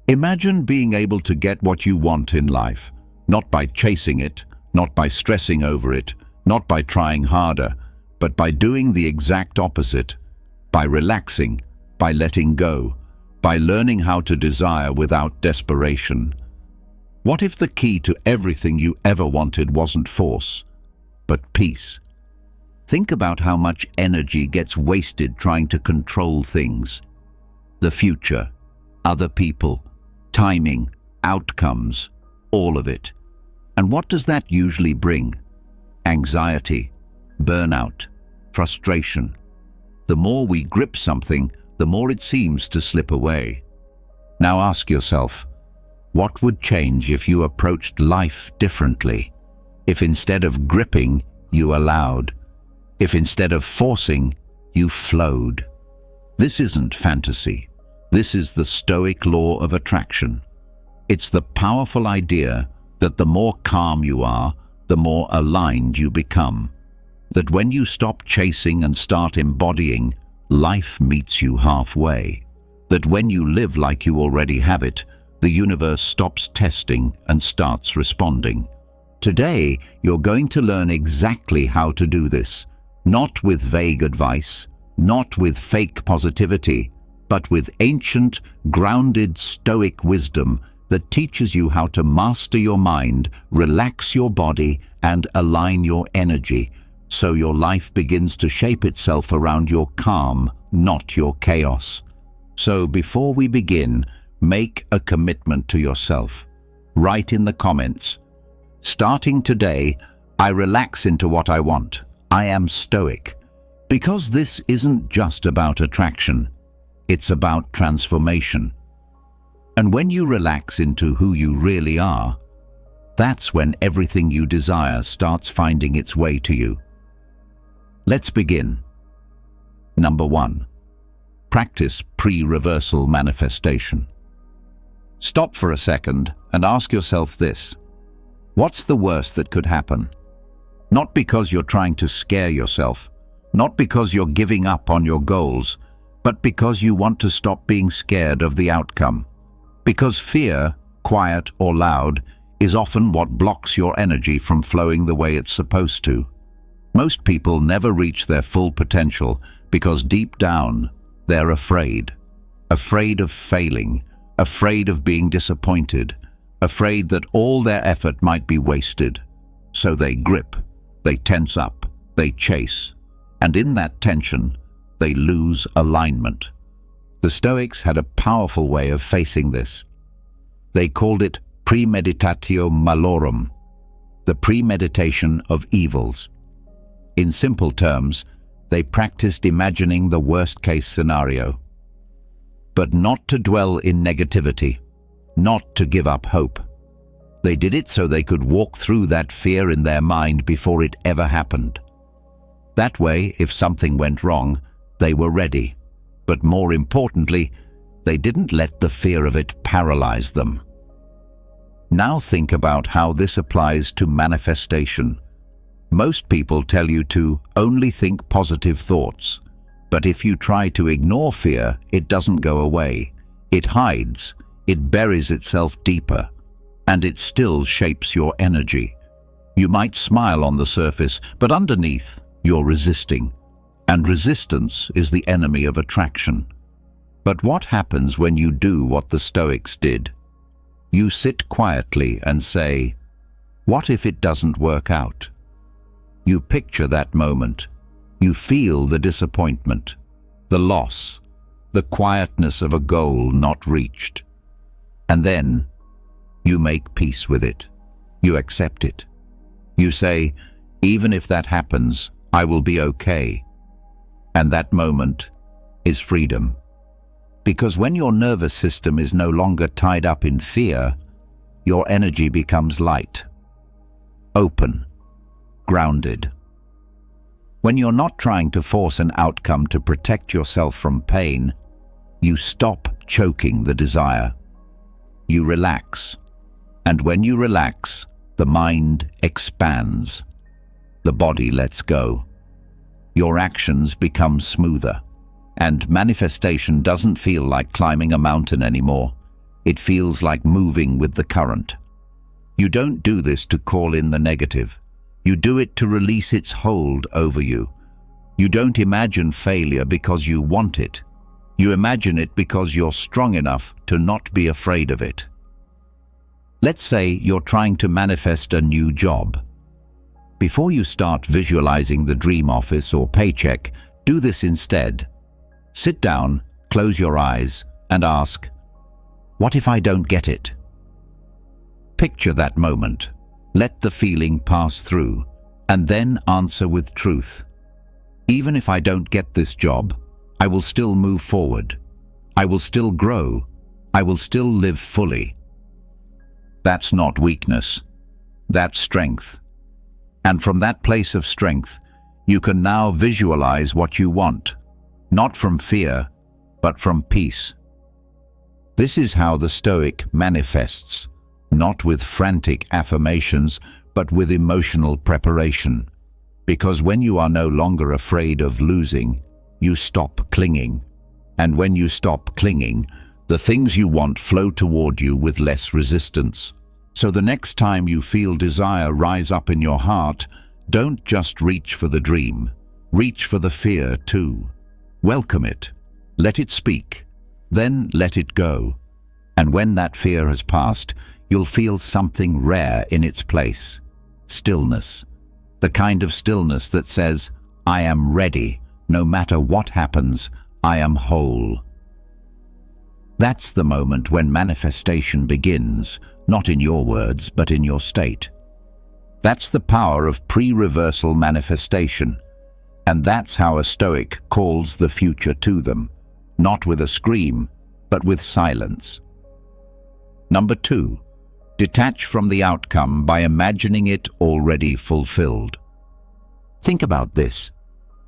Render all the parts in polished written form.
Imagine being able to get what you want in life, not by chasing it, not by stressing over it, not by trying harder, but by doing the exact opposite, by relaxing, by letting go, by learning how to desire without desperation. What if the key to everything you ever wanted wasn't force, but peace? Think about how much energy gets wasted trying to control things. The future, other people, timing, outcomes, all of it. And what does that usually bring? Anxiety, burnout, frustration. The more we grip something, the more it seems to slip away. Now ask yourself, what would change if you approached life differently? If instead of gripping, you allowed? If instead of forcing, you flowed? This isn't fantasy. This is the Stoic law of attraction. It's the powerful idea that the more calm you are, the more aligned you become. That when you stop chasing and start embodying, life meets you halfway. That when you live like you already have it, the universe stops testing and starts responding. Today, you're going to learn exactly how to do this. Not with vague advice, not with fake positivity, but with ancient, grounded Stoic wisdom that teaches you how to master your mind, relax your body, and align your energy, so your life begins to shape itself around your calm, not your chaos. So before we begin, make a commitment to yourself. Write in the comments, starting today, I relax into what I want. I am Stoic. Because this isn't just about attraction, it's about transformation. And when you relax into who you really are, that's when everything you desire starts finding its way to you. Let's begin. Number 1. Practice pre-reversal manifestation. Stop for a second and ask yourself this. What's the worst that could happen? Not because you're trying to scare yourself, not because you're giving up on your goals, but because you want to stop being scared of the outcome. Because fear, quiet or loud, is often what blocks your energy from flowing the way it's supposed to. Most people never reach their full potential because deep down, they're afraid. Afraid of failing, afraid of being disappointed, afraid that all their effort might be wasted. So they grip, they tense up, they chase, and in that tension, they lose alignment. The Stoics had a powerful way of facing this. They called it premeditatio malorum, the premeditation of evils. In simple terms, they practiced imagining the worst-case scenario. But not to dwell in negativity, not to give up hope. They did it so they could walk through that fear in their mind before it ever happened. That way, if something went wrong, they were ready. But more importantly, they didn't let the fear of it paralyze them. Now think about how this applies to manifestation. Most people tell you to only think positive thoughts. But if you try to ignore fear, it doesn't go away. It hides, it buries itself deeper, and it still shapes your energy. You might smile on the surface, but underneath, you're resisting. And resistance is the enemy of attraction. But what happens when you do what the Stoics did? You sit quietly and say, what if it doesn't work out? You picture that moment. You feel the disappointment, the loss, the quietness of a goal not reached. And then you make peace with it. You accept it. You say, even if that happens, I will be okay. And that moment is freedom. Because when your nervous system is no longer tied up in fear, your energy becomes light, open, grounded. When you're not trying to force an outcome to protect yourself from pain, you stop choking the desire. You relax. And when you relax, the mind expands. The body lets go. Your actions become smoother. And manifestation doesn't feel like climbing a mountain anymore. It feels like moving with the current. You don't do this to call in the negative. You do it to release its hold over you. You don't imagine failure because you want it. You imagine it because you're strong enough to not be afraid of it. Let's say you're trying to manifest a new job. Before you start visualizing the dream office or paycheck, do this instead. Sit down, close your eyes, and ask, what if I don't get it? Picture that moment. Let the feeling pass through, and then answer with truth. Even if I don't get this job, I will still move forward. I will still grow. I will still live fully. That's not weakness. That's strength. And from that place of strength, you can now visualize what you want, not from fear, but from peace. This is how the Stoic manifests, not with frantic affirmations, but with emotional preparation. Because when you are no longer afraid of losing, you stop clinging. And when you stop clinging, the things you want flow toward you with less resistance. So the next time you feel desire rise up in your heart, don't just reach for the dream. Reach for the fear too. Welcome it. Let it speak. Then let it go. And when that fear has passed, you'll feel something rare in its place. Stillness. The kind of stillness that says, I am ready. No matter what happens, I am whole. That's the moment when manifestation begins, not in your words, but in your state. That's the power of pre-reversal manifestation. And that's how a Stoic calls the future to them, not with a scream, but with silence. Number 2, detach from the outcome by imagining it already fulfilled. Think about this.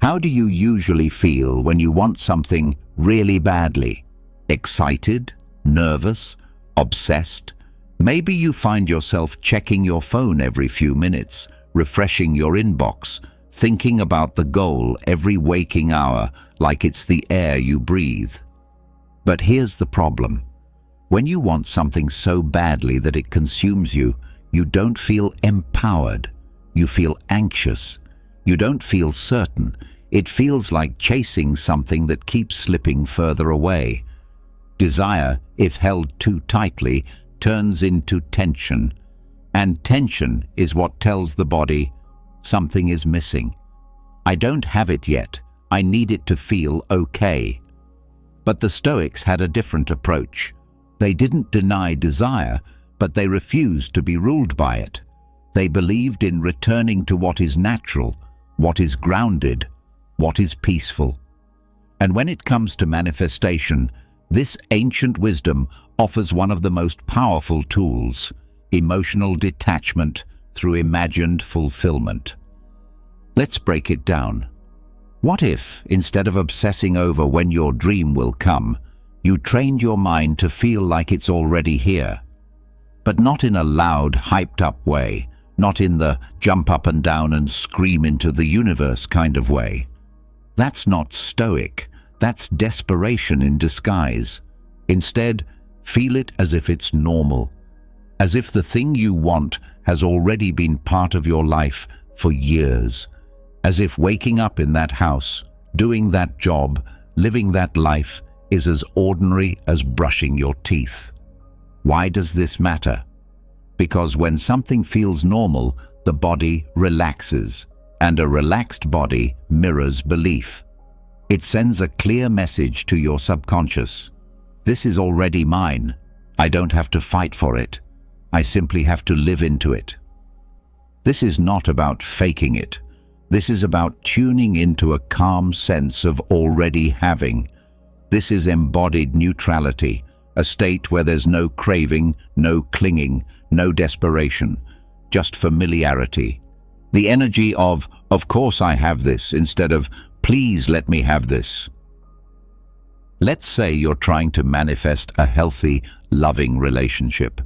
How do you usually feel when you want something really badly? Excited? Nervous? Obsessed? Maybe you find yourself checking your phone every few minutes, refreshing your inbox, thinking about the goal every waking hour like it's the air you breathe. But here's the problem. When you want something so badly that it consumes you, you don't feel empowered. You feel anxious. You don't feel certain. It feels like chasing something that keeps slipping further away. Desire, if held too tightly, turns into tension. And tension is what tells the body, something is missing. I don't have it yet. I need it to feel okay. But the Stoics had a different approach. They didn't deny desire, but they refused to be ruled by it. They believed in returning to what is natural, what is grounded, what is peaceful. And when it comes to manifestation, this ancient wisdom offers one of the most powerful tools, emotional detachment through imagined fulfillment. Let's break it down. What if, instead of obsessing over when your dream will come, you trained your mind to feel like it's already here? But not in a loud, hyped-up way, not in the jump up and down and scream into the universe kind of way. That's not Stoic. That's desperation in disguise. Instead, feel it as if it's normal, as if the thing you want has already been part of your life for years, as if waking up in that house, doing that job, living that life is as ordinary as brushing your teeth. Why does this matter? Because when something feels normal, the body relaxes, and a relaxed body mirrors belief. It sends a clear message to your subconscious. This is already mine. I don't have to fight for it. I simply have to live into it. This is not about faking it. This is about tuning into a calm sense of already having. This is embodied neutrality, a state where there's no craving, no clinging, no desperation, just familiarity. The energy of course I have this, instead of, please let me have this. Let's say you're trying to manifest a healthy, loving relationship.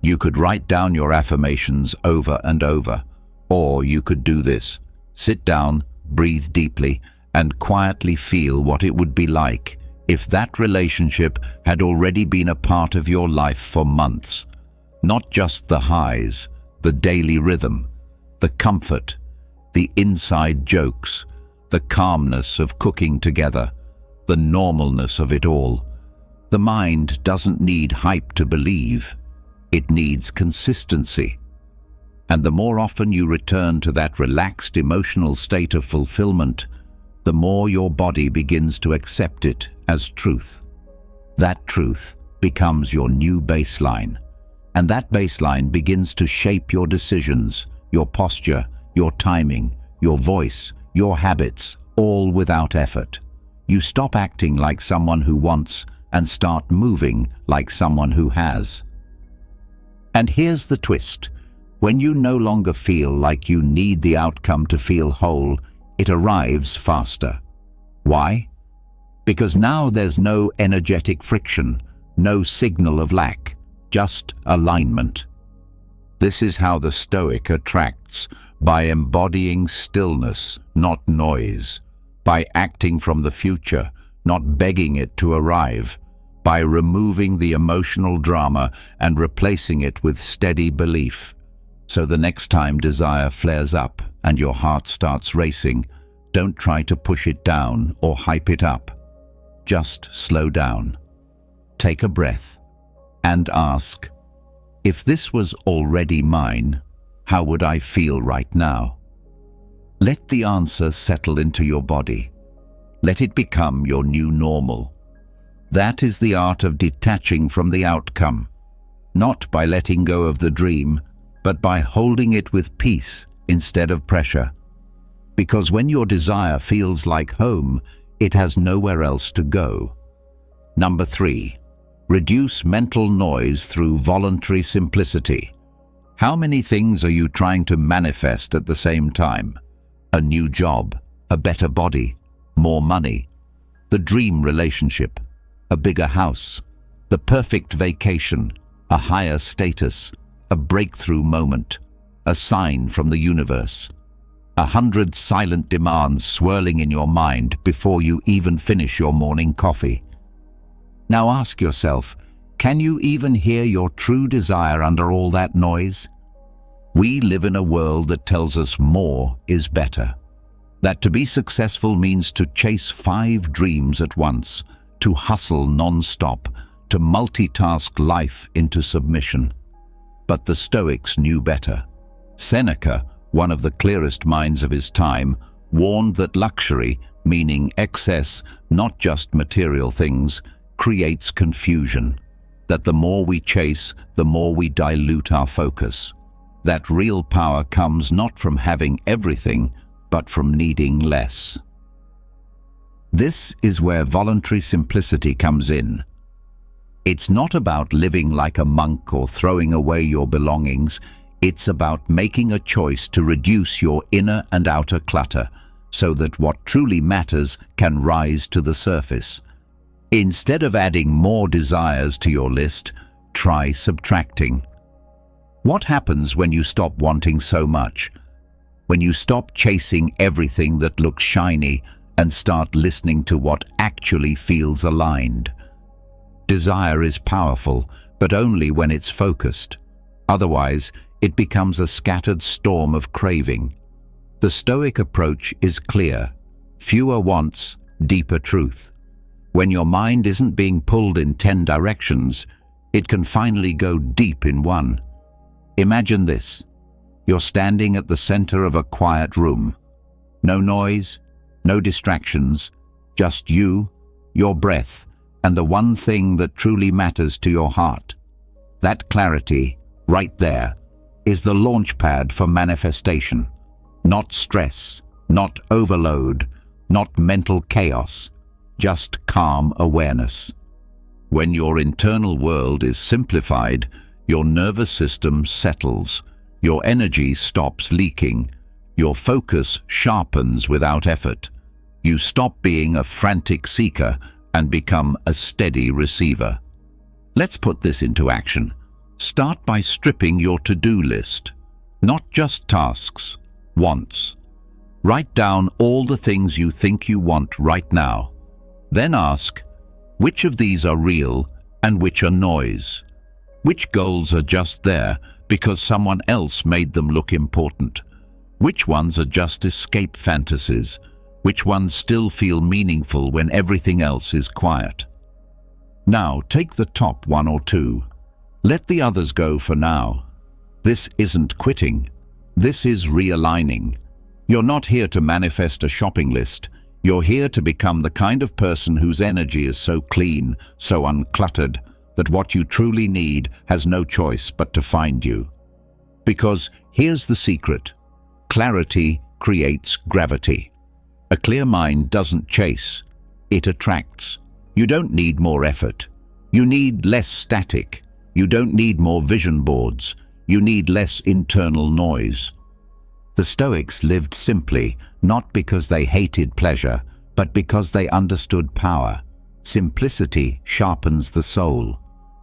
You could write down your affirmations over and over, or you could do this. Sit down, breathe deeply, and quietly feel what it would be like if that relationship had already been a part of your life for months. Not just the highs, the daily rhythm, the comfort, the inside jokes, the calmness of cooking together, the normalness of it all. The mind doesn't need hype to believe. It needs consistency. And the more often you return to that relaxed emotional state of fulfillment, the more your body begins to accept it as truth. That truth becomes your new baseline, and that baseline begins to shape your decisions, your posture, your timing, your voice, your habits, all without effort. You stop acting like someone who wants and start moving like someone who has. And here's the twist. When you no longer feel like you need the outcome to feel whole, it arrives faster. Why? Because now there's no energetic friction, no signal of lack, just alignment. This is how the Stoic attracts, by embodying stillness, not noise, by acting from the future, not begging it to arrive, by removing the emotional drama and replacing it with steady belief. So the next time desire flares up and your heart starts racing, don't try to push it down or hype it up. Just slow down. Take a breath and ask, if this was already mine, how would I feel right now? Let the answer settle into your body. Let it become your new normal. That is the art of detaching from the outcome, not by letting go of the dream, but by holding it with peace instead of pressure. Because when your desire feels like home, it has nowhere else to go. Number 3, reduce mental noise through voluntary simplicity. How many things are you trying to manifest at the same time? A new job, a better body, more money, the dream relationship, a bigger house, the perfect vacation, a higher status, a breakthrough moment, a sign from the universe. 100 silent demands swirling in your mind before you even finish your morning coffee. Now ask yourself, can you even hear your true desire under all that noise? We live in a world that tells us more is better. That to be successful means to chase 5 dreams at once, to hustle non-stop, to multitask life into submission. But the Stoics knew better. Seneca, one of the clearest minds of his time, warned that luxury, meaning excess, not just material things, creates confusion. That the more we chase, the more we dilute our focus. That real power comes not from having everything, but from needing less. This is where voluntary simplicity comes in. It's not about living like a monk or throwing away your belongings. It's about making a choice to reduce your inner and outer clutter so that what truly matters can rise to the surface. Instead of adding more desires to your list, try subtracting. What happens when you stop wanting so much? When you stop chasing everything that looks shiny and start listening to what actually feels aligned. Desire is powerful, but only when it's focused. Otherwise, it becomes a scattered storm of craving. The Stoic approach is clear. Fewer wants, deeper truth. When your mind isn't being pulled in 10 directions, it can finally go deep in one. Imagine this. You're standing at the center of a quiet room. No noise, no distractions, just you, your breath, and the one thing that truly matters to your heart. That clarity, right there, is the launch pad for manifestation. Not stress, not overload, not mental chaos, just calm awareness. When your internal world is simplified, your nervous system settles, your energy stops leaking, your focus sharpens without effort. You stop being a frantic seeker and become a steady receiver. Let's put this into action. Start by stripping your to-do list. Not just tasks, wants. Write down all the things you think you want right now. Then ask, Which of these are real and which are noise? Which goals are just there because someone else made them look important? Which ones are just escape fantasies? Which ones still feel meaningful when everything else is quiet? Now, take the top one or two. Let the others go for now. This isn't quitting. This is realigning. You're not here to manifest a shopping list. You're here to become the kind of person whose energy is so clean, so uncluttered, that what you truly need has no choice but to find you. Because here's the secret. Clarity creates gravity. A clear mind doesn't chase. It attracts. You don't need more effort. You need less static. You don't need more vision boards. You need less internal noise. The Stoics lived simply, not because they hated pleasure, but because they understood power. Simplicity sharpens the soul.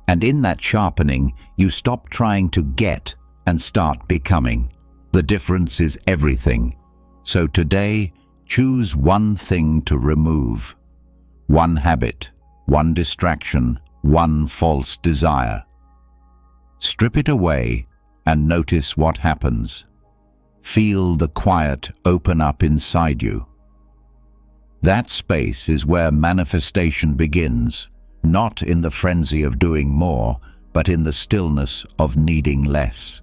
And in that sharpening, you stop trying to get and start becoming. The difference is everything. So today, choose one thing to remove. One habit, one distraction, one false desire. Strip it away and notice what happens. Feel the quiet open up inside you. That space is where manifestation begins, not in the frenzy of doing more, but in the stillness of needing less.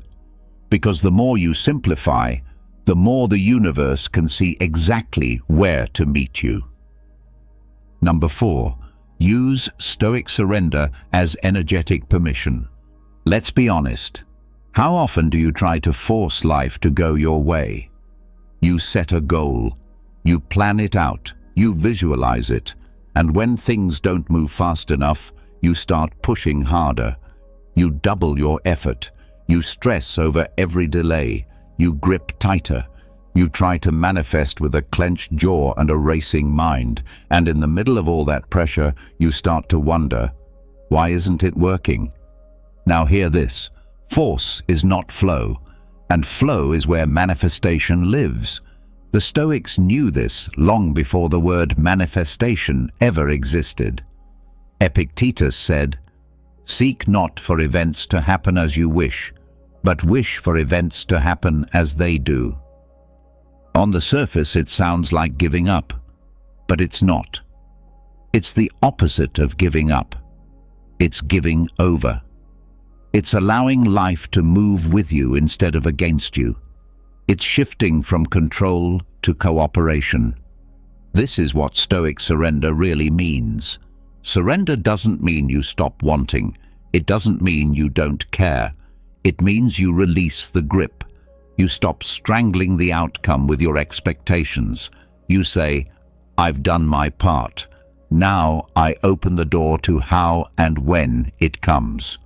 Because the more you simplify, the more the universe can see exactly where to meet you. Number 4, use Stoic surrender as energetic permission. Let's be honest. How often do you try to force life to go your way? You set a goal, you plan it out, you visualize it, and when things don't move fast enough, you start pushing harder. You double your effort, you stress over every delay, you grip tighter, you try to manifest with a clenched jaw and a racing mind, and in the middle of all that pressure, you start to wonder, why isn't it working? Now hear this. Force is not flow, and flow is where manifestation lives. The Stoics knew this long before the word manifestation ever existed. Epictetus said, "Seek not for events to happen as you wish, but wish for events to happen as they do." On the surface, it sounds like giving up, but it's not. It's the opposite of giving up. It's giving over. It's allowing life to move with you instead of against you. It's shifting from control to cooperation. This is what Stoic surrender really means. Surrender doesn't mean you stop wanting. It doesn't mean you don't care. It means you release the grip. You stop strangling the outcome with your expectations. You say, "I've done my part. Now I open the door to how and when it comes."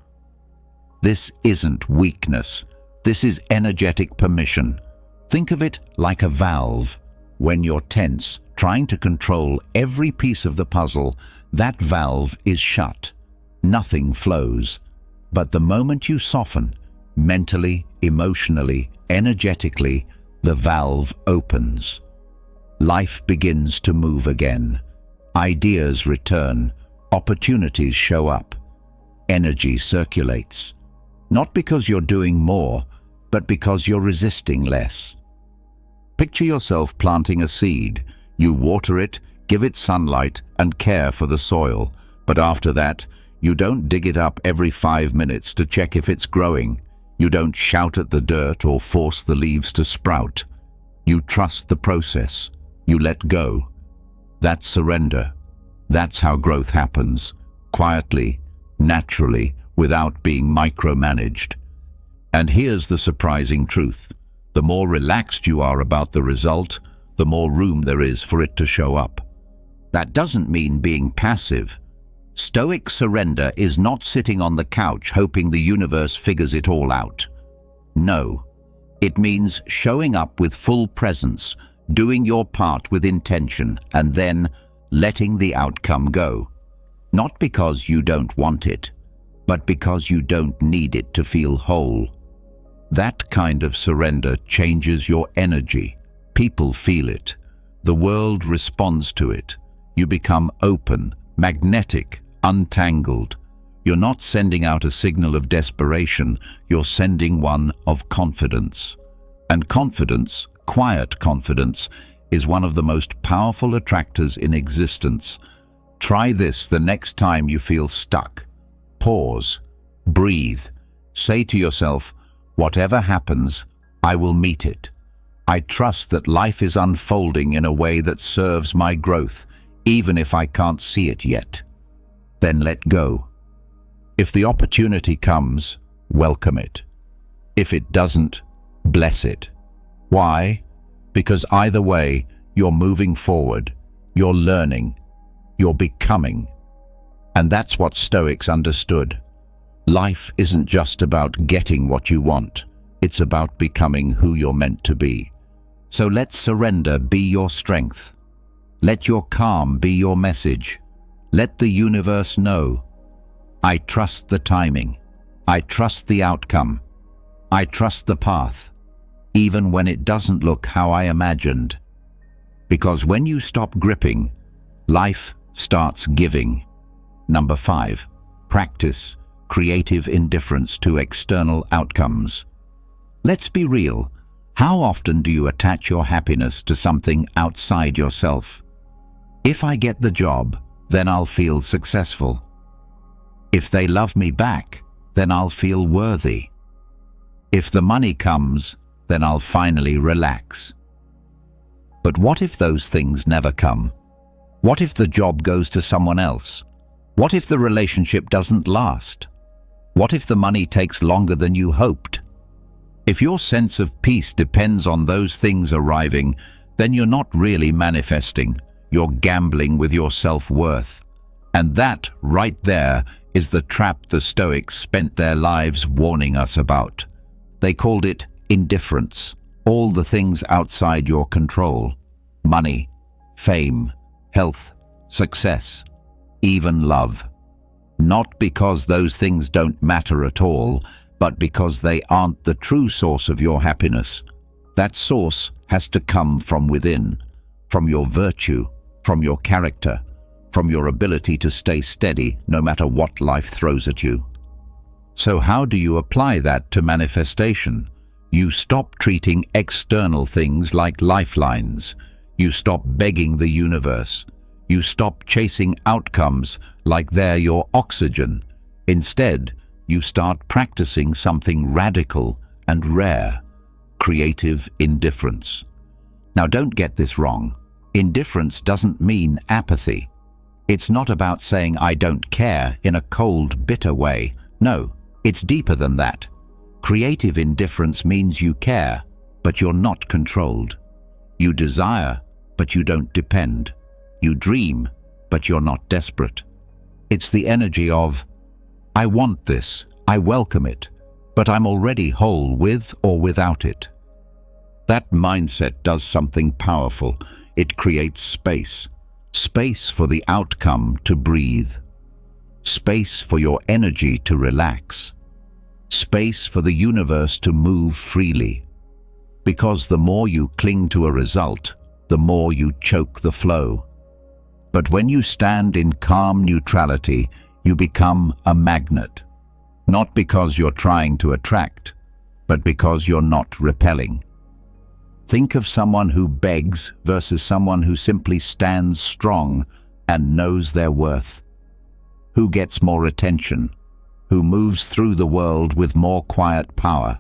This isn't weakness. This is energetic permission. Think of it like a valve. When you're tense, trying to control every piece of the puzzle, that valve is shut. Nothing flows. But the moment you soften, mentally, emotionally, energetically, the valve opens. Life begins to move again. Ideas return. Opportunities show up. Energy circulates. Not because you're doing more, but because you're resisting less. Picture yourself planting a seed. You water it, give it sunlight, and care for the soil. But after that, you don't dig it up every 5 minutes to check if it's growing. You don't shout at the dirt or force the leaves to sprout. You trust the process. You let go. That's surrender. That's how growth happens. Quietly, naturally, without being micromanaged. And here's the surprising truth. The more relaxed you are about the result, the more room there is for it to show up. That doesn't mean being passive. Stoic surrender is not sitting on the couch hoping the universe figures it all out. No. It means showing up with full presence, doing your part with intention, and then letting the outcome go. Not because you don't want it, but because you don't need it to feel whole. That kind of surrender changes your energy. People feel it. The world responds to it. You become open, magnetic, untangled. You're not sending out a signal of desperation, you're sending one of confidence. And confidence, quiet confidence, is one of the most powerful attractors in existence. Try this the next time you feel stuck. Pause, breathe, say to yourself, whatever happens, I will meet it. I trust that life is unfolding in a way that serves my growth, even if I can't see it yet. Then let go. If the opportunity comes, welcome it. If it doesn't, bless it. Why? Because either way, you're moving forward, you're learning, you're becoming. And that's what Stoics understood. Life isn't just about getting what you want, it's about becoming who you're meant to be. So let surrender be your strength. Let your calm be your message. Let the universe know, I trust the timing. I trust the outcome. I trust the path, even when it doesn't look how I imagined. Because when you stop gripping, life starts giving. Number 5, practice creative indifference to external outcomes. Let's be real. How often do you attach your happiness to something outside yourself? If I get the job, then I'll feel successful. If they love me back, then I'll feel worthy. If the money comes, then I'll finally relax. But what if those things never come? What if the job goes to someone else? What if the relationship doesn't last? What if the money takes longer than you hoped? If your sense of peace depends on those things arriving, then you're not really manifesting. You're gambling with your self-worth. And that, right there, is the trap the Stoics spent their lives warning us about. They called it indifference. All the things outside your control. Money, fame, health, success, even love. Not because those things don't matter at all, but because they aren't the true source of your happiness. That source has to come from within, from your virtue, from your character, from your ability to stay steady no matter what life throws at you. So how do you apply that to manifestation? You stop treating external things like lifelines. You stop begging the universe. You stop chasing outcomes like they're your oxygen. Instead, you start practicing something radical and rare: creative indifference. Now, don't get this wrong. Indifference doesn't mean apathy. It's not about saying I don't care in a cold, bitter way. No, it's deeper than that. Creative indifference means you care, but you're not controlled. You desire, but you don't depend. You dream, but you're not desperate. It's the energy of, I want this, I welcome it, but I'm already whole with or without it. That mindset does something powerful. It creates space. Space for the outcome to breathe. Space for your energy to relax. Space for the universe to move freely. Because the more you cling to a result, the more you choke the flow. But when you stand in calm neutrality, you become a magnet. Not because you're trying to attract, but because you're not repelling. Think of someone who begs versus someone who simply stands strong and knows their worth. Who gets more attention? Who moves through the world with more quiet power?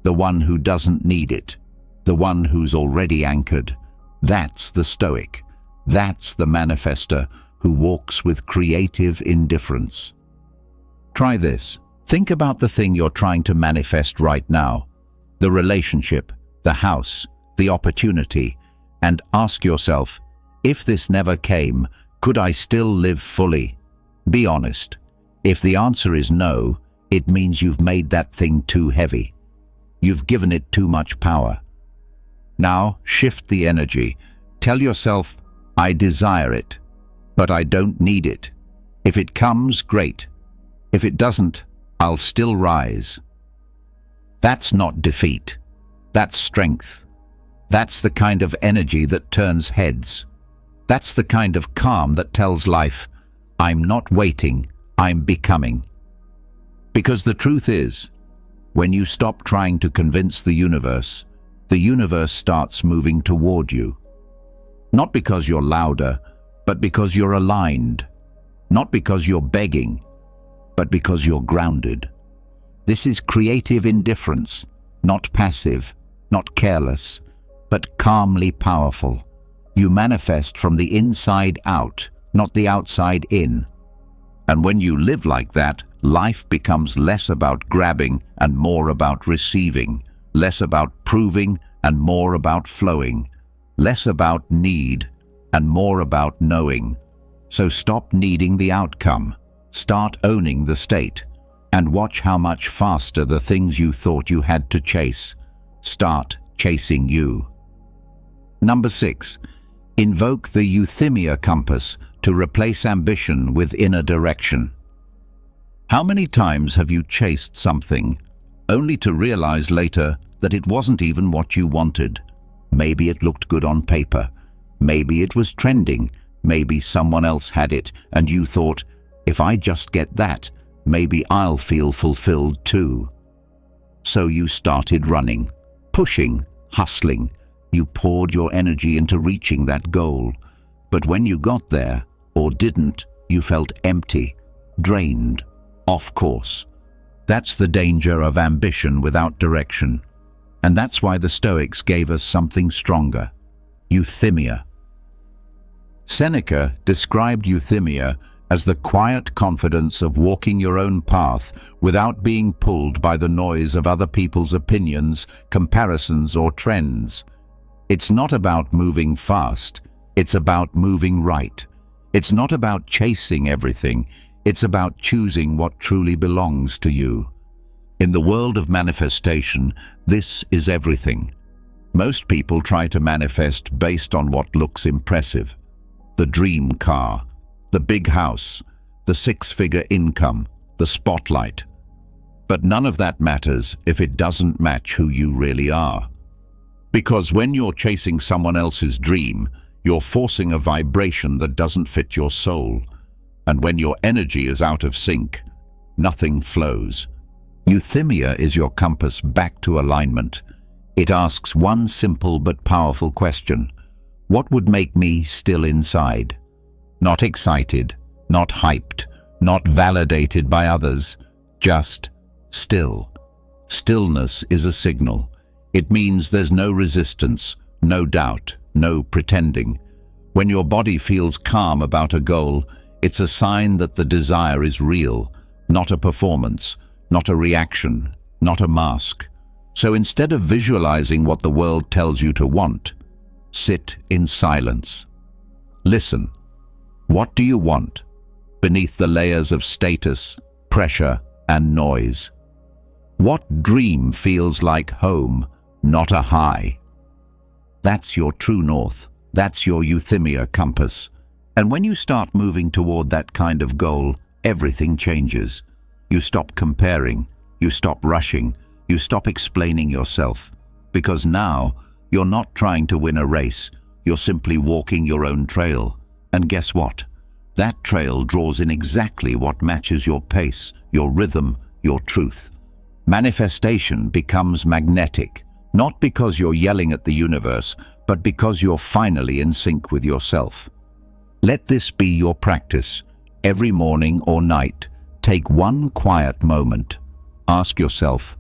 The one who doesn't need it. The one who's already anchored. That's the Stoic. That's the manifester who walks with creative indifference. Try this. Think about the thing you're trying to manifest right now. The relationship, the house, the opportunity, and ask yourself, if this never came, could I still live fully? Be honest. If the answer is no, it means you've made that thing too heavy. You've given it too much power. Now, shift the energy. Tell yourself, I desire it, but I don't need it. If it comes, great. If it doesn't, I'll still rise. That's not defeat. That's strength. That's the kind of energy that turns heads. That's the kind of calm that tells life, I'm not waiting, I'm becoming. Because the truth is, when you stop trying to convince the universe starts moving toward you. Not because you're louder, but because you're aligned. Not because you're begging, but because you're grounded. This is creative indifference, not passive, not careless, but calmly powerful. You manifest from the inside out, not the outside in. And when you live like that, life becomes less about grabbing and more about receiving, less about proving and more about flowing, less about need and more about knowing. So stop needing the outcome, start owning the state, and watch how much faster the things you thought you had to chase start chasing you. Number 6. Invoke the euthymia compass to replace ambition with inner direction. How many times have you chased something, only to realize later that it wasn't even what you wanted? Maybe it looked good on paper. Maybe it was trending. Maybe someone else had it, and you thought, if I just get that, maybe I'll feel fulfilled too. So you started running, pushing, hustling. You poured your energy into reaching that goal. But when you got there, or didn't, you felt empty, drained, off course. That's the danger of ambition without direction. And that's why the Stoics gave us something stronger: euthymia. Seneca described euthymia as the quiet confidence of walking your own path without being pulled by the noise of other people's opinions, comparisons, or trends. It's not about moving fast, it's about moving right. It's not about chasing everything, it's about choosing what truly belongs to you. In the world of manifestation, this is everything. Most people try to manifest based on what looks impressive. The dream car, the big house, the six-figure income, the spotlight. But none of that matters if it doesn't match who you really are. Because when you're chasing someone else's dream, you're forcing a vibration that doesn't fit your soul. And when your energy is out of sync, nothing flows. Euthymia is your compass back to alignment. It asks one simple but powerful question: what would make me still inside? Not excited, not hyped, not validated by others, just still. Stillness is a signal. It means there's no resistance, no doubt, no pretending. When your body feels calm about a goal, it's a sign that the desire is real, not a performance, not a reaction, not a mask. So instead of visualizing what the world tells you to want, sit in silence. Listen. What do you want beneath the layers of status, pressure, and noise? What dream feels like home, not a high? That's your true north. That's your euthymia compass. And when you start moving toward that kind of goal, everything changes. You stop comparing, you stop rushing, you stop explaining yourself. Because now, you're not trying to win a race, you're simply walking your own trail. And guess what? That trail draws in exactly what matches your pace, your rhythm, your truth. Manifestation becomes magnetic, not because you're yelling at the universe, but because you're finally in sync with yourself. Let this be your practice. Every morning or night, take one quiet moment. Ask yourself,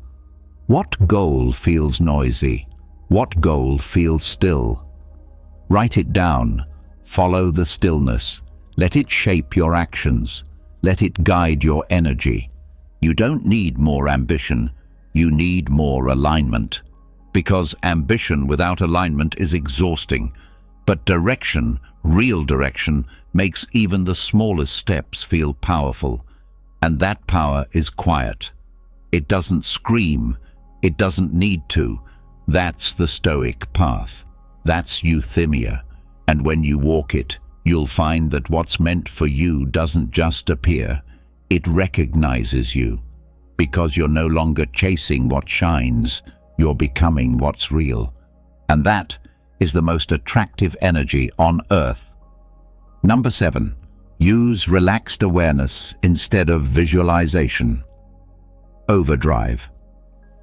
what goal feels noisy? What goal feels still? Write it down. Follow the stillness. Let it shape your actions. Let it guide your energy. You don't need more ambition. You need more alignment. Because ambition without alignment is exhausting. But direction, real direction, makes even the smallest steps feel powerful. And that power is quiet. It doesn't scream. It doesn't need to. That's the Stoic path. That's euthymia. And when you walk it, you'll find that what's meant for you doesn't just appear. It recognizes you. Because you're no longer chasing what shines, you're becoming what's real. And that is the most attractive energy on earth. Number 7. Use relaxed awareness instead of visualization. Overdrive.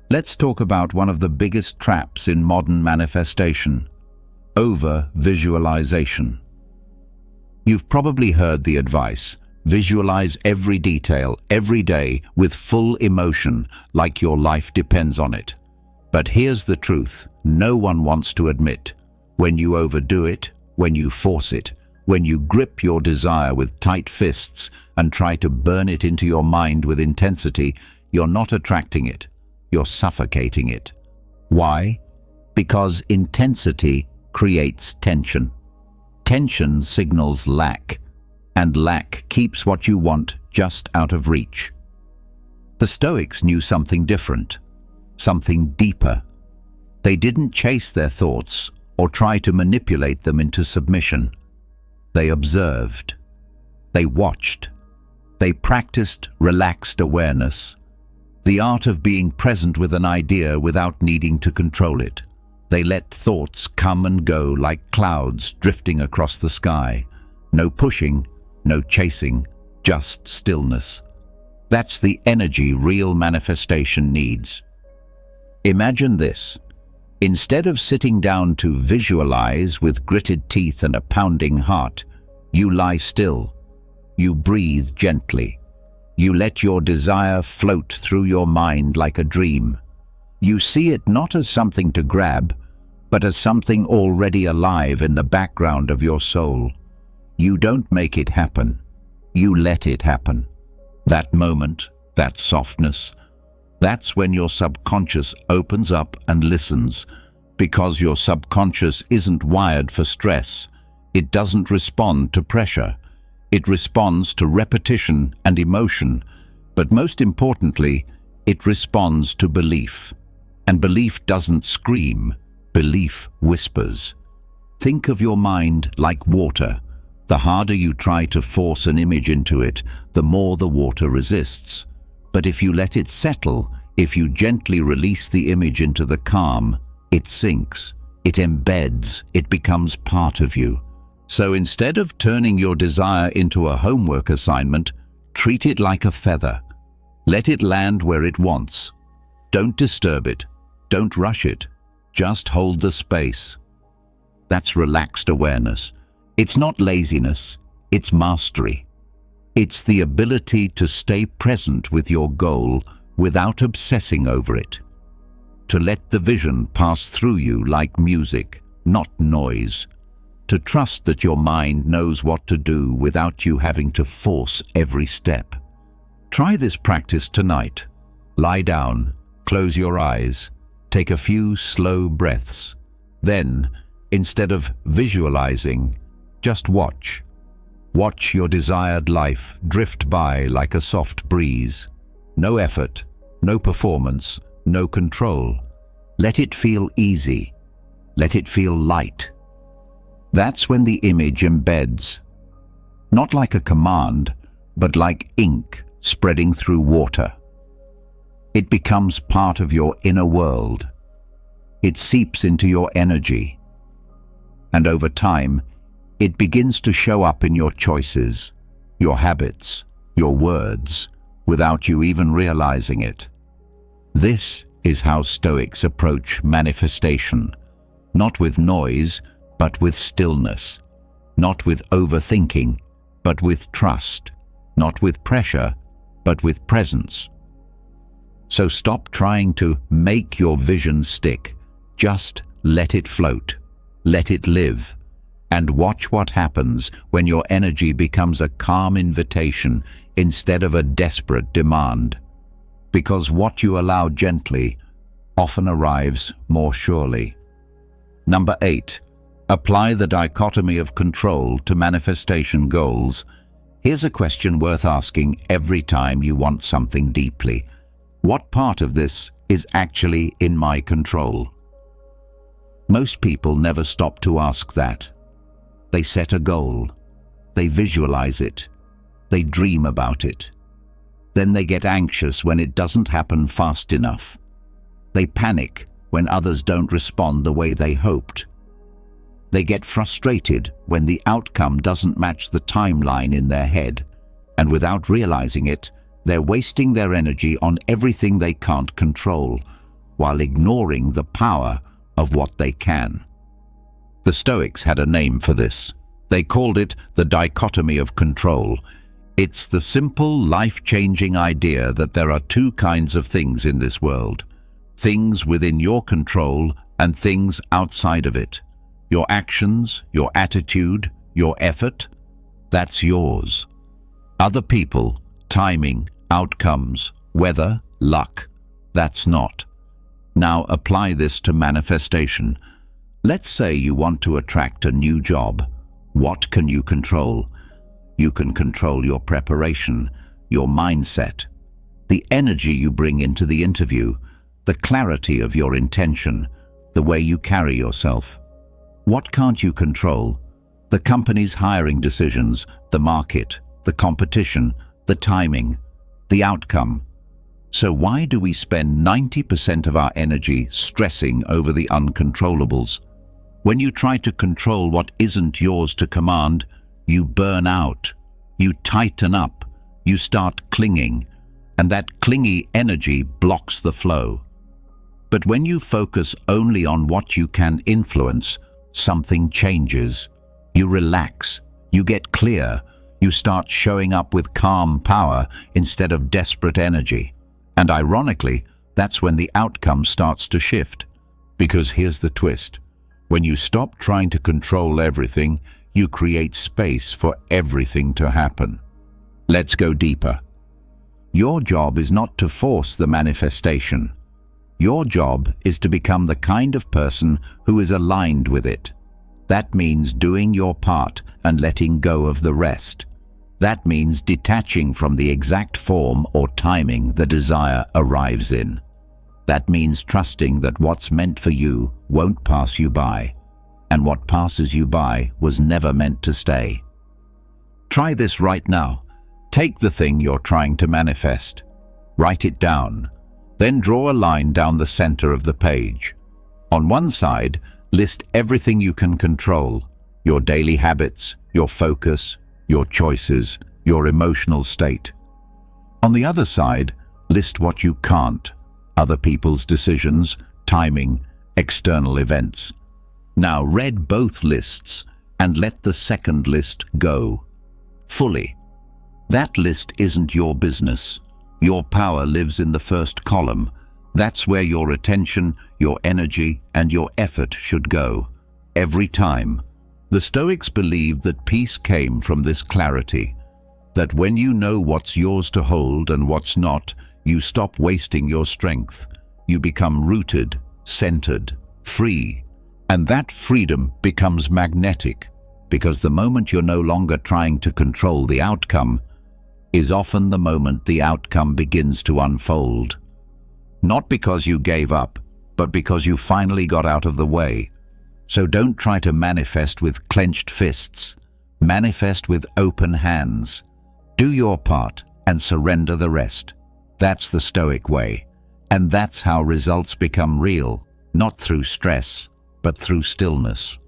Let's talk about one of the biggest traps in modern manifestation: over-visualization. You've probably heard the advice: visualize every detail, every day, with full emotion, like your life depends on it. But here's the truth no one wants to admit. When you overdo it, when you force it, when you grip your desire with tight fists and try to burn it into your mind with intensity, you're not attracting it, you're suffocating it. Why? Because intensity creates tension. Tension signals lack, and lack keeps what you want just out of reach. The Stoics knew something different, something deeper. They didn't chase their thoughts or try to manipulate them into submission. They observed. They watched. They practiced relaxed awareness, the art of being present with an idea without needing to control it. They let thoughts come and go like clouds drifting across the sky. No pushing, no chasing, just stillness. That's the energy real manifestation needs. Imagine this. Instead of sitting down to visualize with gritted teeth and a pounding heart, you lie still. You breathe gently. You let your desire float through your mind like a dream. You see it not as something to grab, but as something already alive in the background of your soul. You don't make it happen. You let it happen. That moment, that softness, that's when your subconscious opens up and listens, because your subconscious isn't wired for stress. It doesn't respond to pressure. It responds to repetition and emotion, but most importantly, it responds to belief. And belief doesn't scream, belief whispers. Think of your mind like water. The harder you try to force an image into it, the more the water resists. But if you let it settle, if you gently release the image into the calm, it sinks, it embeds, it becomes part of you. So instead of turning your desire into a homework assignment, treat it like a feather. Let it land where it wants. Don't disturb it. Don't rush it. Just hold the space. That's relaxed awareness. It's not laziness, it's mastery. It's the ability to stay present with your goal without obsessing over it. To let the vision pass through you like music, not noise. To trust that your mind knows what to do without you having to force every step. Try this practice tonight. Lie down, close your eyes, take a few slow breaths. Then, instead of visualizing, just watch. Watch your desired life drift by like a soft breeze. No effort, no performance, no control. Let it feel easy. Let it feel light. That's when the image embeds. Not like a command, but like ink spreading through water. It becomes part of your inner world. It seeps into your energy. And over time, it begins to show up in your choices, your habits, your words, without you even realizing it. This is how Stoics approach manifestation, not with noise, but with stillness, not with overthinking, but with trust, not with pressure, but with presence. So stop trying to make your vision stick. Just let it float, let it live, and watch what happens when your energy becomes a calm invitation instead of a desperate demand. Because what you allow gently often arrives more surely. Number 8. Apply the dichotomy of control to manifestation goals. Here's a question worth asking every time you want something deeply. What part of this is actually in my control? Most people never stop to ask that. They set a goal. They visualize it. They dream about it. Then they get anxious when it doesn't happen fast enough. They panic when others don't respond the way they hoped. They get frustrated when the outcome doesn't match the timeline in their head, and without realizing it, they're wasting their energy on everything they can't control, while ignoring the power of what they can. The Stoics had a name for this. They called it the dichotomy of control. It's the simple, life-changing idea that there are two kinds of things in this world: things within your control and things outside of it. Your actions, your attitude, your effort, that's yours. Other people, timing, outcomes, weather, luck, that's not. Now apply this to manifestation. Let's say you want to attract a new job. What can you control? You can control your preparation, your mindset, the energy you bring into the interview, the clarity of your intention, the way you carry yourself. What can't you control? The company's hiring decisions, the market, the competition, the timing, the outcome. So why do we spend 90% of our energy stressing over the uncontrollables? When you try to control what isn't yours to command, you burn out, you tighten up, you start clinging, and that clingy energy blocks the flow. But when you focus only on what you can influence, something changes. You relax, you get clear, you start showing up with calm power instead of desperate energy. And ironically, that's when the outcome starts to shift. Because here's the twist. When you stop trying to control everything, you create space for everything to happen. Let's go deeper. Your job is not to force the manifestation. Your job is to become the kind of person who is aligned with it. That means doing your part and letting go of the rest. That means detaching from the exact form or timing the desire arrives in. That means trusting that what's meant for you won't pass you by, and what passes you by was never meant to stay. Try this right now. Take the thing you're trying to manifest. Write it down. Then draw a line down the center of the page. On one side, list everything you can control: your daily habits, your focus, your choices, your emotional state. On the other side, list what you can't: other people's decisions, timing, external events. Now read both lists and let the second list go. Fully. That list isn't your business. Your power lives in the first column. That's where your attention, your energy, and your effort should go. Every time. The Stoics believed that peace came from this clarity. That when you know what's yours to hold and what's not, you stop wasting your strength. You become rooted, centered, free. And that freedom becomes magnetic, because the moment you're no longer trying to control the outcome is often the moment the outcome begins to unfold. Not because you gave up, but because you finally got out of the way. So don't try to manifest with clenched fists. Manifest with open hands. Do your part and surrender the rest. That's the Stoic way. And that's how results become real, not through stress, but through stillness.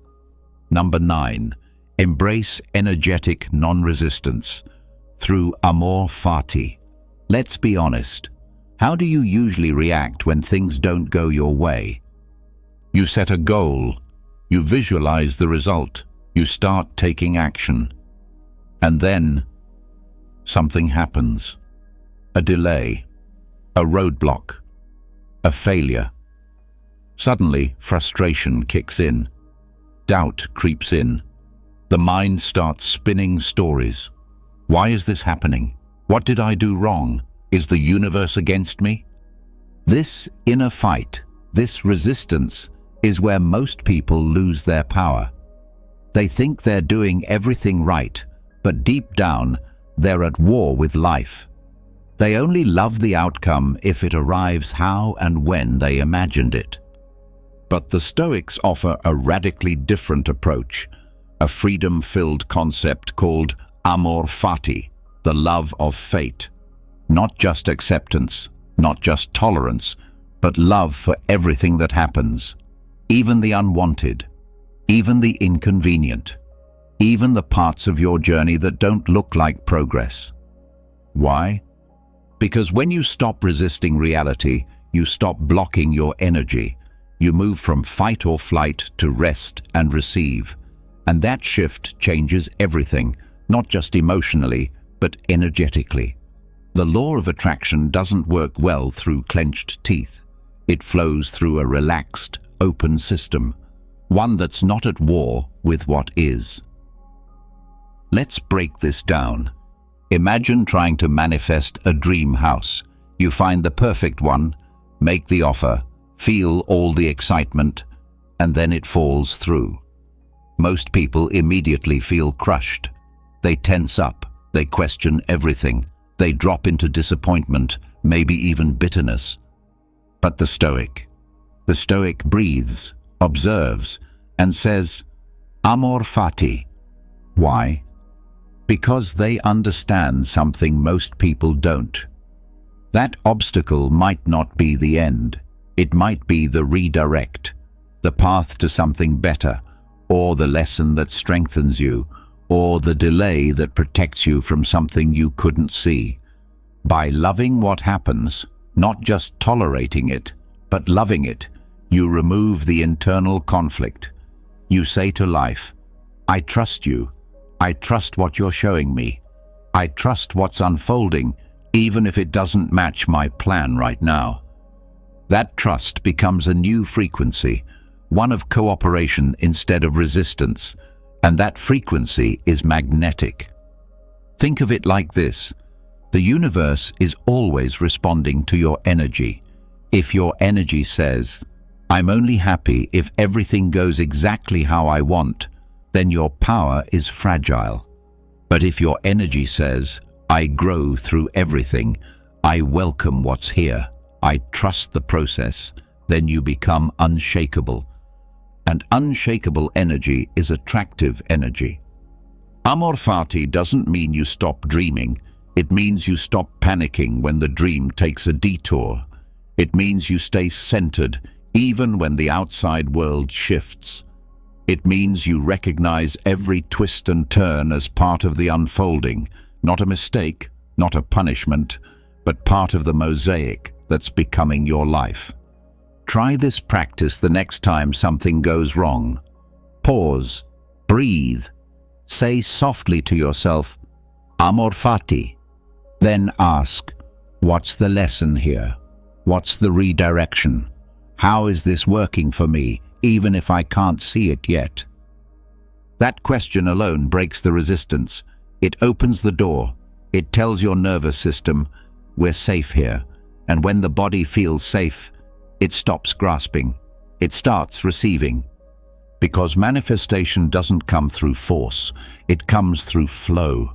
Number 9. Embrace energetic non-resistance through Amor fati. Let's be honest. How do you usually react when things don't go your way? You set a goal. You visualize the result. You start taking action. And then something happens. A delay. A roadblock. A failure. Suddenly, frustration kicks in. Doubt creeps in. The mind starts spinning stories. Why is this happening? What did I do wrong? Is the universe against me? This inner fight, this resistance, is where most people lose their power. They think they're doing everything right, but deep down, they're at war with life. They only love the outcome if it arrives how and when they imagined it. But the Stoics offer a radically different approach, a freedom-filled concept called Amor fati, the love of fate. Not just acceptance, not just tolerance, but love for everything that happens, even the unwanted. even the inconvenient, even the parts of your journey that don't look like progress. Why? Because when you stop resisting reality, you stop blocking your energy. You move from fight or flight to rest and receive. And that shift changes everything, not just emotionally, but energetically. The law of attraction doesn't work well through clenched teeth. It flows through a relaxed, open system, one that's not at war with what is. Let's break this down. Imagine trying to manifest a dream house. You find the perfect one, make the offer, feel all the excitement, and then it falls through. Most people immediately feel crushed. They tense up, they question everything, they drop into disappointment, maybe even bitterness. But the Stoic breathes, observes, and says, Amor fati. Why? Because they understand something most people don't. That obstacle might not be the end. It might be the redirect, the path to something better, or the lesson that strengthens you, or the delay that protects you from something you couldn't see. By loving what happens, not just tolerating it, but loving it, you remove the internal conflict. You say to life, I trust you. I trust what you're showing me. I trust what's unfolding, even if it doesn't match my plan right now. That trust becomes a new frequency, one of cooperation instead of resistance, and that frequency is magnetic. Think of it like this. The universe is always responding to your energy. If your energy says, I'm only happy if everything goes exactly how I want, then your power is fragile. But if your energy says, I grow through everything, I welcome what's here, I trust the process, then you become unshakable. And unshakable energy is attractive energy. Amor fati doesn't mean you stop dreaming. It means you stop panicking when the dream takes a detour. It means you stay centered even when the outside world shifts. It means you recognize every twist and turn as part of the unfolding, not a mistake, not a punishment, but part of the mosaic that's becoming your life. Try this practice the next time something goes wrong. Pause, breathe, say softly to yourself, Amor fati. Then ask, what's the lesson here? What's the redirection? How is this working for me, even if I can't see it yet? That question alone breaks the resistance. It opens the door. It tells your nervous system, we're safe here. And when the body feels safe, it stops grasping. It starts receiving. Because manifestation doesn't come through force. It comes through flow.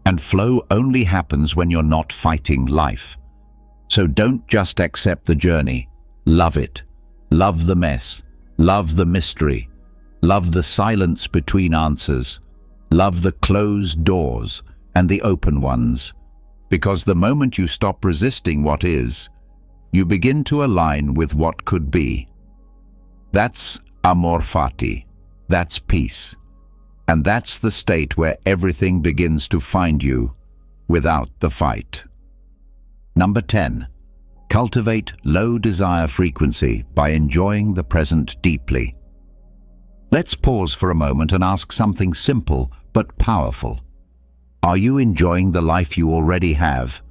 And flow only happens when you're not fighting life. So don't just accept the journey. Love it. Love the mess. Love the mystery. Love the silence between answers. Love the closed doors and the open ones. Because the moment you stop resisting what is, you begin to align with what could be. That's amor fati. That's peace. And that's the state where everything begins to find you without the fight. Number 10. Cultivate low desire frequency by enjoying the present deeply. Let's pause for a moment and ask something simple but powerful. Are you enjoying the life you already have?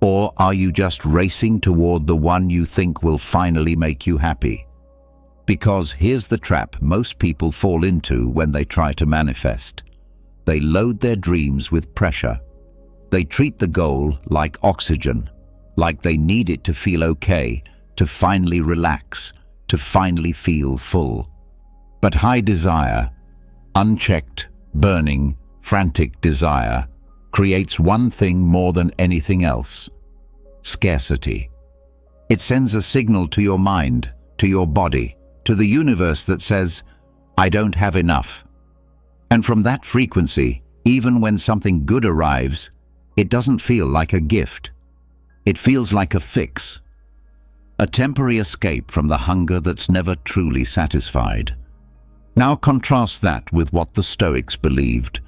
Or are you just racing toward the one you think will finally make you happy? Because here's the trap most people fall into when they try to manifest. They load their dreams with pressure. They treat the goal like oxygen, like they need it to feel okay, to finally relax, to finally feel full. But high desire, unchecked, burning, frantic desire, creates one thing more than anything else: scarcity. It sends a signal to your mind, to your body, to the universe that says, I don't have enough. And from that frequency, even when something good arrives, it doesn't feel like a gift. It feels like a fix, a temporary escape from the hunger that's never truly satisfied. Now contrast that with what the Stoics believed.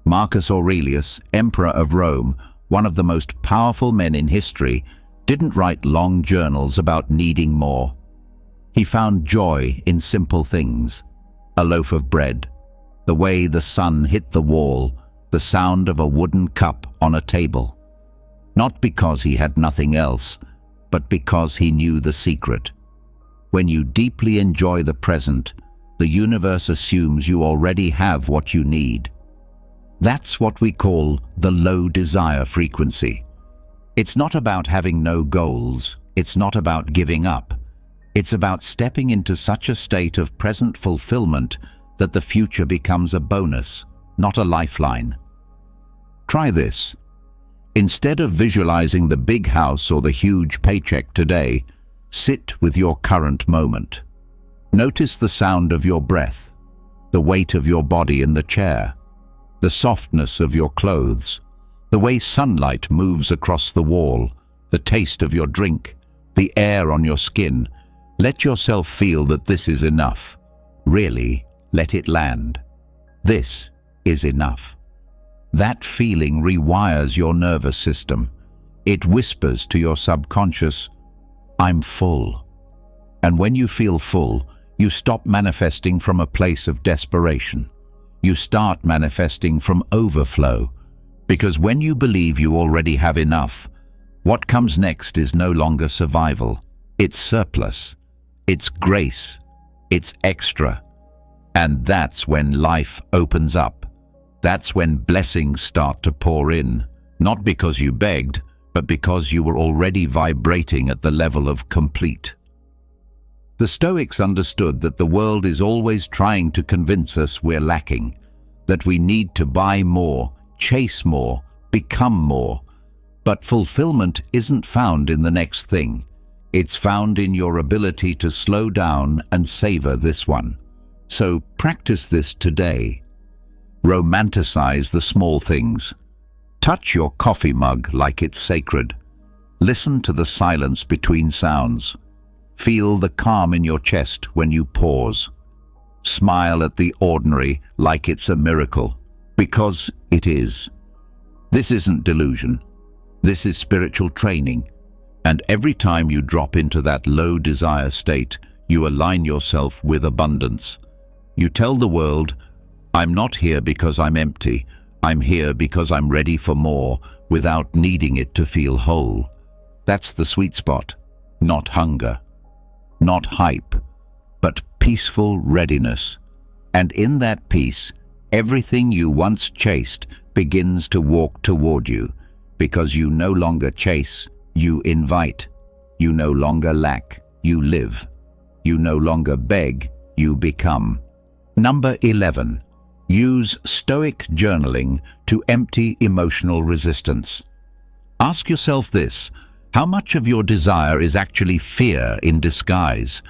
Marcus Aurelius, Emperor of Rome, one of the most powerful men in history, didn't write long journals about needing more. He found joy in simple things: a loaf of bread, the way the sun hit the wall, the sound of a wooden cup on a table. Not because he had nothing else, but because he knew the secret. When you deeply enjoy the present, the universe assumes you already have what you need. That's what we call the low desire frequency. It's not about having no goals. It's not about giving up. It's about stepping into such a state of present fulfillment that the future becomes a bonus, not a lifeline. Try this. Instead of visualizing the big house or the huge paycheck today, sit with your current moment. Notice the sound of your breath, the weight of your body in the chair, the softness of your clothes, the way sunlight moves across the wall, the taste of your drink, the air on your skin. Let yourself feel that this is enough. Really, let it land. This is enough. That feeling rewires your nervous system. It whispers to your subconscious, "I'm full." And when you feel full, you stop manifesting from a place of desperation. You start manifesting from overflow. Because when you believe you already have enough, what comes next is no longer survival. It's surplus. It's grace. It's extra. And that's when life opens up. That's when blessings start to pour in, not because you begged, but because you were already vibrating at the level of complete. The Stoics understood that the world is always trying to convince us we're lacking, that we need to buy more, chase more, become more. But fulfillment isn't found in the next thing. It's found in your ability to slow down and savor this one. So practice this today. Romanticize the small things. Touch your coffee mug like it's sacred. Listen to the silence between sounds. Feel the calm in your chest when you pause. Smile at the ordinary like it's a miracle, because it is. This isn't delusion. This is spiritual training. And every time you drop into that low desire state, you align yourself with abundance. You tell the world, "I'm not here because I'm empty. I'm here because I'm ready for more," without needing it to feel whole. That's the sweet spot. Not hunger, not hype, but peaceful readiness. And in that peace, everything you once chased begins to walk toward you, because you no longer chase, you invite. You no longer lack, you live. You no longer beg, you become. Number 11. Use Stoic journaling to empty emotional resistance. Ask yourself this: how much of your desire is actually fear in disguise?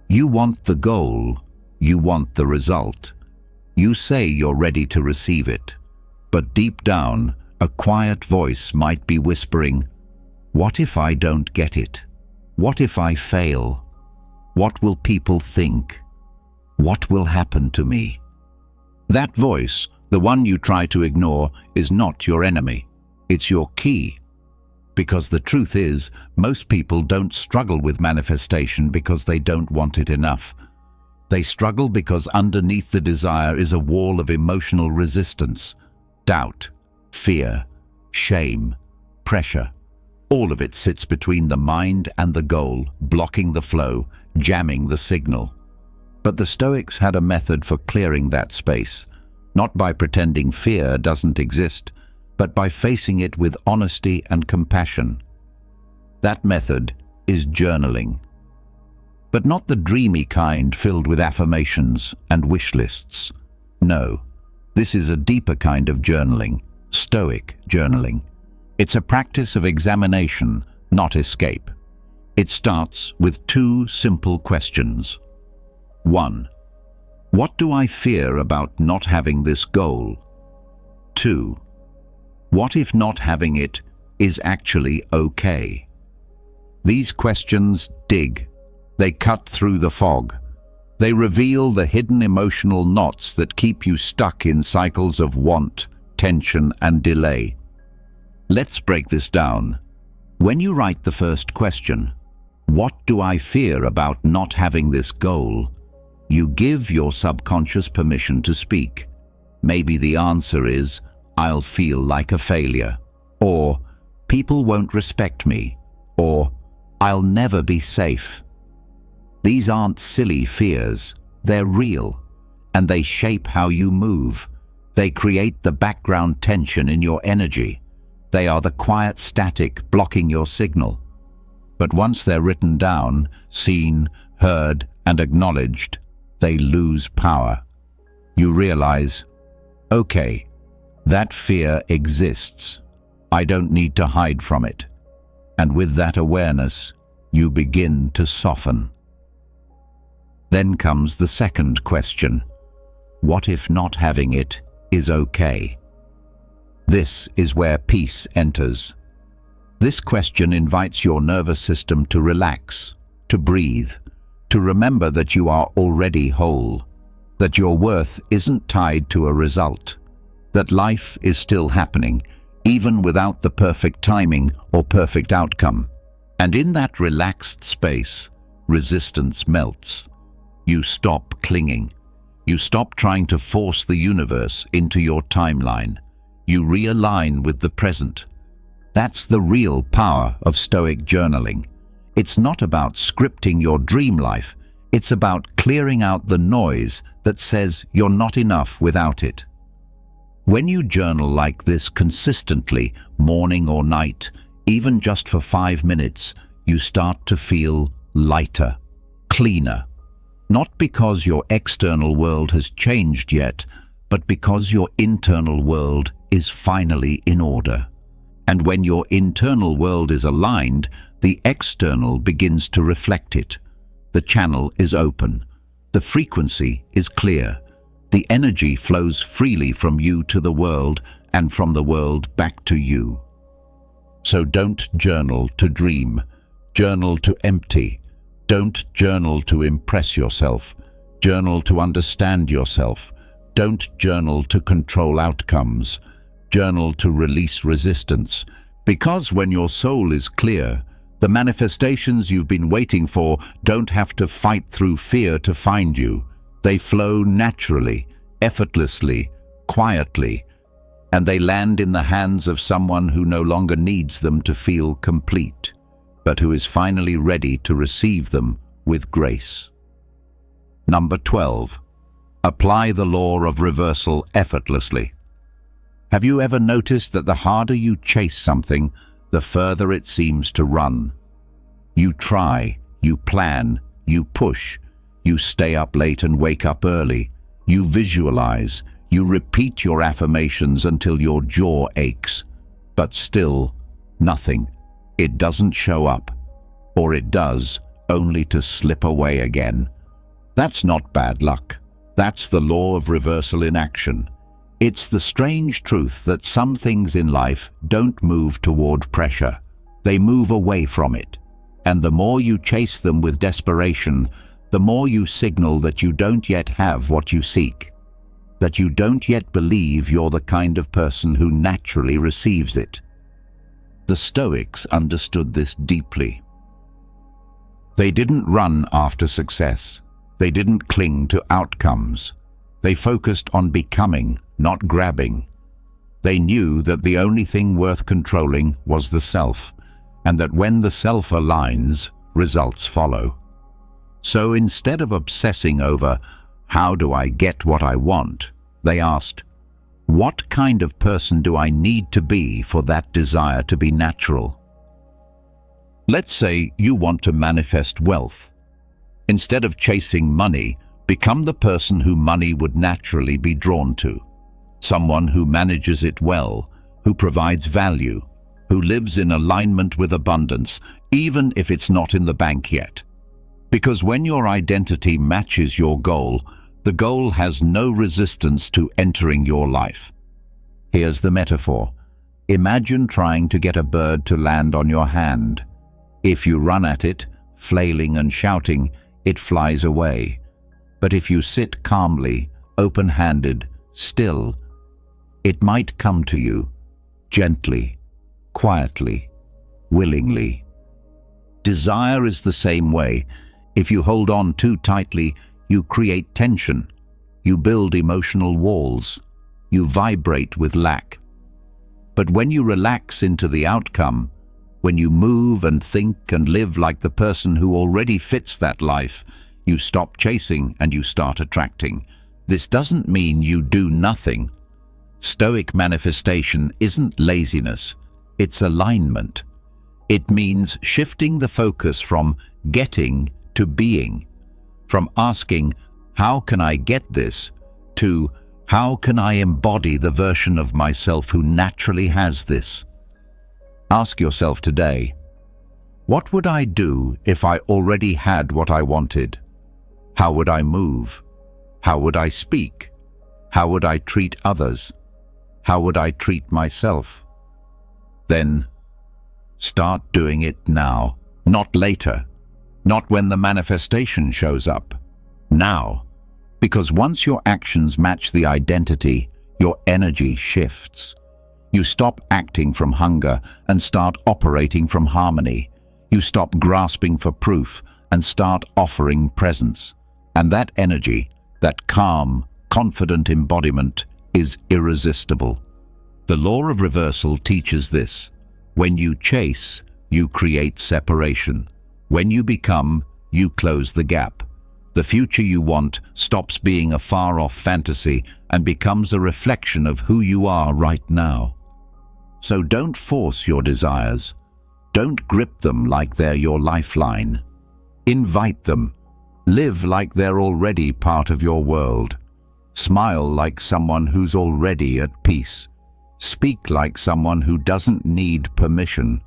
You want the goal, you want the result. You say you're ready to receive it, but deep down, a quiet voice might be whispering, "What if I don't get it? What if I fail? What will people think? What will happen to me?" That voice, the one you try to ignore, is not your enemy. It's your key. Because the truth is, most people don't struggle with manifestation because they don't want it enough. They struggle because underneath the desire is a wall of emotional resistance, doubt, fear, shame, pressure. All of it sits between the mind and the goal, blocking the flow, jamming the signal. But the Stoics had a method for clearing that space, not by pretending fear doesn't exist, but by facing it with honesty and compassion. That method is journaling. But not the dreamy kind filled with affirmations and wish lists. No, this is a deeper kind of journaling, Stoic journaling. It's a practice of examination, not escape. It starts with two simple questions. 1. What do I fear about not having this goal? 2. What if not having it is actually okay? These questions dig. They cut through the fog. They reveal the hidden emotional knots that keep you stuck in cycles of want, tension, and delay. Let's break this down. When you write the first question, "What do I fear about not having this goal?" you give your subconscious permission to speak. Maybe the answer is, "I'll feel like a failure," or "People won't respect me," or "I'll never be safe." These aren't silly fears, they're real, and they shape how you move. They create the background tension in your energy. They are the quiet static blocking your signal. But once they're written down, seen, heard, and acknowledged, they lose power. You realize, okay, that fear exists. I don't need to hide from it. And with that awareness, you begin to soften. Then comes the second question. What if not having it is okay? This is where peace enters. This question invites your nervous system to relax, to breathe, to remember that you are already whole, that your worth isn't tied to a result, that life is still happening, even without the perfect timing or perfect outcome. And in that relaxed space, resistance melts. You stop clinging. You stop trying to force the universe into your timeline. You realign with the present. That's the real power of Stoic journaling. It's not about scripting your dream life. It's about clearing out the noise that says you're not enough without it. When you journal like this consistently, morning or night, even just for 5 minutes, you start to feel lighter, cleaner. Not because your external world has changed yet, but because your internal world is finally in order. And when your internal world is aligned, the external begins to reflect it. The channel is open. The frequency is clear. The energy flows freely from you to the world and from the world back to you. So don't journal to dream. Journal to empty. Don't journal to impress yourself. Journal to understand yourself. Don't journal to control outcomes. Journal to release resistance. Because when your soul is clear, the manifestations you've been waiting for don't have to fight through fear to find you. They flow naturally, effortlessly, quietly, and they land in the hands of someone who no longer needs them to feel complete, but who is finally ready to receive them with grace. Number 12. Apply the law of reversal effortlessly. Have you ever noticed that the harder you chase something, the further it seems to run? You try, you plan, you push, you stay up late and wake up early, you visualize, you repeat your affirmations until your jaw aches, but still, nothing. It doesn't show up, or it does, only to slip away again. That's not bad luck. That's the law of reversal in action. It's the strange truth that some things in life don't move toward pressure. They move away from it. And the more you chase them with desperation, the more you signal that you don't yet have what you seek, that you don't yet believe you're the kind of person who naturally receives it. The Stoics understood this deeply. They didn't run after success. They didn't cling to outcomes. They focused on becoming, not grabbing. They knew that the only thing worth controlling was the self, and that when the self aligns, results follow. So instead of obsessing over, how do I get what I want, they asked, what kind of person do I need to be for that desire to be natural? Let's say you want to manifest wealth. Instead of chasing money, become the person who money would naturally be drawn to. Someone who manages it well, who provides value, who lives in alignment with abundance, even if it's not in the bank yet. Because when your identity matches your goal, the goal has no resistance to entering your life. Here's the metaphor. Imagine trying to get a bird to land on your hand. If you run at it, flailing and shouting, it flies away. But if you sit calmly, open-handed, still, it might come to you, gently, quietly, willingly. Desire is the same way. If you hold on too tightly, you create tension. You build emotional walls. You vibrate with lack. But when you relax into the outcome, when you move and think and live like the person who already fits that life, you stop chasing and you start attracting. This doesn't mean you do nothing. Stoic manifestation isn't laziness, it's alignment. It means shifting the focus from getting to being, from asking, how can I get this, to how can I embody the version of myself who naturally has this? Ask yourself today, what would I do if I already had what I wanted? How would I move? How would I speak? How would I treat others? How would I treat myself? Then, start doing it now, not later, not when the manifestation shows up. Now, because once your actions match the identity, your energy shifts. You stop acting from hunger and start operating from harmony. You stop grasping for proof and start offering presence. And that energy, that calm, confident embodiment, is irresistible. The law of reversal teaches this. When you chase, you create separation. When you become, you close the gap. The future you want stops being a far-off fantasy and becomes a reflection of who you are right now. So don't force your desires. Don't grip them like they're your lifeline. Invite them. Live like they're already part of your world. Smile like someone who's already at peace. Speak like someone who doesn't need permission.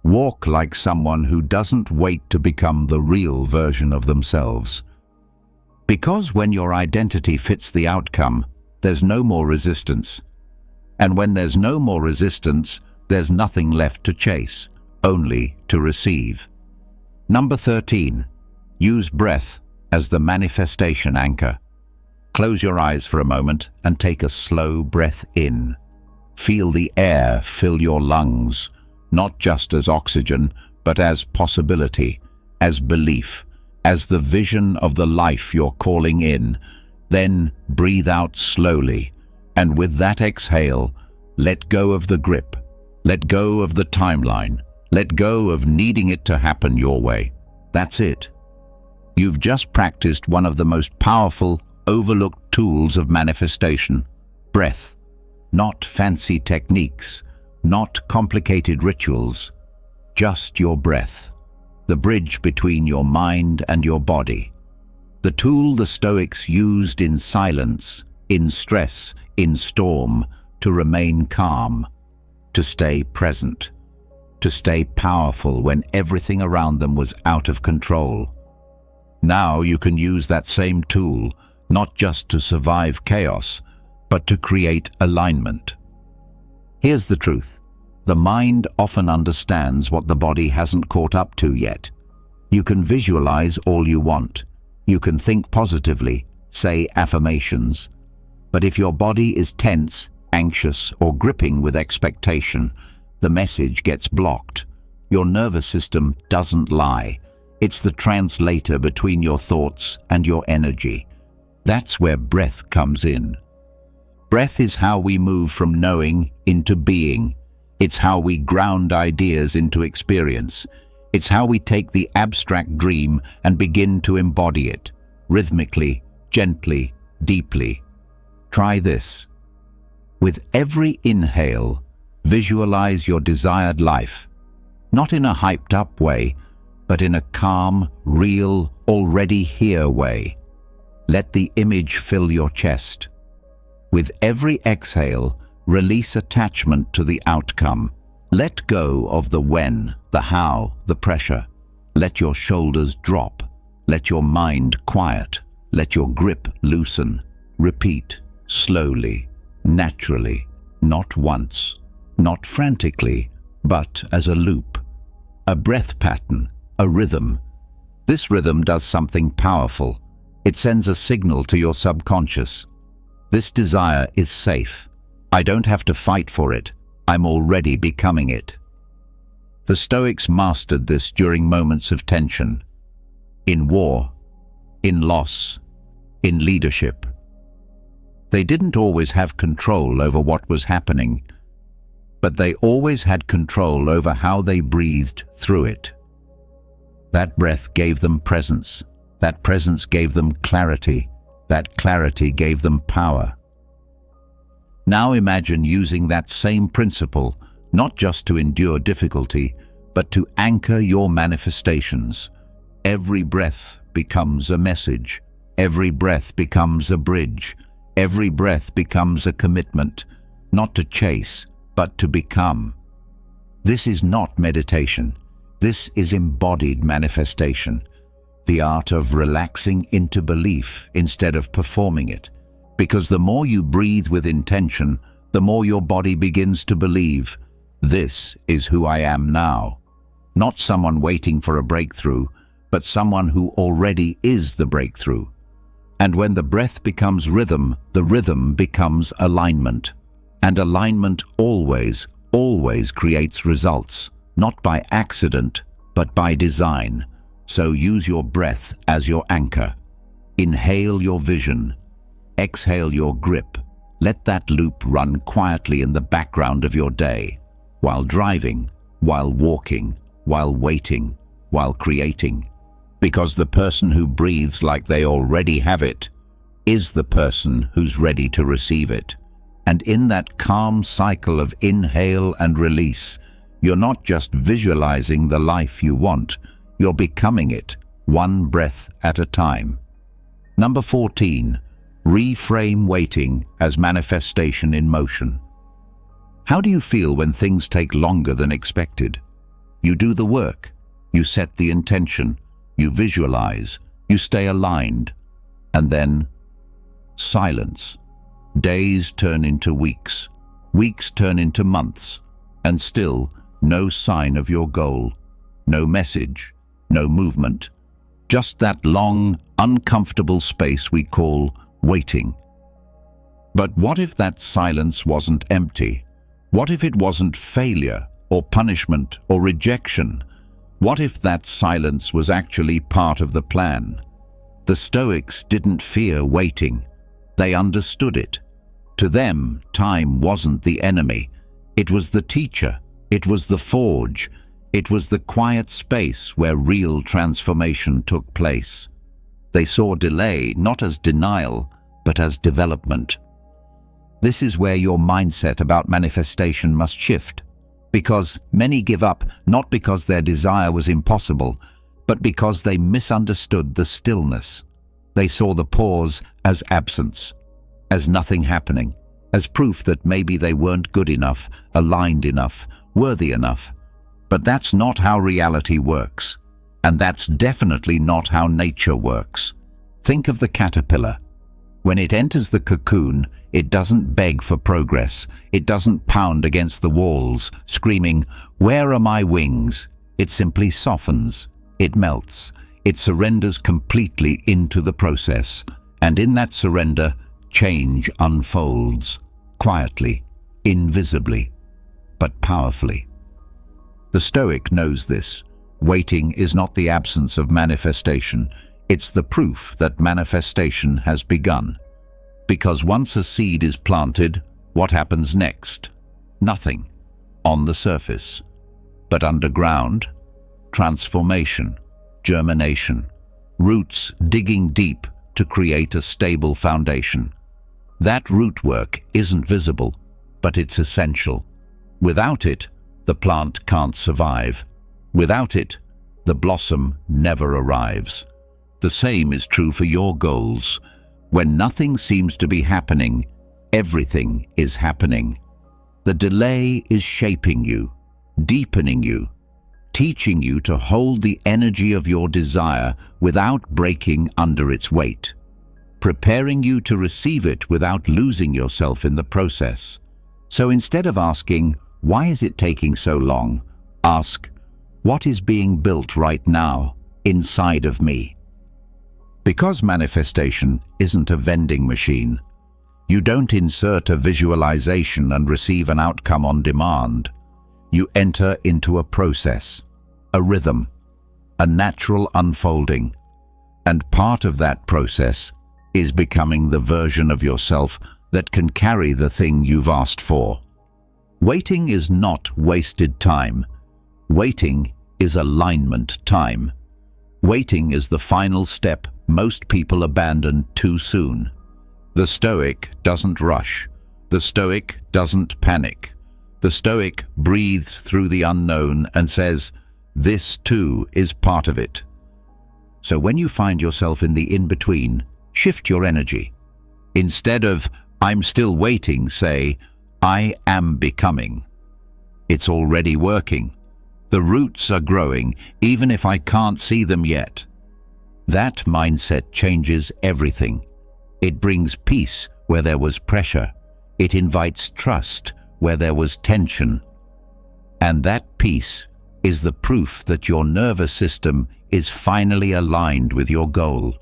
Walk like someone who doesn't wait to become the real version of themselves. Because when your identity fits the outcome, there's no more resistance. And when there's no more resistance, there's nothing left to chase, only to receive. Number 13. Use breath as the manifestation anchor. Close your eyes for a moment and take a slow breath in. Feel the air fill your lungs, not just as oxygen, but as possibility, as belief, as the vision of the life you're calling in. Then breathe out slowly, and with that exhale, let go of the grip, let go of the timeline, let go of needing it to happen your way. That's it. You've just practiced one of the most powerful, overlooked tools of manifestation: breath. Not fancy techniques, not complicated rituals, just your breath, the bridge between your mind and your body. The tool the Stoics used in silence, in stress, in storm, to remain calm, to stay present, to stay powerful when everything around them was out of control. Now you can use that same tool, not just to survive chaos, but to create alignment. Here's the truth. The mind often understands what the body hasn't caught up to yet. You can visualize all you want. You can think positively, say affirmations. But if your body is tense, anxious, or gripping with expectation, the message gets blocked. Your nervous system doesn't lie. It's the translator between your thoughts and your energy. That's where breath comes in. Breath is how we move from knowing into being. It's how we ground ideas into experience. It's how we take the abstract dream and begin to embody it, rhythmically, gently, deeply. Try this. With every inhale, visualize your desired life, not in a hyped-up way, but in a calm, real, already here way. Let the image fill your chest. With every exhale, release attachment to the outcome. Let go of the when, the how, the pressure. Let your shoulders drop. Let your mind quiet. Let your grip loosen. Repeat, slowly, naturally, not once, not frantically, but as a loop, a breath pattern, a rhythm. This rhythm does something powerful. It sends a signal to your subconscious. This desire is safe. I don't have to fight for it. I'm already becoming it. The Stoics mastered this during moments of tension. In war, in loss, in leadership. They didn't always have control over what was happening, but they always had control over how they breathed through it. That breath gave them presence. That presence gave them clarity. That clarity gave them power. Now imagine using that same principle, not just to endure difficulty, but to anchor your manifestations. Every breath becomes a message. Every breath becomes a bridge. Every breath becomes a commitment, not to chase, but to become. This is not meditation. This is embodied manifestation. The art of relaxing into belief instead of performing it. Because the more you breathe with intention, the more your body begins to believe, this is who I am now. Not someone waiting for a breakthrough, but someone who already is the breakthrough. And when the breath becomes rhythm, the rhythm becomes alignment. And alignment always creates results, not by accident, but by design. So use your breath as your anchor. Inhale your vision. Exhale your grip. Let that loop run quietly in the background of your day, while driving, while walking, while waiting, while creating. Because the person who breathes like they already have it is the person who's ready to receive it. And in that calm cycle of inhale and release, you're not just visualizing the life you want, you're becoming it, one breath at a time. Number 14, reframe waiting as manifestation in motion. How do you feel when things take longer than expected? You do the work, you set the intention, you visualize, you stay aligned, and then silence. Days turn into weeks, weeks turn into months, and still no sign of your goal, no message, no movement, just that long, uncomfortable space we call waiting. But what if that silence wasn't empty? What if it wasn't failure or punishment or rejection? What if that silence was actually part of the plan? The Stoics didn't fear waiting. They understood it. To them, time wasn't the enemy. It was the teacher. It was the forge. It was the quiet space where real transformation took place. They saw delay not as denial, but as development. This is where your mindset about manifestation must shift. Because many give up not because their desire was impossible, but because they misunderstood the stillness. They saw the pause as absence, as nothing happening, as proof that maybe they weren't good enough, aligned enough, worthy enough. But that's not how reality works, and that's definitely not how nature works. Think of the caterpillar. When it enters the cocoon, it doesn't beg for progress. It doesn't pound against the walls, screaming, "Where are my wings?" It simply softens. It melts. It surrenders completely into the process. And in that surrender, change unfolds, quietly, invisibly, but powerfully. The Stoic knows this. Waiting is not the absence of manifestation. It's the proof that manifestation has begun. Because once a seed is planted, what happens next? Nothing. On the surface. But underground, transformation, germination, roots digging deep to create a stable foundation. That root work isn't visible, but it's essential. Without it, the plant can't survive. Without it, the blossom never arrives. The same is true for your goals. When nothing seems to be happening, everything is happening. The delay is shaping you, deepening you, teaching you to hold the energy of your desire without breaking under its weight, preparing you to receive it without losing yourself in the process. So instead of asking, "Why is it taking so long?" ask, "What is being built right now inside of me?" Because manifestation isn't a vending machine. You don't insert a visualization and receive an outcome on demand. You enter into a process, a rhythm, a natural unfolding. And part of that process is becoming the version of yourself that can carry the thing you've asked for. Waiting is not wasted time. Waiting is alignment time. Waiting is the final step most people abandon too soon. The Stoic doesn't rush. The Stoic doesn't panic. The Stoic breathes through the unknown and says, this too is part of it. So when you find yourself in the in-between, shift your energy. Instead of, I'm still waiting, say, I am becoming. It's already working. The roots are growing, even if I can't see them yet. That mindset changes everything. It brings peace where there was pressure. It invites trust where there was tension. And that peace is the proof that your nervous system is finally aligned with your goal.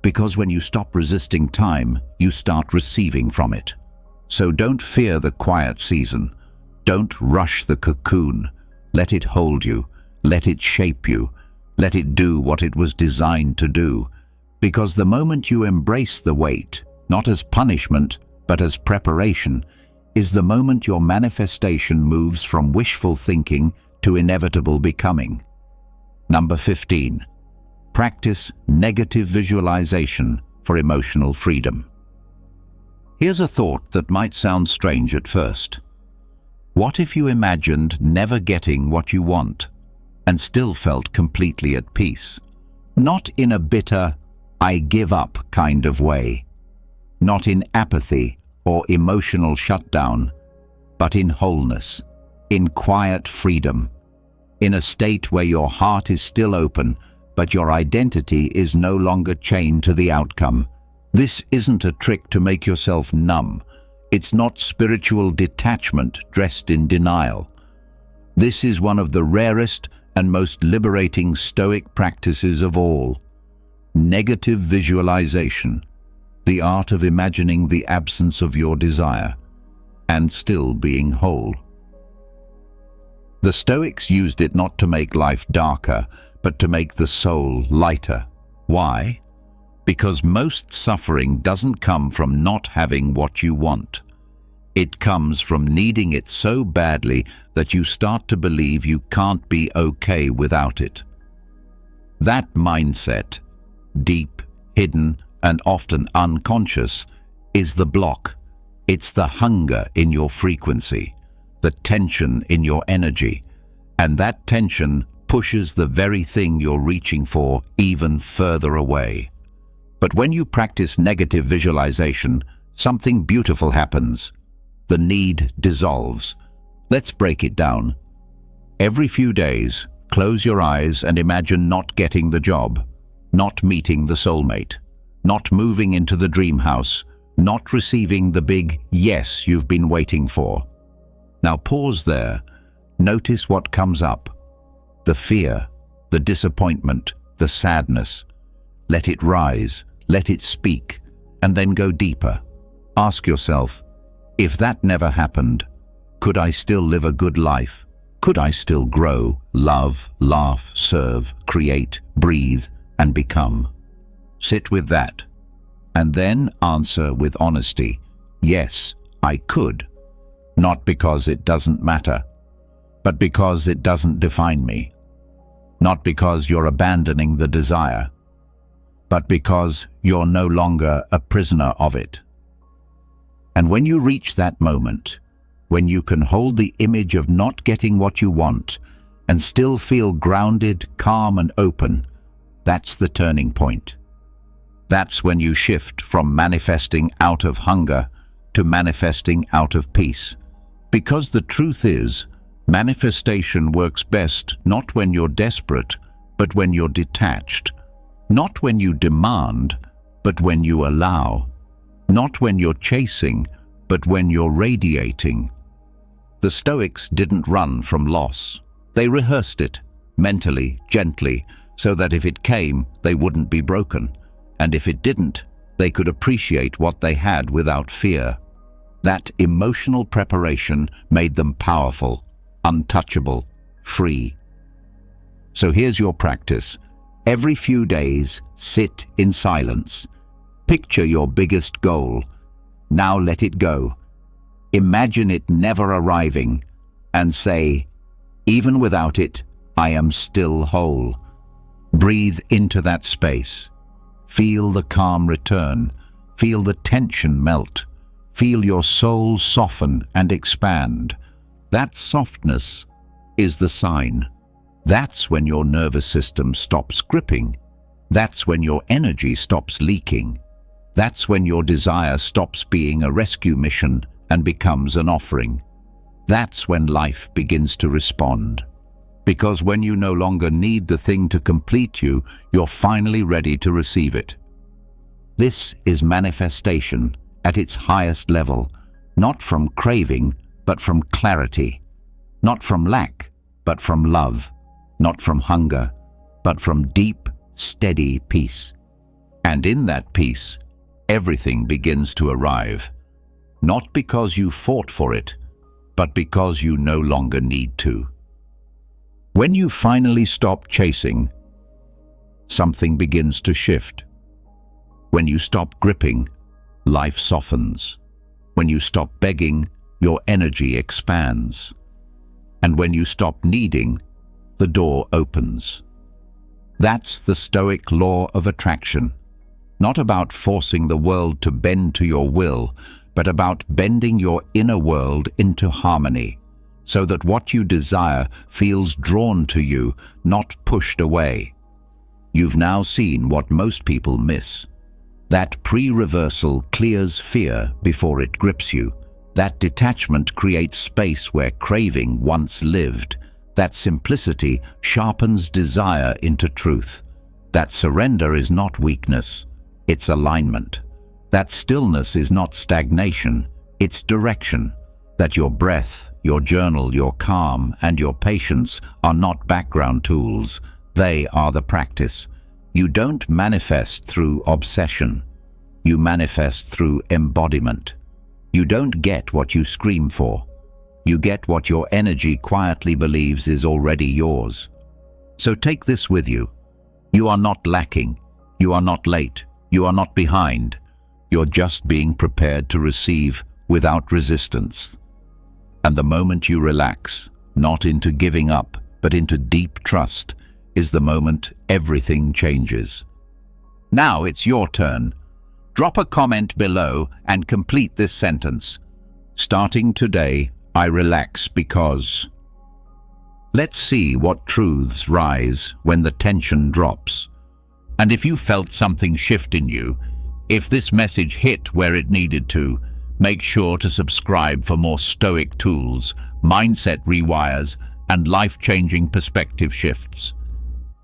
Because when you stop resisting time, you start receiving from it. So don't fear the quiet season. Don't rush the cocoon. Let it hold you. Let it shape you. Let it do what it was designed to do. Because the moment you embrace the wait, not as punishment, but as preparation, is the moment your manifestation moves from wishful thinking to inevitable becoming. Number 15. Practice negative visualization for emotional freedom. Here's a thought that might sound strange at first. What if you imagined never getting what you want and still felt completely at peace? Not in a bitter, I give up kind of way. Not in apathy or emotional shutdown, but in wholeness, in quiet freedom, in a state where your heart is still open, but your identity is no longer chained to the outcome. This isn't a trick to make yourself numb. It's not spiritual detachment dressed in denial. This is one of the rarest and most liberating Stoic practices of all. Negative visualization, the art of imagining the absence of your desire and still being whole. The Stoics used it not to make life darker, but to make the soul lighter. Why? Because most suffering doesn't come from not having what you want. It comes from needing it so badly that you start to believe you can't be okay without it. That mindset, deep, hidden, and often unconscious, is the block. It's the hunger in your frequency, the tension in your energy, and that tension pushes the very thing you're reaching for even further away. But when you practice negative visualization, something beautiful happens. The need dissolves. Let's break it down. Every few days, close your eyes and imagine not getting the job, not meeting the soulmate, not moving into the dream house, not receiving the big yes you've been waiting for. Now pause there. Notice what comes up. The fear, the disappointment, the sadness. Let it rise, let it speak, and then go deeper. Ask yourself, if that never happened, could I still live a good life? Could I still grow, love, laugh, serve, create, breathe, and become? Sit with that, and then answer with honesty, yes, I could. Not because it doesn't matter, but because it doesn't define me. Not because you're abandoning the desire, but because you're no longer a prisoner of it. And when you reach that moment, when you can hold the image of not getting what you want and still feel grounded, calm, and open, that's the turning point. That's when you shift from manifesting out of hunger to manifesting out of peace. Because the truth is, manifestation works best not when you're desperate, but when you're detached. Not when you demand, but when you allow. Not when you're chasing, but when you're radiating. The Stoics didn't run from loss. They rehearsed it, mentally, gently, so that if it came, they wouldn't be broken. and if it didn't, they could appreciate what they had without fear. That emotional preparation made them powerful, untouchable, free. So here's your practice. Every few days, sit in silence. Picture your biggest goal. Now let it go. Imagine it never arriving, and say, even without it, I am still whole. Breathe into that space. Feel the calm return. Feel the tension melt. Feel your soul soften and expand. That softness is the sign. That's when your nervous system stops gripping. That's when your energy stops leaking. That's when your desire stops being a rescue mission and becomes an offering. That's when life begins to respond. Because when you no longer need the thing to complete you, you're finally ready to receive it. This is manifestation at its highest level, not from craving, but from clarity. Not from lack, but from love. Not from hunger, but from deep, steady peace. And in that peace, everything begins to arrive. Not because you fought for it, but because you no longer need to. When you finally stop chasing, something begins to shift. When you stop gripping, life softens. When you stop begging, your energy expands. And when you stop needing, the door opens. That's the Stoic law of attraction. Not about forcing the world to bend to your will, but about bending your inner world into harmony, so that what you desire feels drawn to you, not pushed away. You've now seen what most people miss. That pre-reversal clears fear before it grips you. That detachment creates space where craving once lived. That simplicity sharpens desire into truth. That surrender is not weakness, it's alignment. That stillness is not stagnation, it's direction. That your breath, your journal, your calm, and your patience are not background tools. They are the practice. You don't manifest through obsession. You manifest through embodiment. You don't get what you scream for. You get what your energy quietly believes is already yours. So take this with you. You are not lacking. You are not late. You are not behind. You're just being prepared to receive without resistance. And the moment you relax, not into giving up, but into deep trust, is the moment everything changes. Now it's your turn. Drop a comment below and complete this sentence. Starting today, I relax because... Let's see what truths rise when the tension drops. And if you felt something shift in you, if this message hit where it needed to, make sure to subscribe for more Stoic tools, mindset rewires, and life-changing perspective shifts.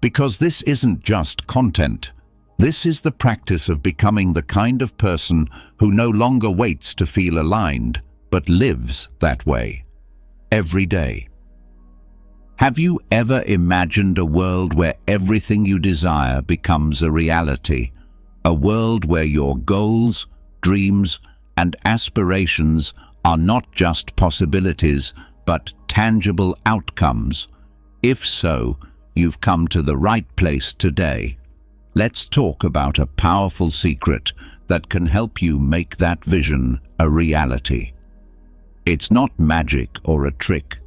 Because this isn't just content. This is the practice of becoming the kind of person who no longer waits to feel aligned, but lives that way, every day. Have you ever imagined a world where everything you desire becomes a reality? A world where your goals, dreams, and aspirations are not just possibilities, but tangible outcomes? If so, you've come to the right place today. Let's talk about a powerful secret that can help you make that vision a reality. It's not magic or a trick,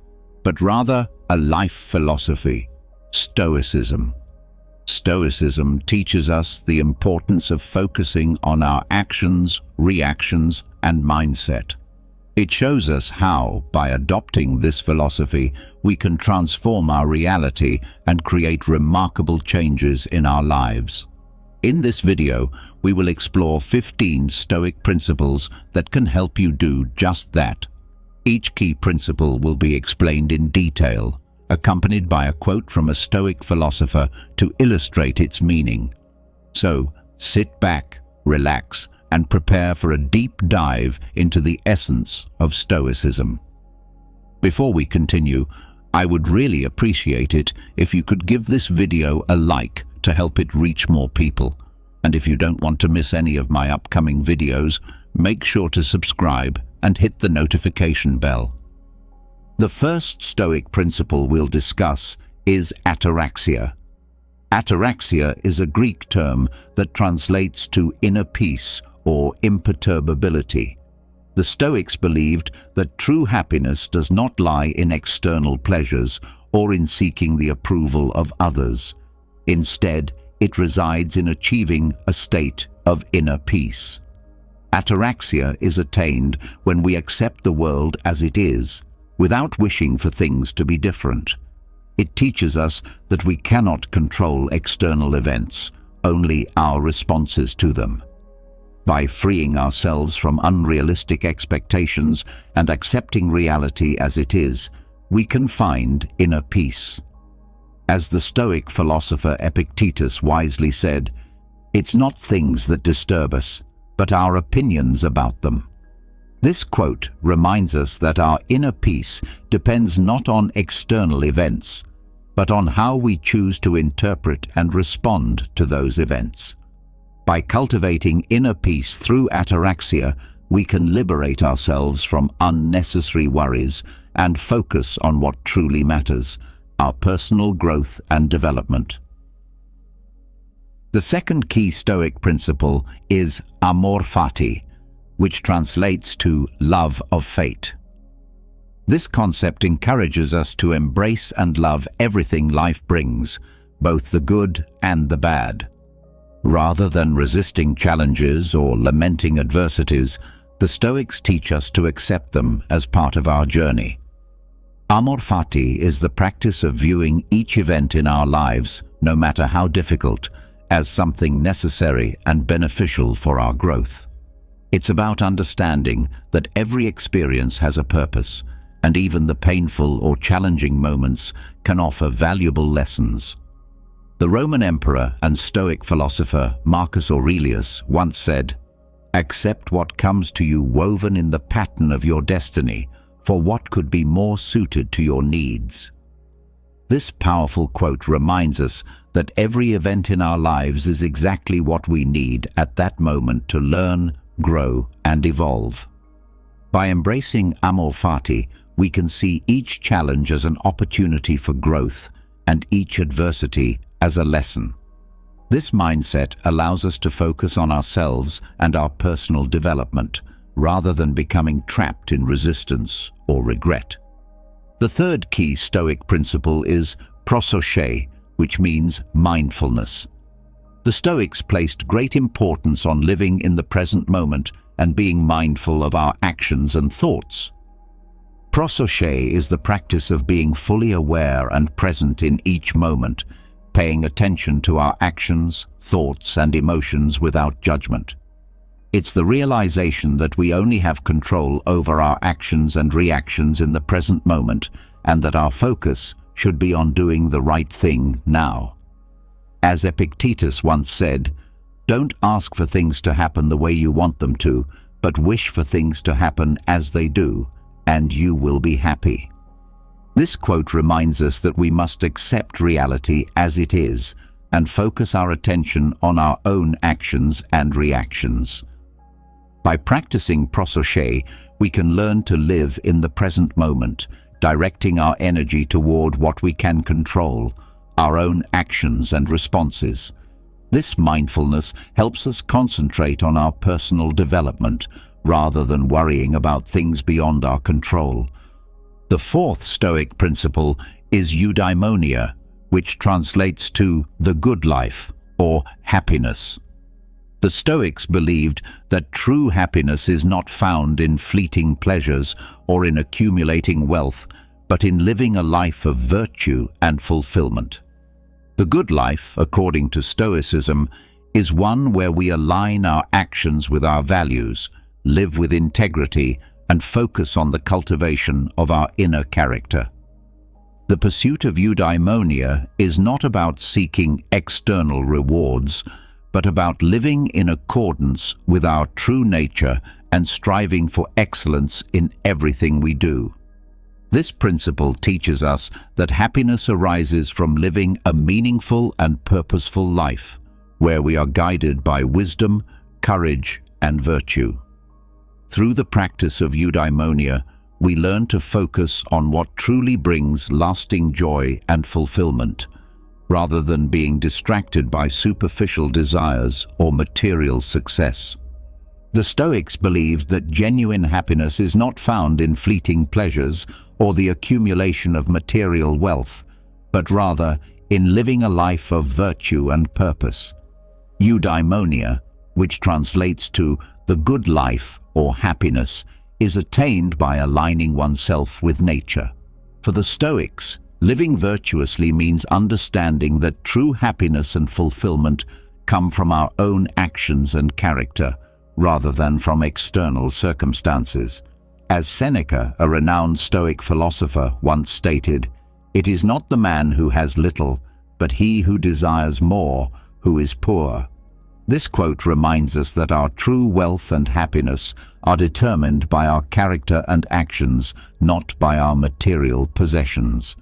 but rather a life philosophy, Stoicism. Stoicism teaches us the importance of focusing on our actions, reactions, and mindset. It shows us how, by adopting this philosophy, we can transform our reality and create remarkable changes in our lives. In this video, we will explore 15 Stoic principles that can help you do just that. Each key principle will be explained in detail, accompanied by a quote from a Stoic philosopher to illustrate its meaning. So, sit back, relax, and prepare for a deep dive into the essence of Stoicism. Before we continue, I would really appreciate it if you could give this video a like to help it reach more people. And if you don't want to miss any of my upcoming videos, make sure to subscribe and hit the notification bell. The first Stoic principle we'll discuss is ataraxia. Ataraxia is a Greek term that translates to inner peace or imperturbability. The Stoics believed that true happiness does not lie in external pleasures or in seeking the approval of others. Instead, it resides in achieving a state of inner peace. Ataraxia is attained when we accept the world as it is, without wishing for things to be different. It teaches us that we cannot control external events, only our responses to them. By freeing ourselves from unrealistic expectations and accepting reality as it is, we can find inner peace. As the Stoic philosopher Epictetus wisely said, "It's not things that disturb us, but our opinions about them." This quote reminds us that our inner peace depends not on external events, but on how we choose to interpret and respond to those events. By cultivating inner peace through ataraxia, we can liberate ourselves from unnecessary worries and focus on what truly matters, our personal growth and development. The second key Stoic principle is Amor fati, which translates to love of fate. This concept encourages us to embrace and love everything life brings, both the good and the bad. Rather than resisting challenges or lamenting adversities, the Stoics teach us to accept them as part of our journey. Amor fati is the practice of viewing each event in our lives, no matter how difficult, as something necessary and beneficial for our growth. It's about understanding that every experience has a purpose, and even the painful or challenging moments can offer valuable lessons. The Roman emperor and Stoic philosopher Marcus Aurelius once said, "Accept what comes to you woven in the pattern of your destiny, for what could be more suited to your needs?" This powerful quote reminds us that every event in our lives is exactly what we need at that moment to learn, grow, and evolve. By embracing Amor fati, we can see each challenge as an opportunity for growth and each adversity as a lesson. This mindset allows us to focus on ourselves and our personal development, rather than becoming trapped in resistance or regret. The third key Stoic principle is prosoche, which means mindfulness. The Stoics placed great importance on living in the present moment and being mindful of our actions and thoughts. Prosoche is the practice of being fully aware and present in each moment, paying attention to our actions, thoughts, and emotions without judgment. It's the realization that we only have control over our actions and reactions in the present moment, and that our focus should be on doing the right thing now. As Epictetus once said, "Don't ask for things to happen the way you want them to, but wish for things to happen as they do, and you will be happy." This quote reminds us that we must accept reality as it is and focus our attention on our own actions and reactions. By practicing prosoche, we can learn to live in the present moment, directing our energy toward what we can control, our own actions and responses. This mindfulness helps us concentrate on our personal development, rather than worrying about things beyond our control. The fourth Stoic principle is eudaimonia, which translates to the good life or happiness. The Stoics believed that true happiness is not found in fleeting pleasures or in accumulating wealth, but in living a life of virtue and fulfillment. The good life, according to Stoicism, is one where we align our actions with our values, live with integrity, and focus on the cultivation of our inner character. The pursuit of eudaimonia is not about seeking external rewards, but about living in accordance with our true nature and striving for excellence in everything we do. This principle teaches us that happiness arises from living a meaningful and purposeful life, where we are guided by wisdom, courage, and virtue. Through the practice of eudaimonia, we learn to focus on what truly brings lasting joy and fulfillment, rather than being distracted by superficial desires or material success. The Stoics believed that genuine happiness is not found in fleeting pleasures or the accumulation of material wealth, but rather in living a life of virtue and purpose. Eudaimonia, which translates to the good life or happiness, is attained by aligning oneself with nature. For the Stoics, living virtuously means understanding that true happiness and fulfillment come from our own actions and character, rather than from external circumstances. As Seneca, a renowned Stoic philosopher, once stated, "It is not the man who has little, but he who desires more, who is poor." This quote reminds us that our true wealth and happiness are determined by our character and actions, not by our material possessions.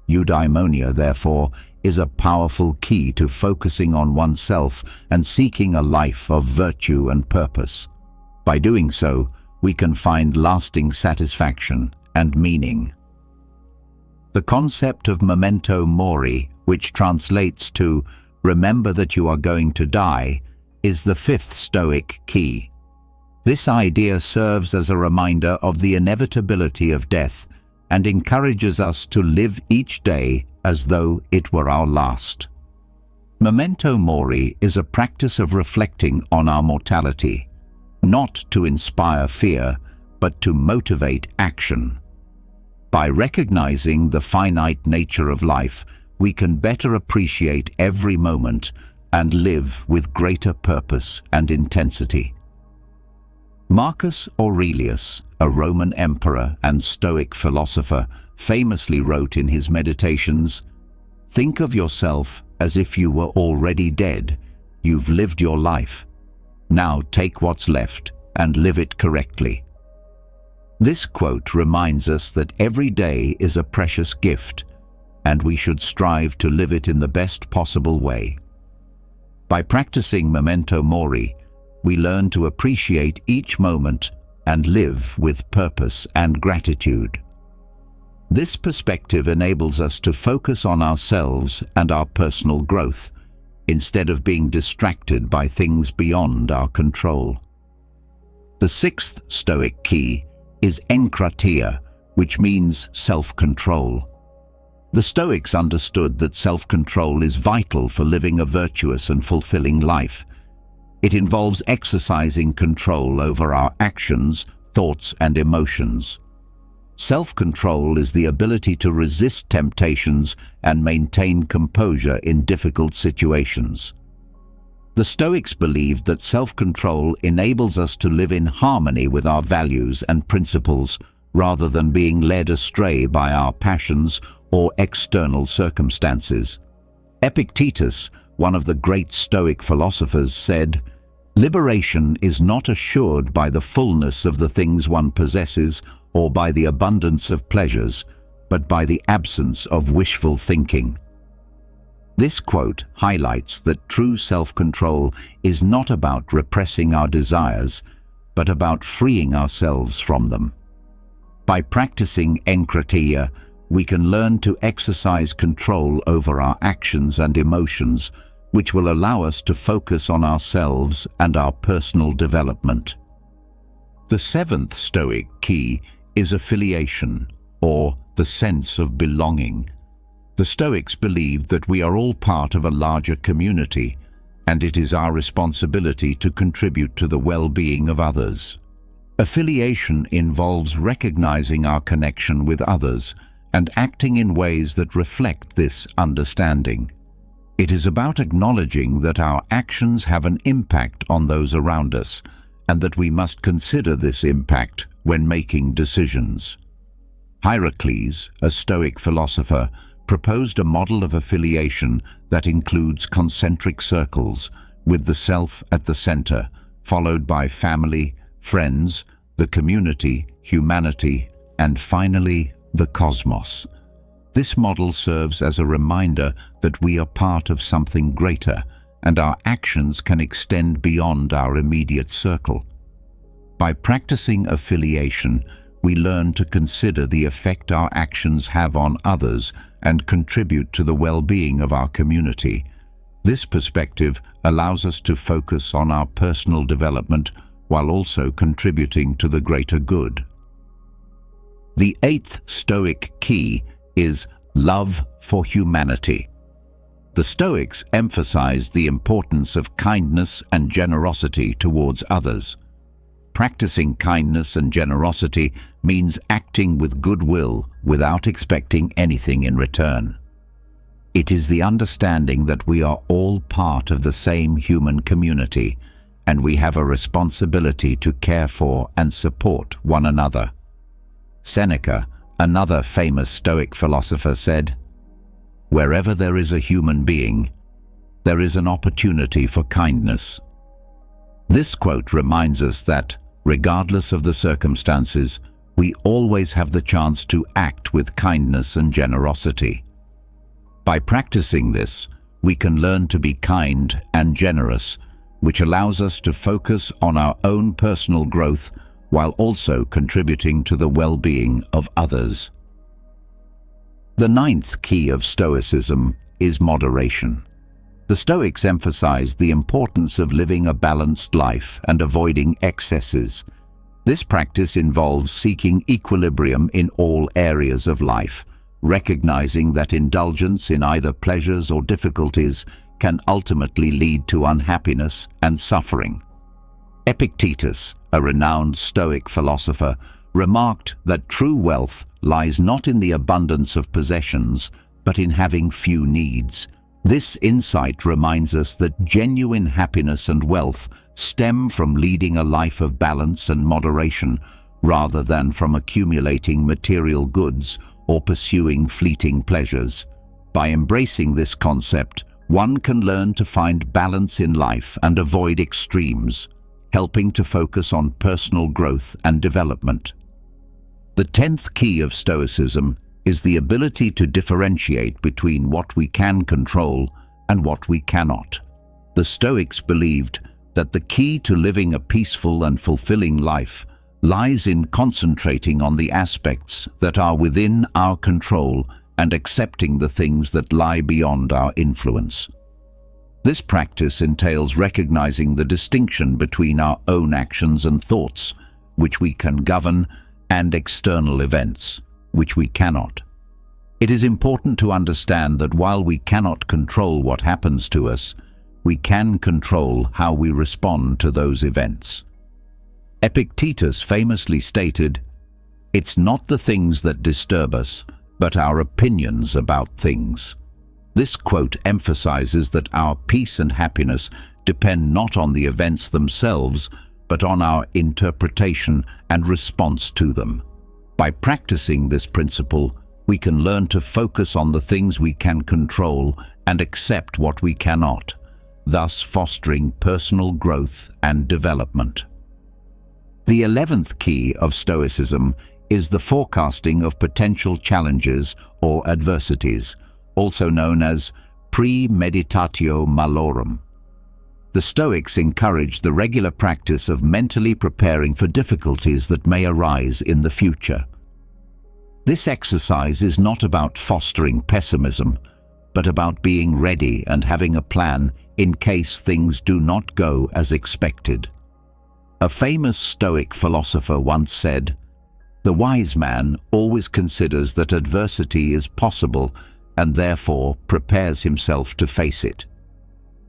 Eudaimonia, therefore, is a powerful key to focusing on oneself and seeking a life of virtue and purpose. By doing so, we can find lasting satisfaction and meaning. The concept of memento mori, which translates to "remember that you are going to die," is the fifth Stoic key. This idea serves as a reminder of the inevitability of death and encourages us to live each day as though it were our last. Memento mori is a practice of reflecting on our mortality, not to inspire fear, but to motivate action. By recognizing the finite nature of life, we can better appreciate every moment and live with greater purpose and intensity. Marcus Aurelius, a Roman emperor and Stoic philosopher, famously wrote in his Meditations, "Think of yourself as if you were already dead. You've lived your life. Now take what's left and live it correctly." This quote reminds us that every day is a precious gift, and we should strive to live it in the best possible way. By practicing memento mori, we learn to appreciate each moment and live with purpose and gratitude. This perspective enables us to focus on ourselves and our personal growth, instead of being distracted by things beyond our control. The sixth Stoic key is enkratia, which means self-control. The Stoics understood that self-control is vital for living a virtuous and fulfilling life. It involves exercising control over our actions, thoughts, and emotions. Self-control is the ability to resist temptations and maintain composure in difficult situations. The Stoics believed that self-control enables us to live in harmony with our values and principles, rather than being led astray by our passions or external circumstances. Epictetus, one of the great Stoic philosophers, said, "Liberation is not assured by the fullness of the things one possesses or by the abundance of pleasures, but by the absence of wishful thinking." This quote highlights that true self-control is not about repressing our desires, but about freeing ourselves from them. By practicing enkratia, we can learn to exercise control over our actions and emotions, which will allow us to focus on ourselves and our personal development. The seventh Stoic key is affiliation, or the sense of belonging. The Stoics believed that we are all part of a larger community, and it is our responsibility to contribute to the well-being of others. Affiliation involves recognizing our connection with others and acting in ways that reflect this understanding. It is about acknowledging that our actions have an impact on those around us, and that we must consider this impact when making decisions. Hierocles, a Stoic philosopher, proposed a model of affiliation that includes concentric circles, with the self at the center, followed by family, friends, the community, humanity, and finally, the cosmos. This model serves as a reminder that we are part of something greater, and our actions can extend beyond our immediate circle. By practicing affiliation, we learn to consider the effect our actions have on others and contribute to the well-being of our community. This perspective allows us to focus on our personal development while also contributing to the greater good. The eighth Stoic key is love for humanity. The Stoics emphasize the importance of kindness and generosity towards others. Practicing kindness and generosity means acting with goodwill without expecting anything in return. It is the understanding that we are all part of the same human community, and we have a responsibility to care for and support one another. Seneca, another famous Stoic philosopher, said, "Wherever there is a human being, there is an opportunity for kindness." This quote reminds us that, regardless of the circumstances, we always have the chance to act with kindness and generosity. By practicing this, we can learn to be kind and generous, which allows us to focus on our own personal growth while also contributing to the well-being of others. The ninth key of Stoicism is moderation. The Stoics emphasize the importance of living a balanced life and avoiding excesses. This practice involves seeking equilibrium in all areas of life, recognizing that indulgence in either pleasures or difficulties can ultimately lead to unhappiness and suffering. Epictetus, a renowned Stoic philosopher, remarked that true wealth lies not in the abundance of possessions, but in having few needs. This insight reminds us that genuine happiness and wealth stem from leading a life of balance and moderation, rather than from accumulating material goods or pursuing fleeting pleasures. By embracing this concept, one can learn to find balance in life and avoid extremes, helping to focus on personal growth and development. The 10th key of Stoicism is the ability to differentiate between what we can control and what we cannot. The Stoics believed that the key to living a peaceful and fulfilling life lies in concentrating on the aspects that are within our control and accepting the things that lie beyond our influence. This practice entails recognizing the distinction between our own actions and thoughts, which we can govern, and external events, which we cannot. It is important to understand that while we cannot control what happens to us, we can control how we respond to those events. Epictetus famously stated, "It's not the things that disturb us, but our opinions about things." This quote emphasizes that our peace and happiness depend not on the events themselves, but on our interpretation and response to them. By practicing this principle, we can learn to focus on the things we can control and accept what we cannot, thus fostering personal growth and development. The 11th key of Stoicism is the forecasting of potential challenges or adversities, also known as premeditatio malorum. The Stoics encourage the regular practice of mentally preparing for difficulties that may arise in the future. This exercise is not about fostering pessimism, but about being ready and having a plan in case things do not go as expected. A famous Stoic philosopher once said, "The wise man always considers that adversity is possible and therefore prepares himself to face it."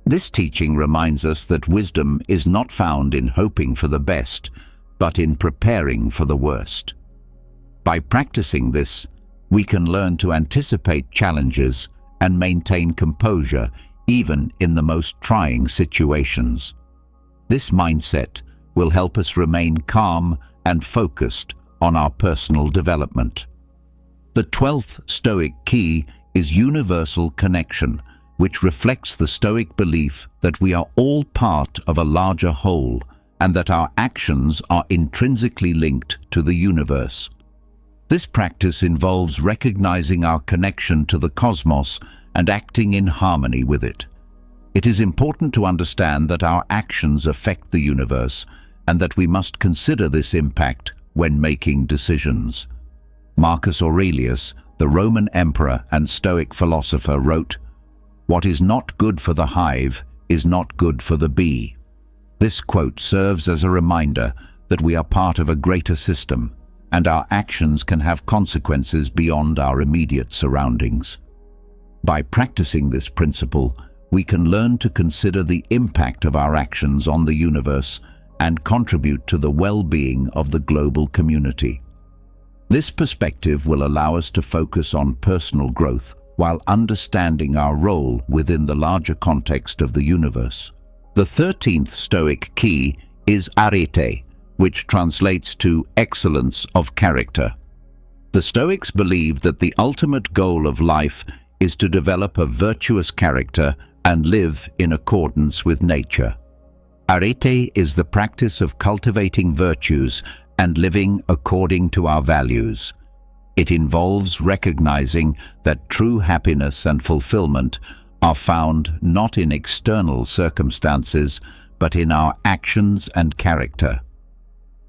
This teaching reminds us that wisdom is not found in hoping for the best, but in preparing for the worst. By practicing this, we can learn to anticipate challenges and maintain composure even in the most trying situations. This mindset will help us remain calm and focused on our personal development. The 12th Stoic key is universal connection, which reflects the Stoic belief that we are all part of a larger whole and that our actions are intrinsically linked to the universe. This practice involves recognizing our connection to the cosmos and acting in harmony with it. It is important to understand that our actions affect the universe and that we must consider this impact when making decisions. Marcus Aurelius, the Roman emperor and Stoic philosopher, wrote, "What is not good for the hive is not good for the bee." This quote serves as a reminder that we are part of a greater system, and our actions can have consequences beyond our immediate surroundings. By practicing this principle, we can learn to consider the impact of our actions on the universe and contribute to the well-being of the global community. This perspective will allow us to focus on personal growth while understanding our role within the larger context of the universe. The 13th Stoic key is arete, which translates to excellence of character. The Stoics believe that the ultimate goal of life is to develop a virtuous character and live in accordance with nature. Arete is the practice of cultivating virtues and living according to our values. It involves recognizing that true happiness and fulfillment are found not in external circumstances, but in our actions and character.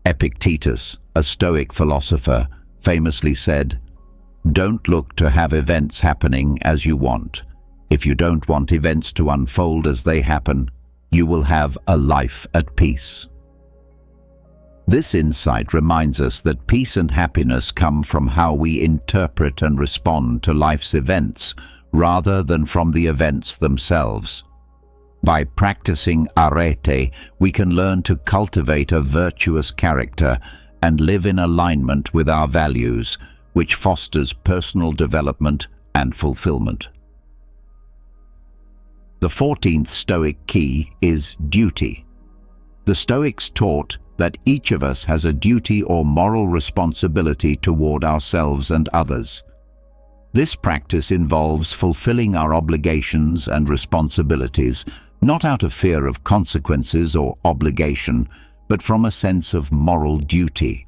Epictetus, a Stoic philosopher, famously said, "Don't look to have events happening as you want. If you don't want events to unfold as they happen, you will have a life at peace." This insight reminds us that peace and happiness come from how we interpret and respond to life's events, rather than from the events themselves. By practicing arete, we can learn to cultivate a virtuous character and live in alignment with our values, which fosters personal development and fulfillment. The 14th Stoic key is duty. The Stoics taught that each of us has a duty or moral responsibility toward ourselves and others. This practice involves fulfilling our obligations and responsibilities, not out of fear of consequences or obligation, but from a sense of moral duty.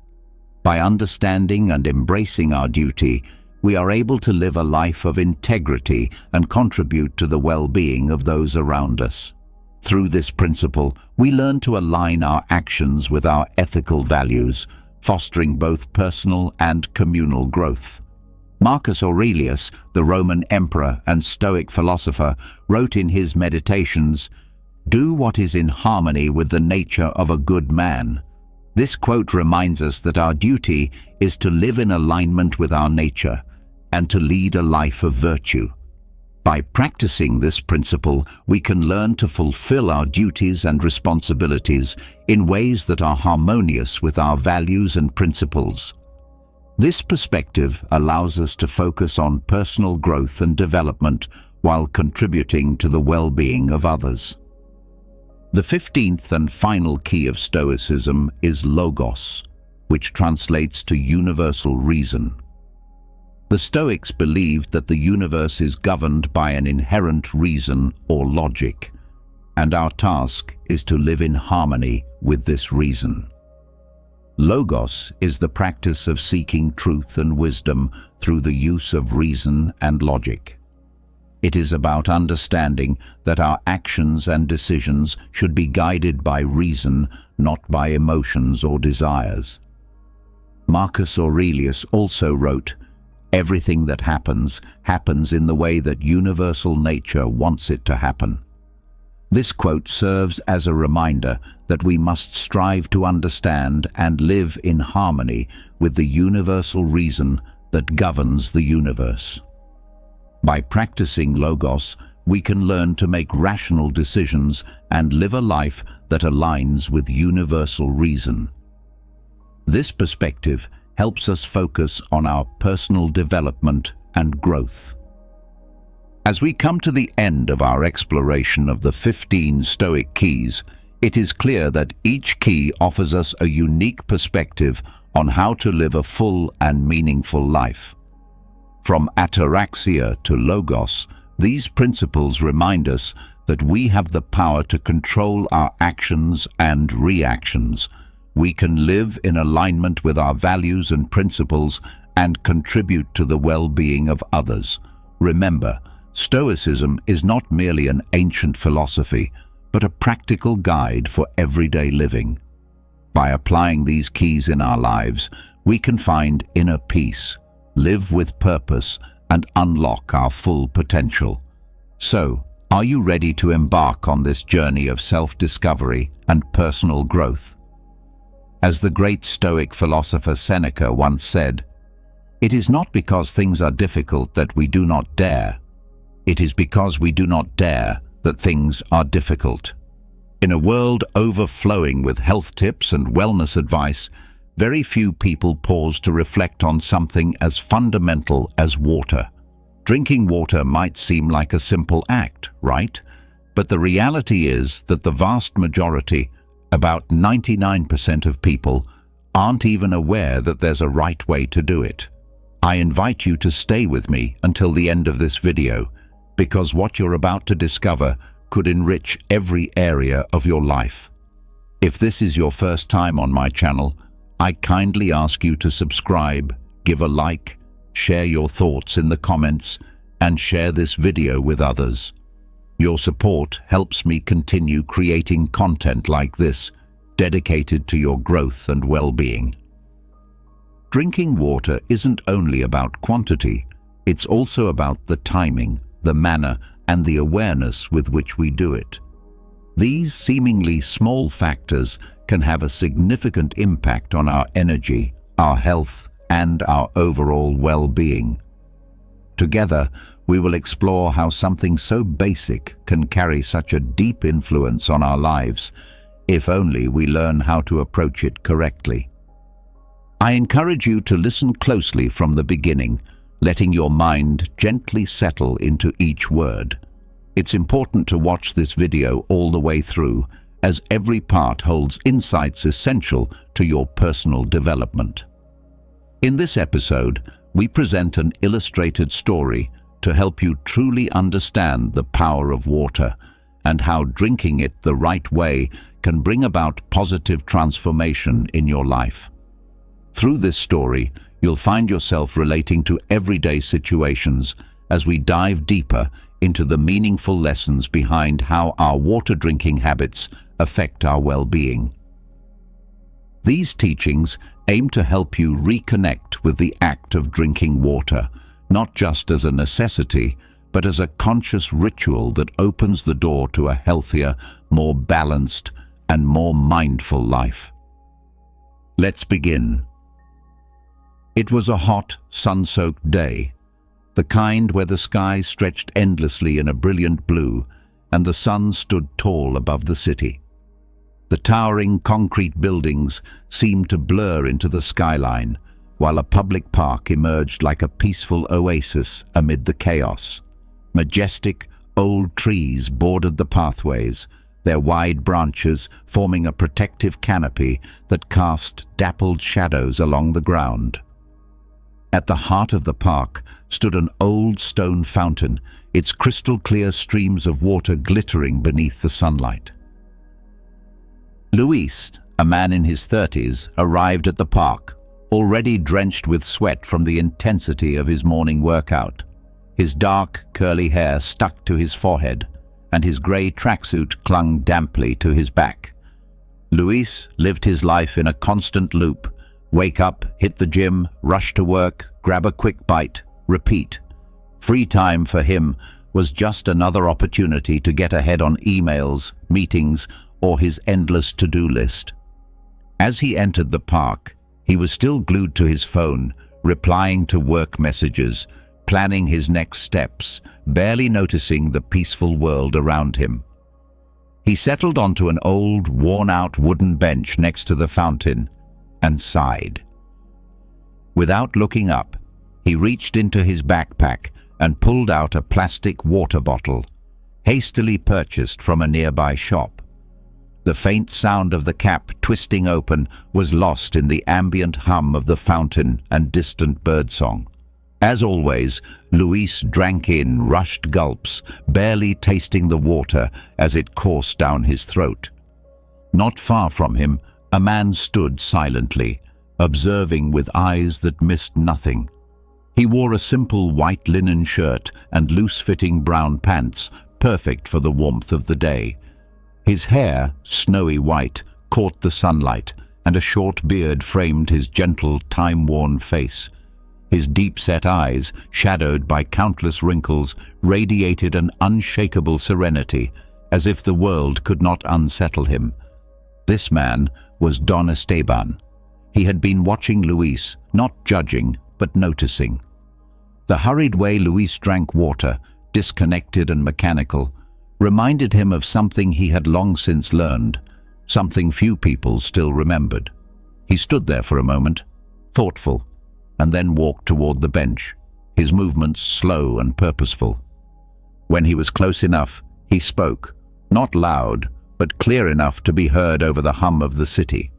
By understanding and embracing our duty, we are able to live a life of integrity and contribute to the well-being of those around us. Through this principle, we learn to align our actions with our ethical values, fostering both personal and communal growth. Marcus Aurelius, the Roman emperor and Stoic philosopher, wrote in his Meditations, "Do what is in harmony with the nature of a good man." This quote reminds us that our duty is to live in alignment with our nature and to lead a life of virtue. By practicing this principle, we can learn to fulfill our duties and responsibilities in ways that are harmonious with our values and principles. This perspective allows us to focus on personal growth and development while contributing to the well-being of others. The 15th and final key of Stoicism is logos, which translates to universal reason. The Stoics believed that the universe is governed by an inherent reason or logic, and our task is to live in harmony with this reason. Logos is the practice of seeking truth and wisdom through the use of reason and logic. It is about understanding that our actions and decisions should be guided by reason, not by emotions or desires. Marcus Aurelius also wrote, "Everything that happens, happens in the way that universal nature wants it to happen." This quote serves as a reminder that we must strive to understand and live in harmony with the universal reason that governs the universe. By practicing logos, we can learn to make rational decisions and live a life that aligns with universal reason. This perspective helps us focus on our personal development and growth. As we come to the end of our exploration of the 15 Stoic keys, it is clear that each key offers us a unique perspective on how to live a full and meaningful life. From ataraxia to logos, these principles remind us that we have the power to control our actions and reactions. We can live in alignment with our values and principles and contribute to the well-being of others. Remember, Stoicism is not merely an ancient philosophy, but a practical guide for everyday living. By applying these keys in our lives, we can find inner peace, live with purpose, and unlock our full potential. So, are you ready to embark on this journey of self-discovery and personal growth? As the great Stoic philosopher Seneca once said, "It is not because things are difficult that we do not dare. It is because we do not dare that things are difficult." In a world overflowing with health tips and wellness advice, very few people pause to reflect on something as fundamental as water. Drinking water might seem like a simple act, right? But the reality is that the vast majority, about 99% of people, aren't even aware that there's a right way to do it. I invite you to stay with me until the end of this video, because what you're about to discover could enrich every area of your life. If this is your first time on my channel, I kindly ask you to subscribe, give a like, share your thoughts in the comments, and share this video with others. Your support helps me continue creating content like this, dedicated to your growth and well-being. Drinking water isn't only about quantity, it's also about the timing, the manner, and the awareness with which we do it. These seemingly small factors can have a significant impact on our energy, our health, and our overall well-being. Together, we will explore how something so basic can carry such a deep influence on our lives, if only we learn how to approach it correctly. I encourage you to listen closely from the beginning, letting your mind gently settle into each word. It's important to watch this video all the way through, as every part holds insights essential to your personal development. In this episode, we present an illustrated story to help you truly understand the power of water and how drinking it the right way can bring about positive transformation in your life. Through this story, you'll find yourself relating to everyday situations as we dive deeper into the meaningful lessons behind how our water drinking habits affect our well-being. These teachings aim to help you reconnect with the act of drinking water, not just as a necessity, but as a conscious ritual that opens the door to a healthier, more balanced, and more mindful life. Let's begin. It was a hot, sun-soaked day, the kind where the sky stretched endlessly in a brilliant blue and the sun stood tall above the city. The towering concrete buildings seemed to blur into the skyline, while a public park emerged like a peaceful oasis amid the chaos. Majestic, old trees bordered the pathways, their wide branches forming a protective canopy that cast dappled shadows along the ground. At the heart of the park stood an old stone fountain, its crystal-clear streams of water glittering beneath the sunlight. Luis, a man in his 30s, arrived at the park, already drenched with sweat from the intensity of his morning workout. His dark, curly hair stuck to his forehead, and his grey tracksuit clung damply to his back. Luis lived his life in a constant loop. Wake up, hit the gym, rush to work, grab a quick bite, repeat. Free time for him was just another opportunity to get ahead on emails, meetings, or his endless to-do list. As he entered the park, he was still glued to his phone, replying to work messages, planning his next steps, barely noticing the peaceful world around him. He settled onto an old, worn-out wooden bench next to the fountain and sighed. Without looking up, he reached into his backpack and pulled out a plastic water bottle, hastily purchased from a nearby shop. The faint sound of the cap twisting open was lost in the ambient hum of the fountain and distant birdsong. As always, Luis drank in rushed gulps, barely tasting the water as it coursed down his throat. Not far from him, a man stood silently, observing with eyes that missed nothing. He wore a simple white linen shirt and loose-fitting brown pants, perfect for the warmth of the day. His hair, snowy white, caught the sunlight, and a short beard framed his gentle, time-worn face. His deep-set eyes, shadowed by countless wrinkles, radiated an unshakable serenity, as if the world could not unsettle him. This man was Don Esteban. He had been watching Luis, not judging, but noticing. The hurried way Luis drank water, disconnected and mechanical, reminded him of something he had long since learned, something few people still remembered. He stood there for a moment, thoughtful, and then walked toward the bench, his movements slow and purposeful. When he was close enough, he spoke, not loud, but clear enough to be heard over the hum of the city.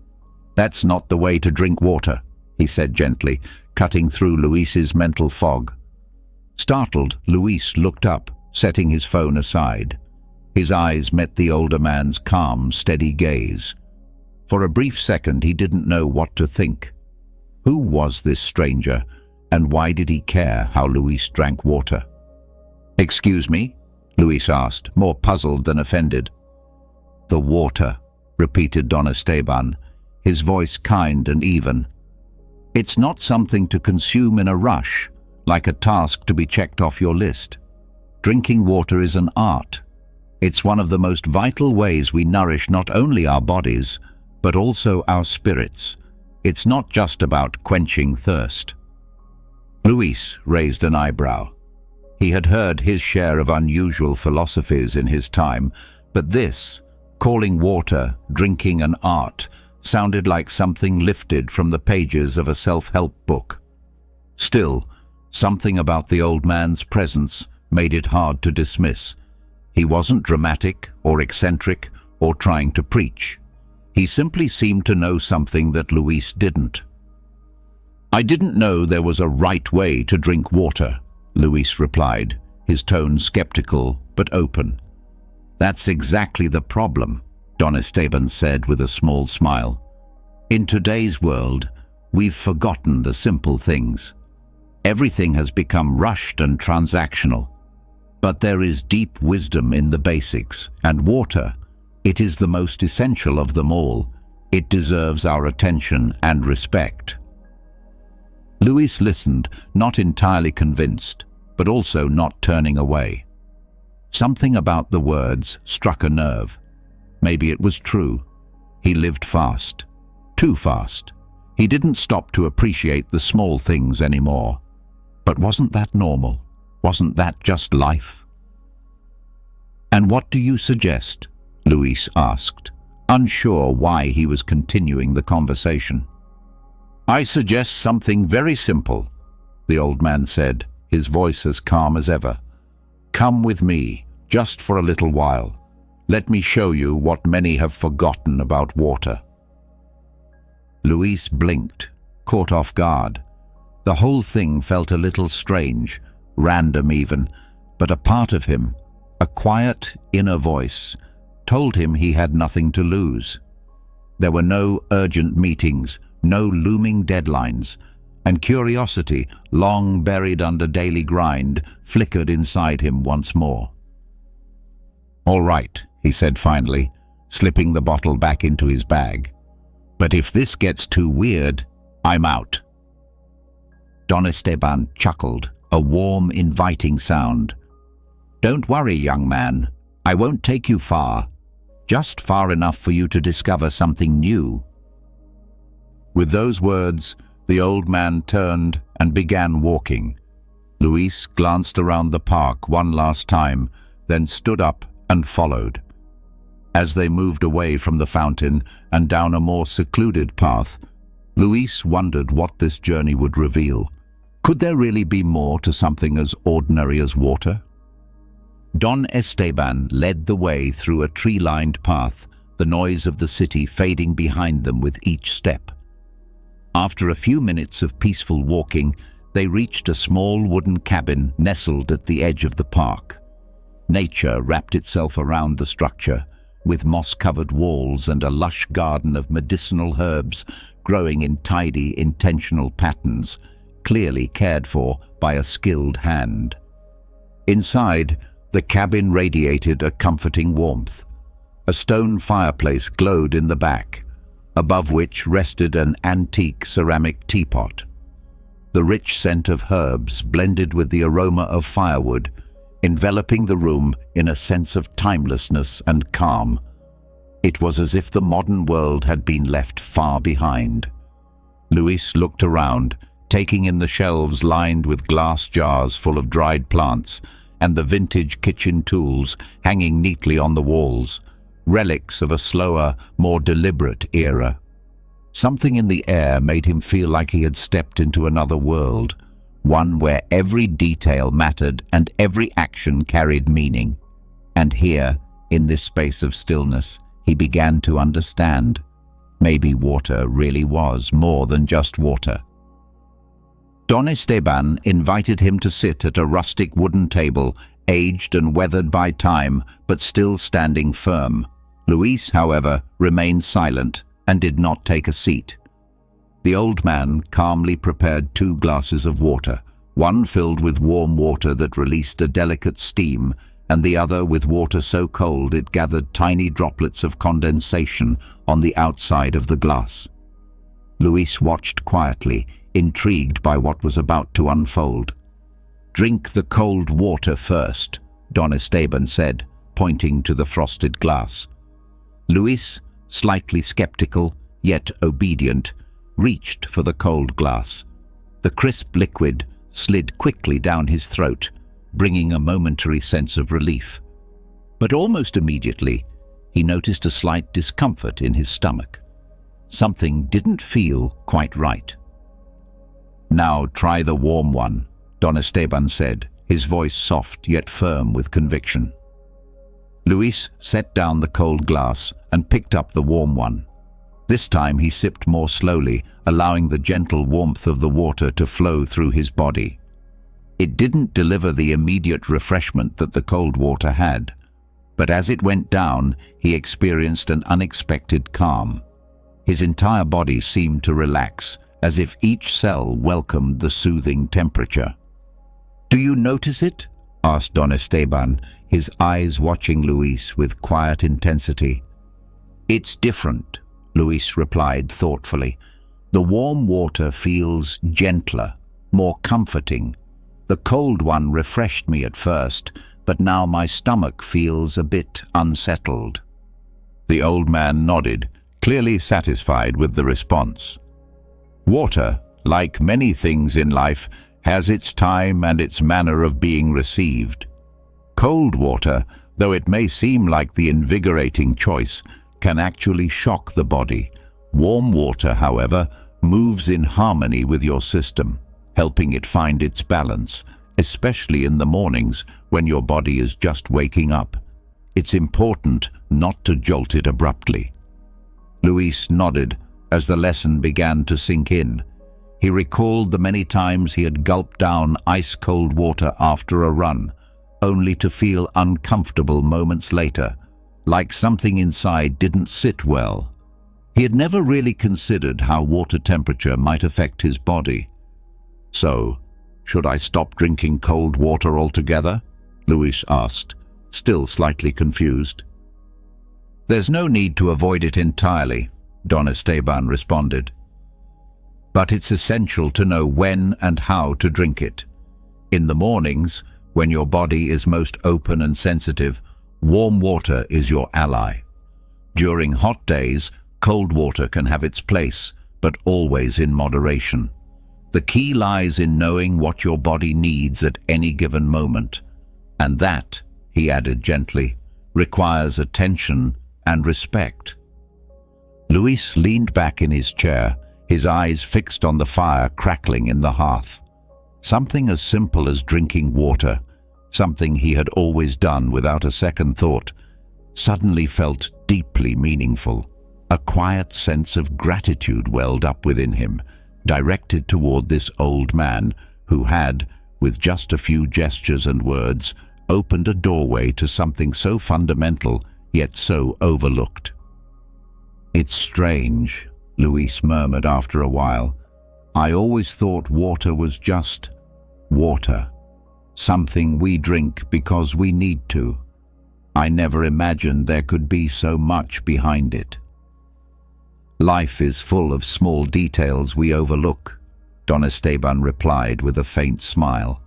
"That's not the way to drink water," he said gently, cutting through Luis's mental fog. Startled, Luis looked up, setting his phone aside. His eyes met the older man's calm, steady gaze. For a brief second, he didn't know what to think. Who was this stranger, and why did he care how Luis drank water? "Excuse me?" Luis asked, more puzzled than offended. "The water," repeated Don Esteban, his voice kind and even. "It's not something to consume in a rush, like a task to be checked off your list. Drinking water is an art. It's one of the most vital ways we nourish not only our bodies, but also our spirits. It's not just about quenching thirst." Luis raised an eyebrow. He had heard his share of unusual philosophies in his time, but this, calling water, drinking an art, sounded like something lifted from the pages of a self-help book. Still, something about the old man's presence made it hard to dismiss. He wasn't dramatic or eccentric or trying to preach. He simply seemed to know something that Luis didn't. "I didn't know there was a right way to drink water," Luis replied, his tone skeptical but open. "That's exactly the problem," Don Esteban said with a small smile. "In today's world, we've forgotten the simple things. Everything has become rushed and transactional. But there is deep wisdom in the basics, and water, it is the most essential of them all. It deserves our attention and respect." Luis listened, not entirely convinced, but also not turning away. Something about the words struck a nerve. Maybe it was true. He lived fast. Too fast. He didn't stop to appreciate the small things anymore. But wasn't that normal? Wasn't that just life? "And what do you suggest?" Luis asked, unsure why he was continuing the conversation. "I suggest something very simple," the old man said, his voice as calm as ever. "Come with me, just for a little while. Let me show you what many have forgotten about water." Luis blinked, caught off guard. The whole thing felt a little strange, random even, but a part of him, a quiet inner voice, told him he had nothing to lose. There were no urgent meetings, no looming deadlines, and curiosity, long buried under daily grind, flickered inside him once more. "All right," he said finally, slipping the bottle back into his bag. "But if this gets too weird, I'm out." Don Esteban chuckled, a warm, inviting sound. "Don't worry, young man. I won't take you far. Just far enough for you to discover something new." With those words, the old man turned and began walking. Luis glanced around the park one last time, then stood up and followed. As they moved away from the fountain and down a more secluded path, Luis wondered what this journey would reveal. Could there really be more to something as ordinary as water? Don Esteban led the way through a tree-lined path, the noise of the city fading behind them with each step. After a few minutes of peaceful walking, they reached a small wooden cabin nestled at the edge of the park. Nature wrapped itself around the structure, with moss-covered walls and a lush garden of medicinal herbs growing in tidy, intentional patterns, clearly cared for by a skilled hand. Inside, the cabin radiated a comforting warmth. A stone fireplace glowed in the back, above which rested an antique ceramic teapot. The rich scent of herbs blended with the aroma of firewood, enveloping the room in a sense of timelessness and calm. It was as if the modern world had been left far behind. Luis looked around, taking in the shelves lined with glass jars full of dried plants and the vintage kitchen tools hanging neatly on the walls, relics of a slower, more deliberate era. Something in the air made him feel like he had stepped into another world, one where every detail mattered and every action carried meaning. And here, in this space of stillness, he began to understand. Maybe water really was more than just water. Don Esteban invited him to sit at a rustic wooden table, aged and weathered by time, but still standing firm. Luis, however, remained silent and did not take a seat. The old man calmly prepared 2 glasses of water, one filled with warm water that released a delicate steam, and the other with water so cold it gathered tiny droplets of condensation on the outside of the glass. Luis watched quietly, intrigued by what was about to unfold. "Drink the cold water first," Don Esteban said, pointing to the frosted glass. Luis, slightly skeptical, yet obedient, reached for the cold glass. The crisp liquid slid quickly down his throat, bringing a momentary sense of relief. But almost immediately, he noticed a slight discomfort in his stomach. Something didn't feel quite right. "Now try the warm one," Don Esteban said, his voice soft yet firm with conviction. Luis set down the cold glass and picked up the warm one. This time he sipped more slowly, allowing the gentle warmth of the water to flow through his body. It didn't deliver the immediate refreshment that the cold water had, but as it went down, he experienced an unexpected calm. His entire body seemed to relax, as if each cell welcomed the soothing temperature. "Do you notice it?" asked Don Esteban, his eyes watching Luis with quiet intensity. "It's different," Luis replied thoughtfully. "The warm water feels gentler, more comforting. The cold one refreshed me at first, but now my stomach feels a bit unsettled." The old man nodded, clearly satisfied with the response. Water, like many things in life, has its time and its manner of being received. Cold water, though it may seem like the invigorating choice, can actually shock the body. Warm water, however, moves in harmony with your system, helping it find its balance, especially in the mornings when your body is just waking up. It's important not to jolt it abruptly. Luis nodded as the lesson began to sink in. He recalled the many times he had gulped down ice-cold water after a run, only to feel uncomfortable moments later, like something inside didn't sit well. He had never really considered how water temperature might affect his body. "So, should I stop drinking cold water altogether?" Luis asked, still slightly confused. "There's no need to avoid it entirely," Don Esteban responded. "But it's essential to know when and how to drink it. In the mornings, when your body is most open and sensitive, warm water is your ally. During hot days, cold water can have its place, but always in moderation. The key lies in knowing what your body needs at any given moment. And that," he added gently, "requires attention and respect." Luis leaned back in his chair, his eyes fixed on the fire crackling in the hearth. Something as simple as drinking water, something he had always done without a second thought, suddenly felt deeply meaningful. A quiet sense of gratitude welled up within him, directed toward this old man who had, with just a few gestures and words, opened a doorway to something so fundamental yet so overlooked. "It's strange," Luis murmured after a while. "I always thought water was just Water. Something we drink because we need to. I never imagined there could be so much behind it. Life is full of small details we overlook, Don Esteban replied with a faint smile.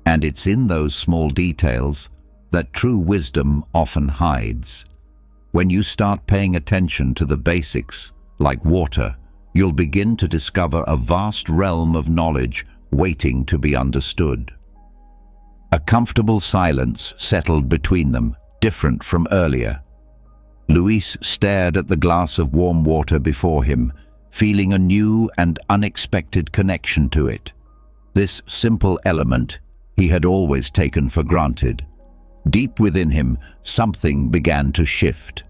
And it's in those small details that true wisdom often hides. When you start paying attention to the basics, like water, you'll begin to discover a vast realm of knowledge waiting to be understood. A comfortable silence settled between them, different from earlier. Luis stared at the glass of warm water before him, feeling a new and unexpected connection to it. This simple element he had always taken for granted. Deep within him, something began to shift.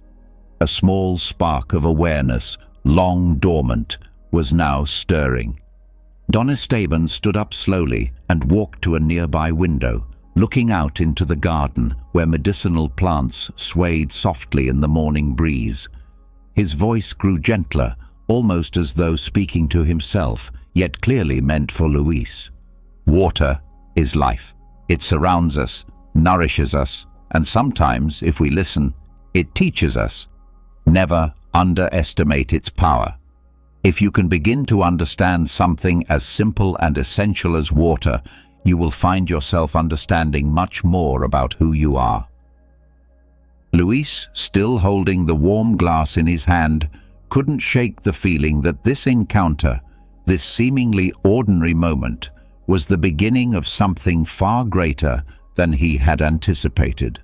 A small spark of awareness, long dormant, was now stirring. Don Esteban stood up slowly and walked to a nearby window, looking out into the garden where medicinal plants swayed softly in the morning breeze. His voice grew gentler, almost as though speaking to himself, yet clearly meant for Luis. Water is life. It surrounds us, nourishes us, and sometimes, if we listen, it teaches us. Never underestimate its power. If you can begin to understand something as simple and essential as water, you will find yourself understanding much more about who you are. Luis, still holding the warm glass in his hand, couldn't shake the feeling that this encounter, this seemingly ordinary moment, was the beginning of something far greater than he had anticipated.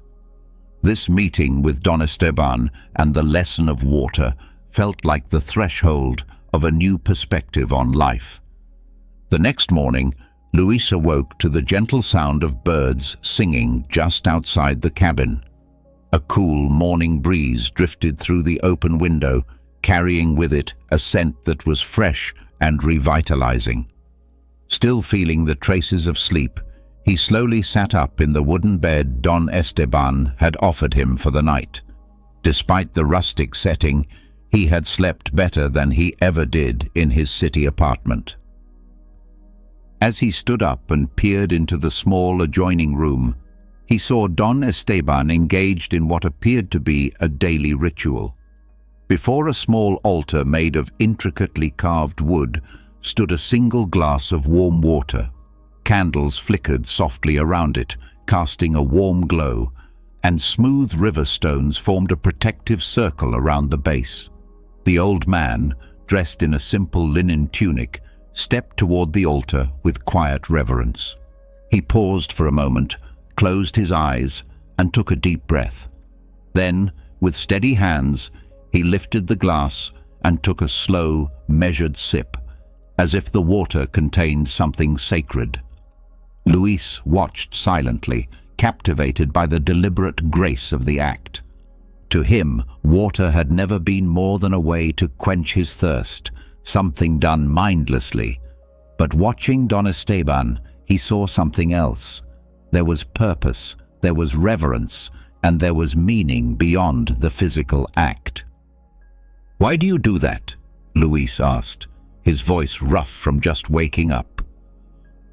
This meeting with Don Esteban and the lesson of water felt like the threshold of a new perspective on life. The next morning, Luis awoke to the gentle sound of birds singing just outside the cabin. A cool morning breeze drifted through the open window, carrying with it a scent that was fresh and revitalizing. Still feeling the traces of sleep, he slowly sat up in the wooden bed Don Esteban had offered him for the night. Despite the rustic setting, he had slept better than he ever did in his city apartment. As he stood up and peered into the small adjoining room, he saw Don Esteban engaged in what appeared to be a daily ritual. Before a small altar made of intricately carved wood stood a single glass of warm water. Candles flickered softly around it, casting a warm glow, and smooth river stones formed a protective circle around the base. The old man, dressed in a simple linen tunic, stepped toward the altar with quiet reverence. He paused for a moment, closed his eyes, and took a deep breath. Then, with steady hands, he lifted the glass and took a slow, measured sip, as if the water contained something sacred. Luis watched silently, captivated by the deliberate grace of the act. To him, water had never been more than a way to quench his thirst, something done mindlessly. But watching Don Esteban, he saw something else. There was purpose, there was reverence, and there was meaning beyond the physical act. "Why do you do that?" Luis asked, his voice rough from just waking up.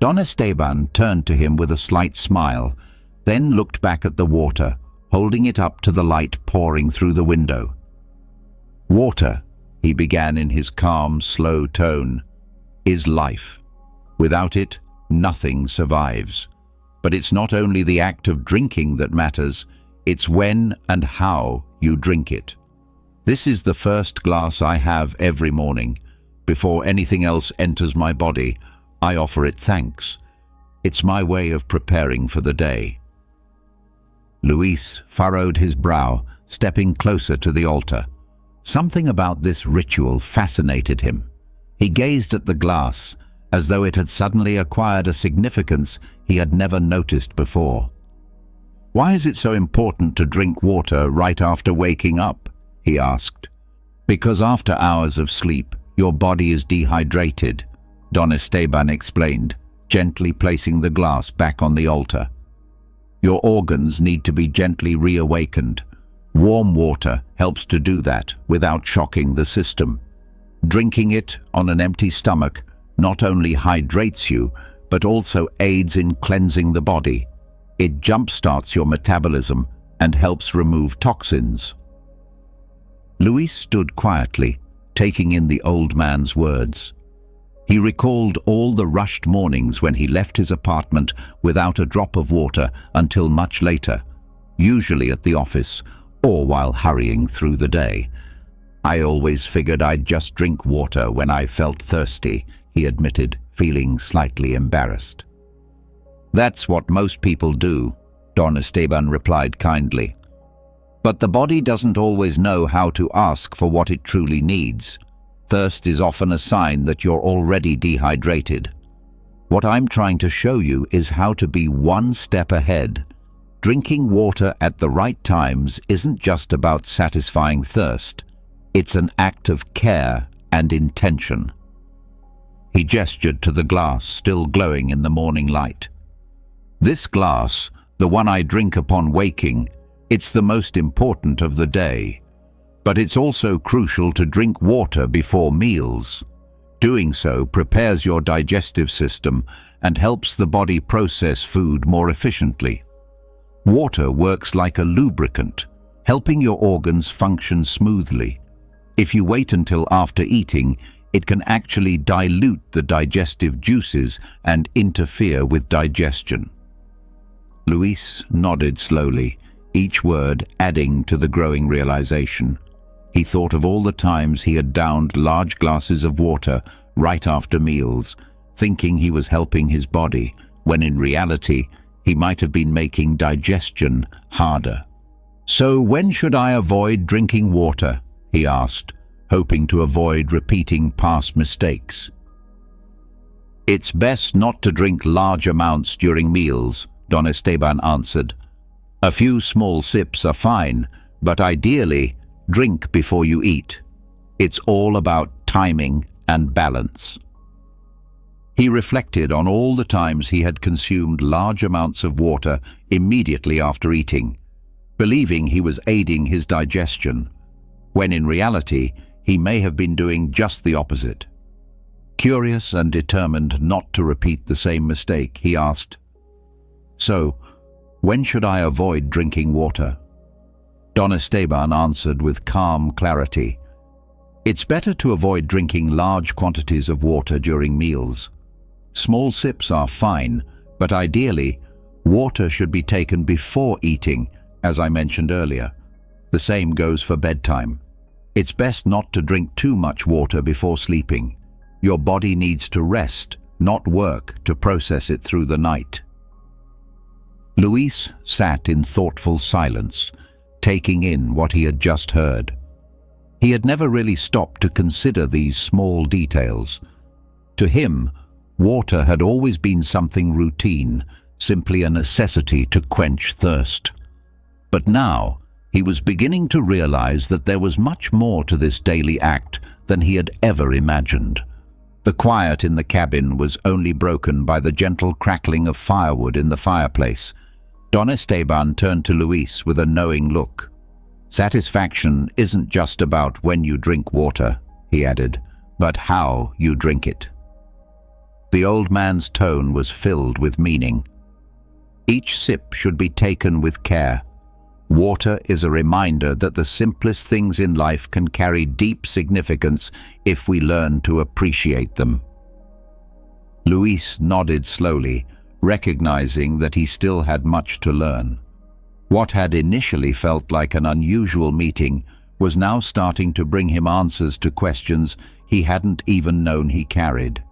Don Esteban turned to him with a slight smile, then looked back at the water, holding it up to the light pouring through the window. "Water," he began in his calm, slow tone, "is life. Without it, nothing survives. But it's not only the act of drinking that matters, it's when and how you drink it. This is the first glass I have every morning. Before anything else enters my body, I offer it thanks. It's my way of preparing for the day." Luis furrowed his brow, stepping closer to the altar. Something about this ritual fascinated him. He gazed at the glass, as though it had suddenly acquired a significance he had never noticed before. "Why is it so important to drink water right after waking up?" he asked. "Because after hours of sleep, your body is dehydrated," Don Esteban explained, gently placing the glass back on the altar. "Your organs need to be gently reawakened. Warm water helps to do that without shocking the system. Drinking it on an empty stomach not only hydrates you, but also aids in cleansing the body. It jumpstarts your metabolism and helps remove toxins. Luis stood quietly, taking in the old man's words. He recalled all the rushed mornings when he left his apartment without a drop of water until much later, usually at the office or while hurrying through the day. "I always figured I'd just drink water when I felt thirsty," he admitted, feeling slightly embarrassed. "That's what most people do," Don Esteban replied kindly. "But the body doesn't always know how to ask for what it truly needs. Thirst is often a sign that you're already dehydrated. What I'm trying to show you is how to be one step ahead. Drinking water at the right times isn't just about satisfying thirst. It's an act of care and intention." He gestured to the glass still glowing in the morning light. "This glass, the one I drink upon waking, it's the most important of the day. But it's also crucial to drink water before meals. Doing so prepares your digestive system and helps the body process food more efficiently. Water works like a lubricant, helping your organs function smoothly. If you wait until after eating, it can actually dilute the digestive juices and interfere with digestion." Luis nodded slowly, each word adding to the growing realization. He thought of all the times he had downed large glasses of water right after meals, thinking he was helping his body, when in reality, he might have been making digestion harder. "So when should I avoid drinking water?" he asked, hoping to avoid repeating past mistakes. "It's best not to drink large amounts during meals," Don Esteban answered. "A few small sips are fine, but ideally, drink before you eat. It's all about timing and balance." He reflected on all the times he had consumed large amounts of water immediately after eating, believing he was aiding his digestion, when in reality, he may have been doing just the opposite. Curious and determined not to repeat the same mistake, he asked, "So, when should I avoid drinking water?" Don Esteban answered with calm clarity, "It's better to avoid drinking large quantities of water during meals. Small sips are fine, but ideally, water should be taken before eating, as I mentioned earlier. The same goes for bedtime. It's best not to drink too much water before sleeping. Your body needs to rest, not work, to process it through the night." Luis sat in thoughtful silence, taking in what he had just heard. He had never really stopped to consider these small details. To him, water had always been something routine, simply a necessity to quench thirst. But now, he was beginning to realize that there was much more to this daily act than he had ever imagined. The quiet in the cabin was only broken by the gentle crackling of firewood in the fireplace. Don Esteban turned to Luis with a knowing look. "Satisfaction isn't just about when you drink water," he added, "but how you drink it." The old man's tone was filled with meaning. Each sip should be taken with care. Water is a reminder that the simplest things in life can carry deep significance if we learn to appreciate them. Luis nodded slowly, recognizing that he still had much to learn. What had initially felt like an unusual meeting was now starting to bring him answers to questions he hadn't even known he carried.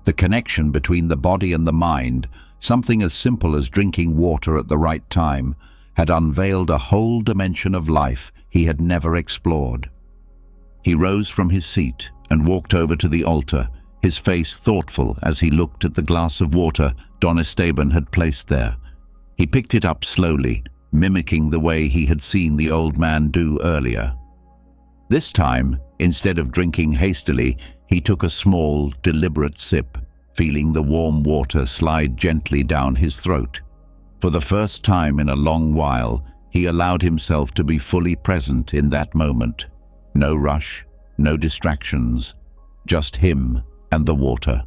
The connection between the body and the mind, something as simple as drinking water at the right time, had unveiled a whole dimension of life he had never explored. He rose from his seat and walked over to the altar, his face thoughtful as he looked at the glass of water Don Esteban had placed there. He picked it up slowly, mimicking the way he had seen the old man do earlier. This time, instead of drinking hastily, he took a small, deliberate sip, feeling the warm water slide gently down his throat. For the first time in a long while, he allowed himself to be fully present in that moment. No rush, no distractions, just him and the water.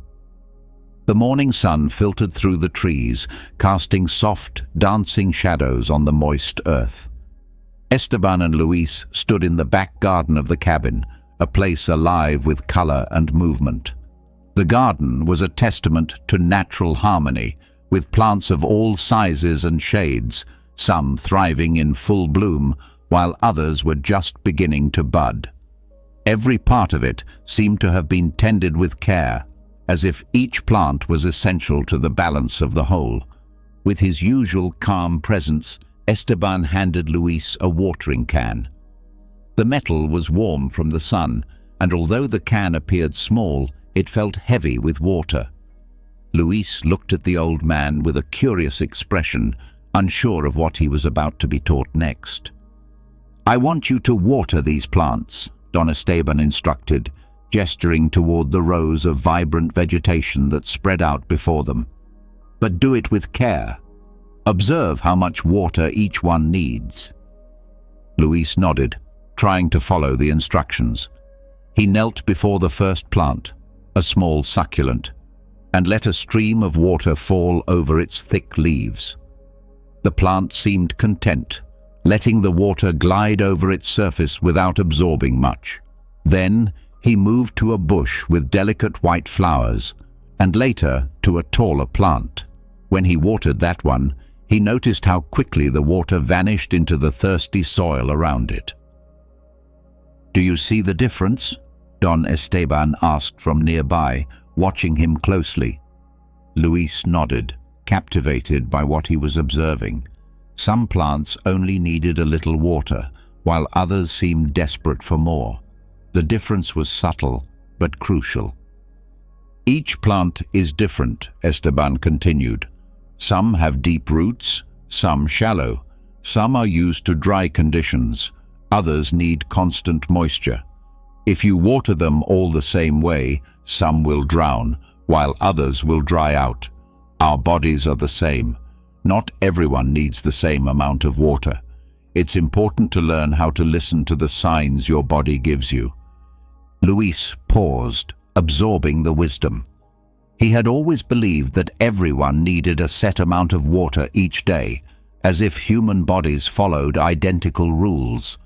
The morning sun filtered through the trees, casting soft, dancing shadows on the moist earth. Esteban and Luis stood in the back garden of the cabin, a place alive with color and movement. The garden was a testament to natural harmony, with plants of all sizes and shades, some thriving in full bloom, while others were just beginning to bud. Every part of it seemed to have been tended with care, as if each plant was essential to the balance of the whole. With his usual calm presence, Esteban handed Luis a watering can. The metal was warm from the sun, and although the can appeared small, it felt heavy with water. Luis looked at the old man with a curious expression, unsure of what he was about to be taught next. "I want you to water these plants," Don Esteban instructed, gesturing toward the rows of vibrant vegetation that spread out before them. "But do it with care. Observe how much water each one needs." Luis nodded, trying to follow the instructions. He knelt before the first plant, a small succulent, and let a stream of water fall over its thick leaves. The plant seemed content, letting the water glide over its surface without absorbing much. Then he moved to a bush with delicate white flowers, and later to a taller plant. When he watered that one, he noticed how quickly the water vanished into the thirsty soil around it. "Do you see the difference?" Don Esteban asked from nearby, watching him closely. Luis nodded, captivated by what he was observing. Some plants only needed a little water, while others seemed desperate for more. The difference was subtle, but crucial. "Each plant is different," Esteban continued. "Some have deep roots, some shallow. Some are used to dry conditions, others need constant moisture. If you water them all the same way, some will drown, while others will dry out. Our bodies are the same. Not everyone needs the same amount of water. It's important to learn how to listen to the signs your body gives you." Luis paused, absorbing the wisdom. He had always believed that everyone needed a set amount of water each day, as if human bodies followed identical rules.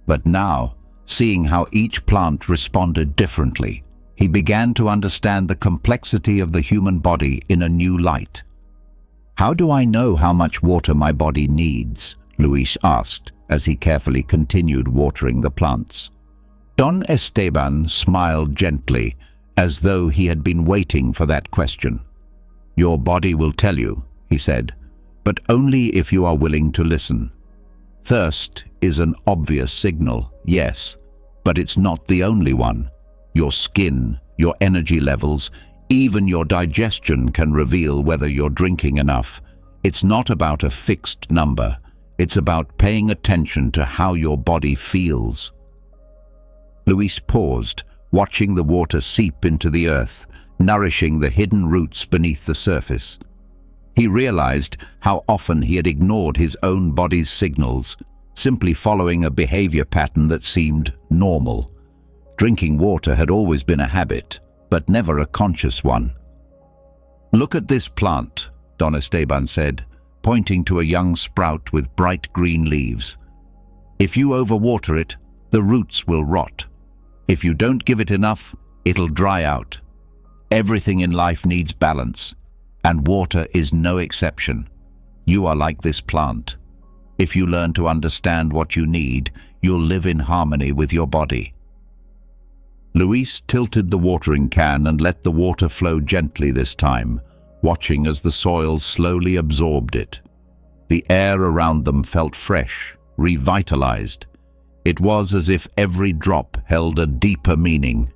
But now, seeing how each plant responded differently, he began to understand the complexity of the human body in a new light. "How do I know how much water my body needs?" Luis asked, as he carefully continued watering the plants. Don Esteban smiled gently, as though he had been waiting for that question. "Your body will tell you," he said, "but only if you are willing to listen. Thirst is an obvious signal, yes, but it's not the only one. Your skin, your energy levels, even your digestion can reveal whether you're drinking enough. It's not about a fixed number. It's about paying attention to how your body feels." Luis paused, watching the water seep into the earth, nourishing the hidden roots beneath the surface. He realized how often he had ignored his own body's signals, simply following a behavior pattern that seemed normal. Drinking water had always been a habit, but never a conscious one. "Look at this plant," Don Esteban said, pointing to a young sprout with bright green leaves. "If you overwater it, the roots will rot. If you don't give it enough, it'll dry out. Everything in life needs balance, and water is no exception. You are like this plant. If you learn to understand what you need, you'll live in harmony with your body." Luis tilted the watering can and let the water flow gently this time, watching as the soil slowly absorbed it. The air around them felt fresh, revitalized. It was as if every drop held a deeper meaning,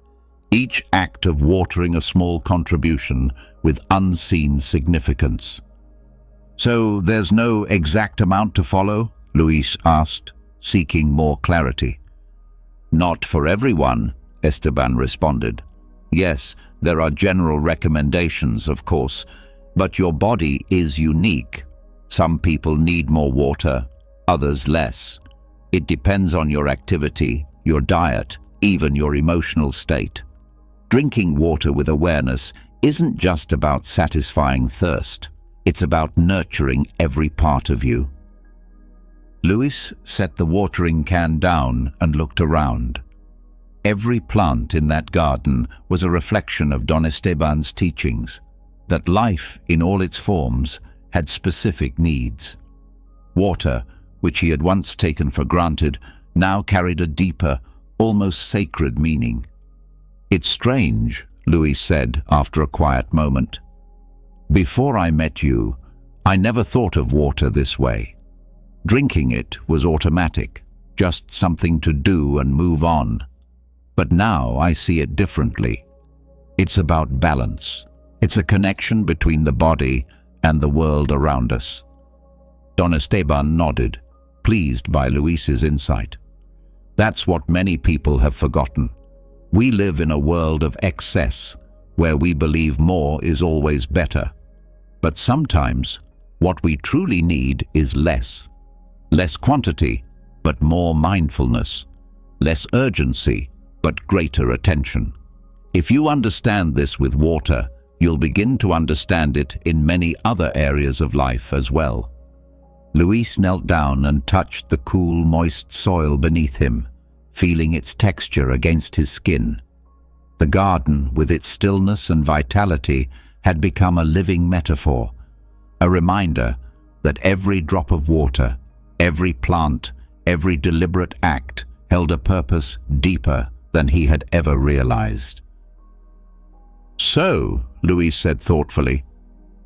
each act of watering a small contribution with unseen significance. "So there's no exact amount to follow?" Luis asked, seeking more clarity. "Not for everyone," Esteban responded. "Yes, there are general recommendations, of course, but your body is unique. Some people need more water, others less. It depends on your activity, your diet, even your emotional state. Drinking water with awareness isn't just about satisfying thirst. It's about nurturing every part of you. Luis set the watering can down and looked around. Every plant in that garden was a reflection of Don Esteban's teachings, that life in all its forms had specific needs. Water, which he had once taken for granted, now carried a deeper, almost sacred meaning. "It's strange," Luis said after a quiet moment. "Before I met you, I never thought of water this way. Drinking it was automatic, just something to do and move on. But now I see it differently. It's about balance. It's a connection between the body and the world around us." Don Esteban nodded, pleased by Luis's insight. That's what many people have forgotten. We live in a world of excess, where we believe more is always better. But sometimes, what we truly need is less. Less quantity, but more mindfulness. Less urgency, but greater attention. If you understand this with water, you'll begin to understand it in many other areas of life as well. Luis knelt down and touched the cool, moist soil beneath him, feeling its texture against his skin. The garden, with its stillness and vitality, had become a living metaphor, a reminder that every drop of water, every plant, every deliberate act held a purpose deeper than he had ever realized. "So," Luis said thoughtfully,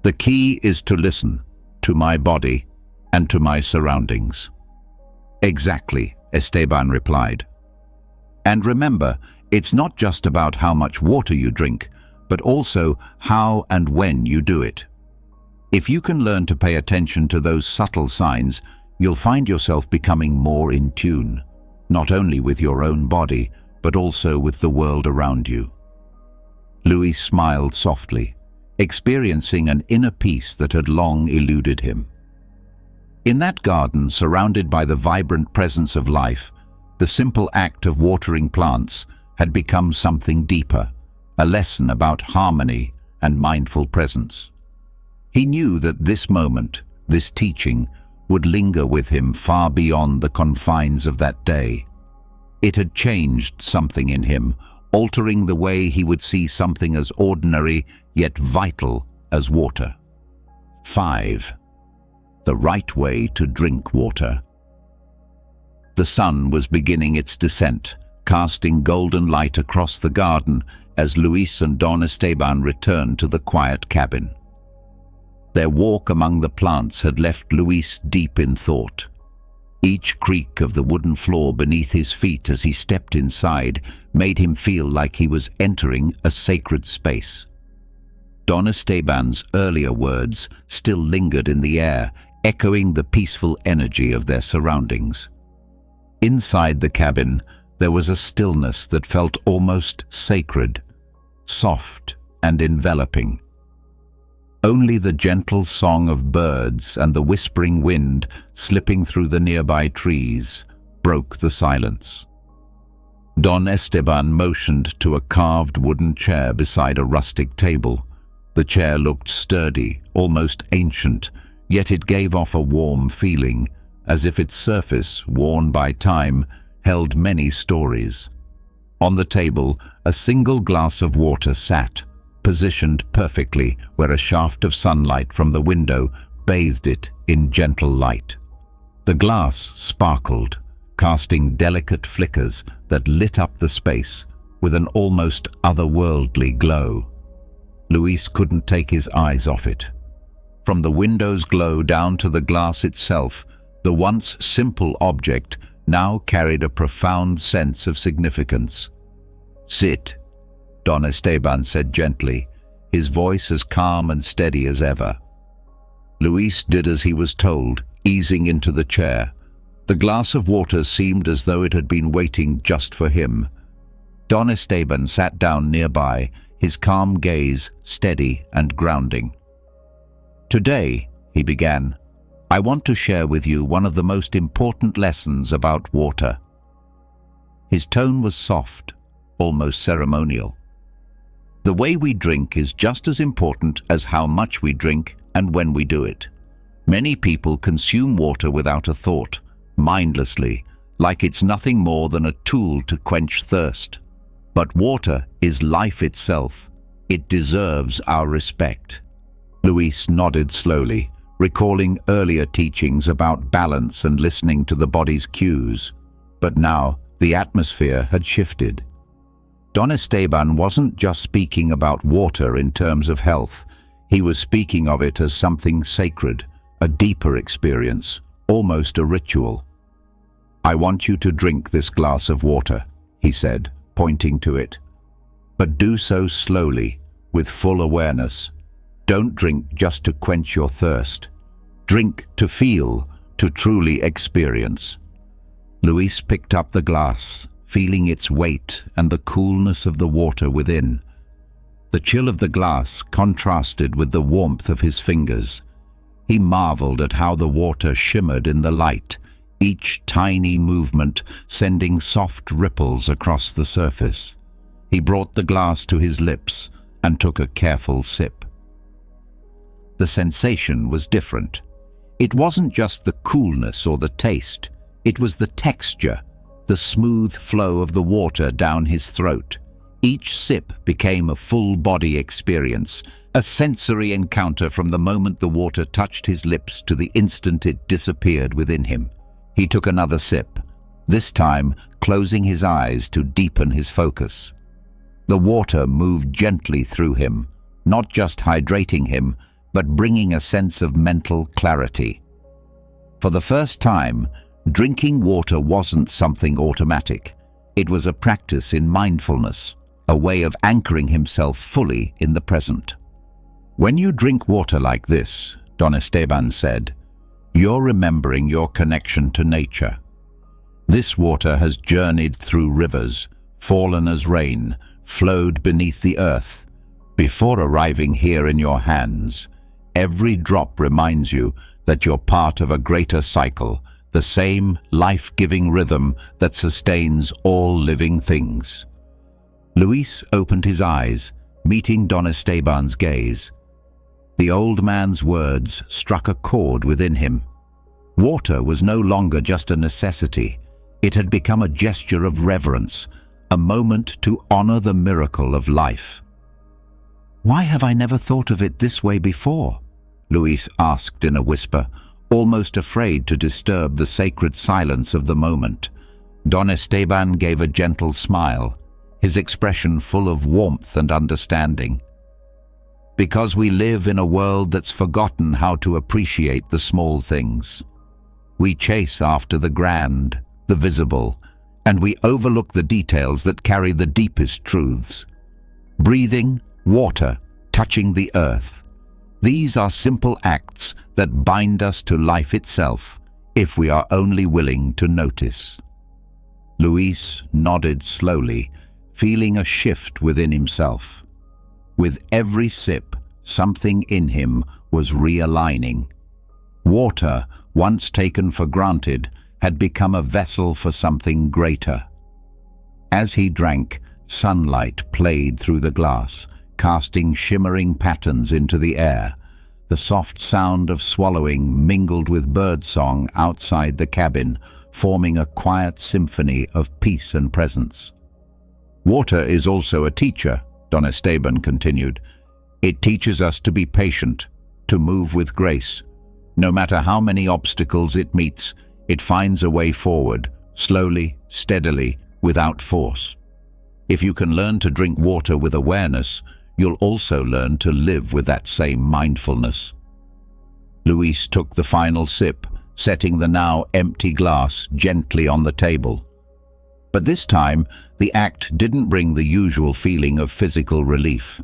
"the key is to listen to my body and to my surroundings." "Exactly," Esteban replied. "And remember, it's not just about how much water you drink, but also how and when you do it. If you can learn to pay attention to those subtle signs, you'll find yourself becoming more in tune, not only with your own body, but also with the world around you." Luis smiled softly, experiencing an inner peace that had long eluded him. In that garden, surrounded by the vibrant presence of life, the simple act of watering plants had become something deeper, a lesson about harmony and mindful presence. He knew that this moment, this teaching, would linger with him far beyond the confines of that day. It had changed something in him, altering the way he would see something as ordinary yet vital as water. 5. The right way to drink water. The sun was beginning its descent, casting golden light across the garden as Luis and Don Esteban returned to the quiet cabin. Their walk among the plants had left Luis deep in thought. Each creak of the wooden floor beneath his feet as he stepped inside made him feel like he was entering a sacred space. Don Esteban's earlier words still lingered in the air, echoing the peaceful energy of their surroundings. Inside the cabin, there was a stillness that felt almost sacred, soft and enveloping. Only the gentle song of birds and the whispering wind slipping through the nearby trees broke the silence. Don Esteban motioned to a carved wooden chair beside a rustic table. The chair looked sturdy, almost ancient, yet it gave off a warm feeling, as if its surface, worn by time, held many stories. On the table, a single glass of water sat, positioned perfectly where a shaft of sunlight from the window bathed it in gentle light. The glass sparkled, casting delicate flickers that lit up the space with an almost otherworldly glow. Luis couldn't take his eyes off it. From the window's glow down to the glass itself, the once simple object now carried a profound sense of significance. "Sit," Don Esteban said gently, his voice as calm and steady as ever. Luis did as he was told, easing into the chair. The glass of water seemed as though it had been waiting just for him. Don Esteban sat down nearby, his calm gaze steady and grounding. "Today," he began, "I want to share with you one of the most important lessons about water." His tone was soft, almost ceremonial. The way we drink is just as important as how much we drink and when we do it. Many people consume water without a thought, mindlessly, like it's nothing more than a tool to quench thirst. But water is life itself. It deserves our respect. Luis nodded slowly, recalling earlier teachings about balance and listening to the body's cues. But now, the atmosphere had shifted. Don Esteban wasn't just speaking about water in terms of health. He was speaking of it as something sacred, a deeper experience, almost a ritual. "I want you to drink this glass of water," he said, pointing to it. "But do so slowly, with full awareness. Don't drink just to quench your thirst. Drink to feel, to truly experience." Luis picked up the glass, feeling its weight and the coolness of the water within. The chill of the glass contrasted with the warmth of his fingers. He marveled at how the water shimmered in the light, each tiny movement sending soft ripples across the surface. He brought the glass to his lips and took a careful sip. The sensation was different. It wasn't just the coolness or the taste, it was the texture, the smooth flow of the water down his throat. Each sip became a full-body experience, a sensory encounter from the moment the water touched his lips to the instant it disappeared within him. He took another sip, this time closing his eyes to deepen his focus. The water moved gently through him, not just hydrating him, but bringing a sense of mental clarity. For the first time, drinking water wasn't something automatic. It was a practice in mindfulness, a way of anchoring himself fully in the present. "When you drink water like this," Don Esteban said, "you're remembering your connection to nature. This water has journeyed through rivers, fallen as rain, flowed beneath the earth. Before arriving here in your hands, every drop reminds you that you're part of a greater cycle, the same life-giving rhythm that sustains all living things." Luis opened his eyes, meeting Don Esteban's gaze. The old man's words struck a chord within him. Water was no longer just a necessity. It had become a gesture of reverence, a moment to honor the miracle of life. "Why have I never thought of it this way before?" Luis asked in a whisper, almost afraid to disturb the sacred silence of the moment. Don Esteban gave a gentle smile, his expression full of warmth and understanding. "Because we live in a world that's forgotten how to appreciate the small things. We chase after the grand, the visible, and we overlook the details that carry the deepest truths. Breathing, water, touching the earth. These are simple acts that bind us to life itself, if we are only willing to notice." Luis nodded slowly, feeling a shift within himself. With every sip, something in him was realigning. Water, once taken for granted, had become a vessel for something greater. As he drank, sunlight played through the glass, casting shimmering patterns into the air. The soft sound of swallowing mingled with birdsong outside the cabin, forming a quiet symphony of peace and presence. "Water is also a teacher," Don Esteban continued. "It teaches us to be patient, to move with grace. No matter how many obstacles it meets, it finds a way forward, slowly, steadily, without force. If you can learn to drink water with awareness, you'll also learn to live with that same mindfulness." Luis took the final sip, setting the now empty glass gently on the table. But this time, the act didn't bring the usual feeling of physical relief.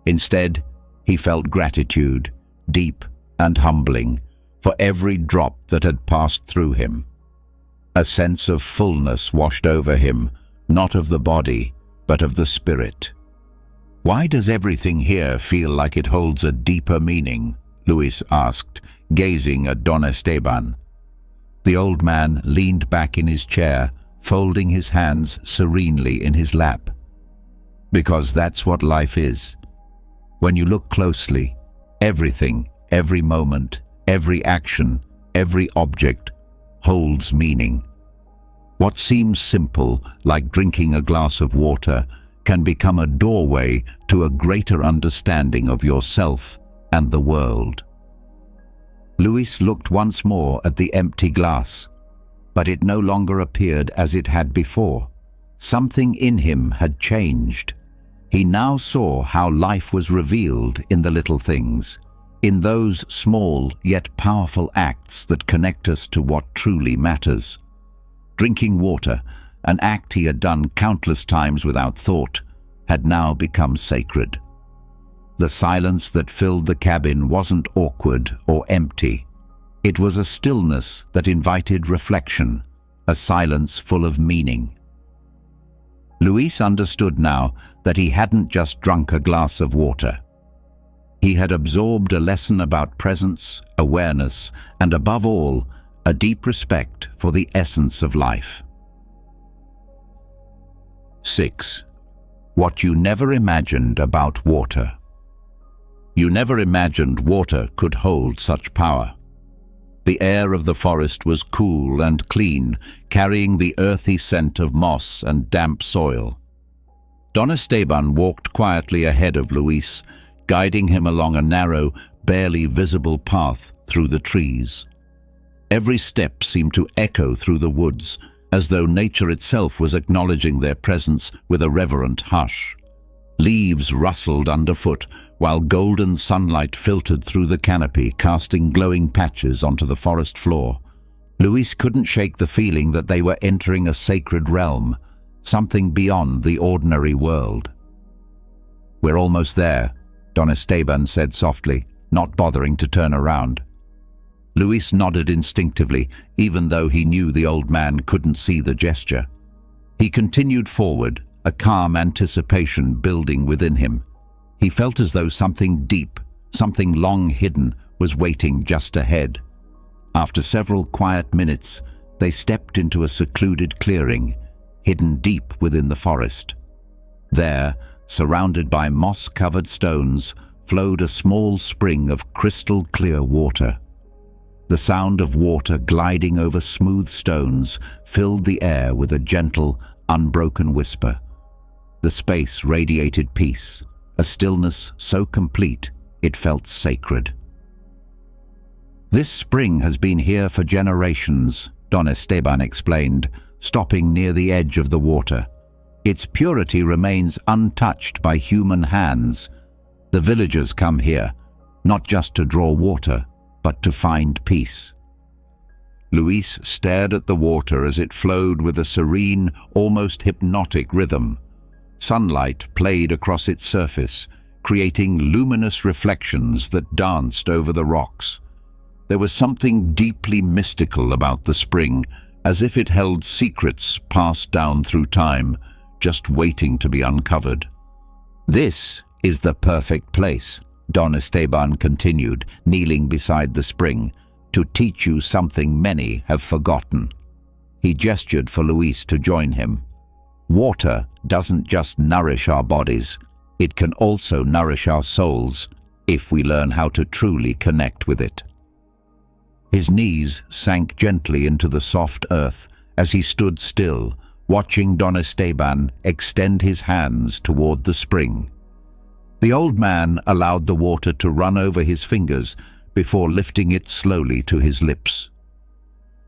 Instead, he felt gratitude, deep and humbling, for every drop that had passed through him. A sense of fullness washed over him, not of the body, but of the spirit. "Why does everything here feel like it holds a deeper meaning?" Luis asked, gazing at Don Esteban. The old man leaned back in his chair, folding his hands serenely in his lap. Because that's what life is. When you look closely, everything, every moment, every action, every object holds meaning. What seems simple, like drinking a glass of water, can become a doorway to a greater understanding of yourself and the world. Luis looked once more at the empty glass, but it no longer appeared as it had before. Something in him had changed. He now saw how life was revealed in the little things, in those small yet powerful acts that connect us to what truly matters. Drinking water, an act he had done countless times without thought, had now become sacred. The silence that filled the cabin wasn't awkward or empty. It was a stillness that invited reflection, a silence full of meaning. Luis understood now that he hadn't just drunk a glass of water. He had absorbed a lesson about presence, awareness, and above all, a deep respect for the essence of life. 6. What you never imagined about water. You never imagined water could hold such power. The air of the forest was cool and clean, carrying the earthy scent of moss and damp soil. Don Esteban walked quietly ahead of Luis, guiding him along a narrow, barely visible path through the trees. Every step seemed to echo through the woods, as though nature itself was acknowledging their presence with a reverent hush. Leaves rustled underfoot, while golden sunlight filtered through the canopy, casting glowing patches onto the forest floor. Luis couldn't shake the feeling that they were entering a sacred realm, something beyond the ordinary world. "We're almost there," Don Esteban said softly, not bothering to turn around. Luis nodded instinctively, even though he knew the old man couldn't see the gesture. He continued forward, a calm anticipation building within him. He felt as though something deep, something long hidden, was waiting just ahead. After several quiet minutes, they stepped into a secluded clearing, hidden deep within the forest. There, surrounded by moss-covered stones, flowed a small spring of crystal-clear water. The sound of water gliding over smooth stones filled the air with a gentle, unbroken whisper. The space radiated peace, a stillness so complete it felt sacred. "This spring has been here for generations," Don Esteban explained, stopping near the edge of the water. "Its purity remains untouched by human hands. The villagers come here, not just to draw water, but to find peace." Luis stared at the water as it flowed with a serene, almost hypnotic rhythm. Sunlight played across its surface, creating luminous reflections that danced over the rocks. There was something deeply mystical about the spring, as if it held secrets passed down through time, just waiting to be uncovered. "This is the perfect place," Don Esteban continued, kneeling beside the spring, "to teach you something many have forgotten." He gestured for Luis to join him. "Water doesn't just nourish our bodies, it can also nourish our souls, if we learn how to truly connect with it." His knees sank gently into the soft earth as he stood still, watching Don Esteban extend his hands toward the spring. The old man allowed the water to run over his fingers before lifting it slowly to his lips.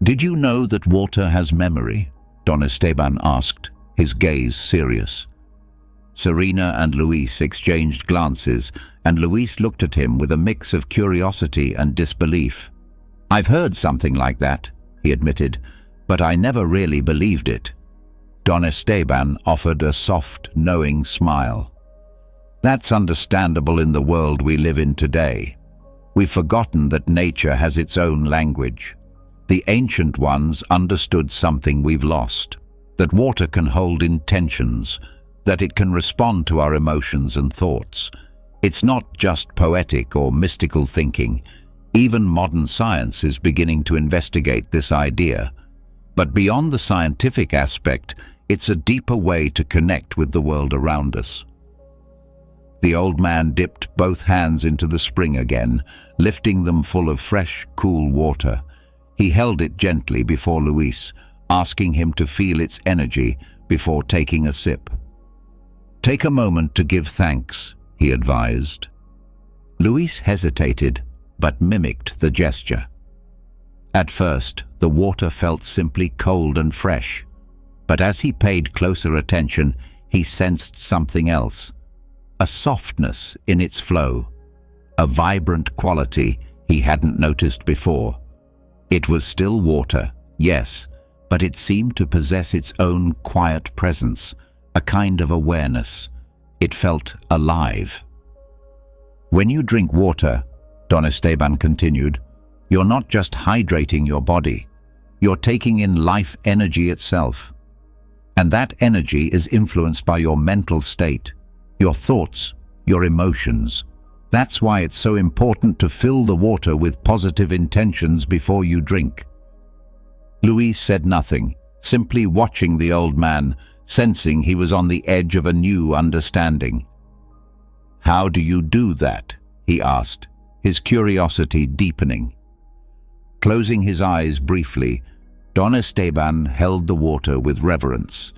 "Did you know that water has memory?" Don Esteban asked, his gaze serious. Serena and Luis exchanged glances, and Luis looked at him with a mix of curiosity and disbelief. "I've heard something like that," he admitted, "but I never really believed it." Don Esteban offered a soft, knowing smile. "That's understandable in the world we live in today. We've forgotten that nature has its own language. The ancient ones understood something we've lost, that water can hold intentions, that it can respond to our emotions and thoughts. It's not just poetic or mystical thinking. Even modern science is beginning to investigate this idea. But beyond the scientific aspect, it's a deeper way to connect with the world around us. The old man dipped both hands into the spring again, lifting them full of fresh, cool water. He held it gently before Luis, asking him to feel its energy before taking a sip. "Take a moment to give thanks," he advised. Luis hesitated, but mimicked the gesture. At first, the water felt simply cold and fresh, but as he paid closer attention, he sensed something else. A softness in its flow, a vibrant quality he hadn't noticed before. It was still water, yes, but it seemed to possess its own quiet presence, a kind of awareness. It felt alive. "When you drink water," Don Esteban continued, "you're not just hydrating your body, you're taking in life energy itself. And that energy is influenced by your mental state, your thoughts, your emotions. That's why it's so important to fill the water with positive intentions before you drink." Luis said nothing, simply watching the old man, sensing he was on the edge of a new understanding. "How do you do that?" he asked, his curiosity deepening. Closing his eyes briefly, Don Esteban held the water with reverence.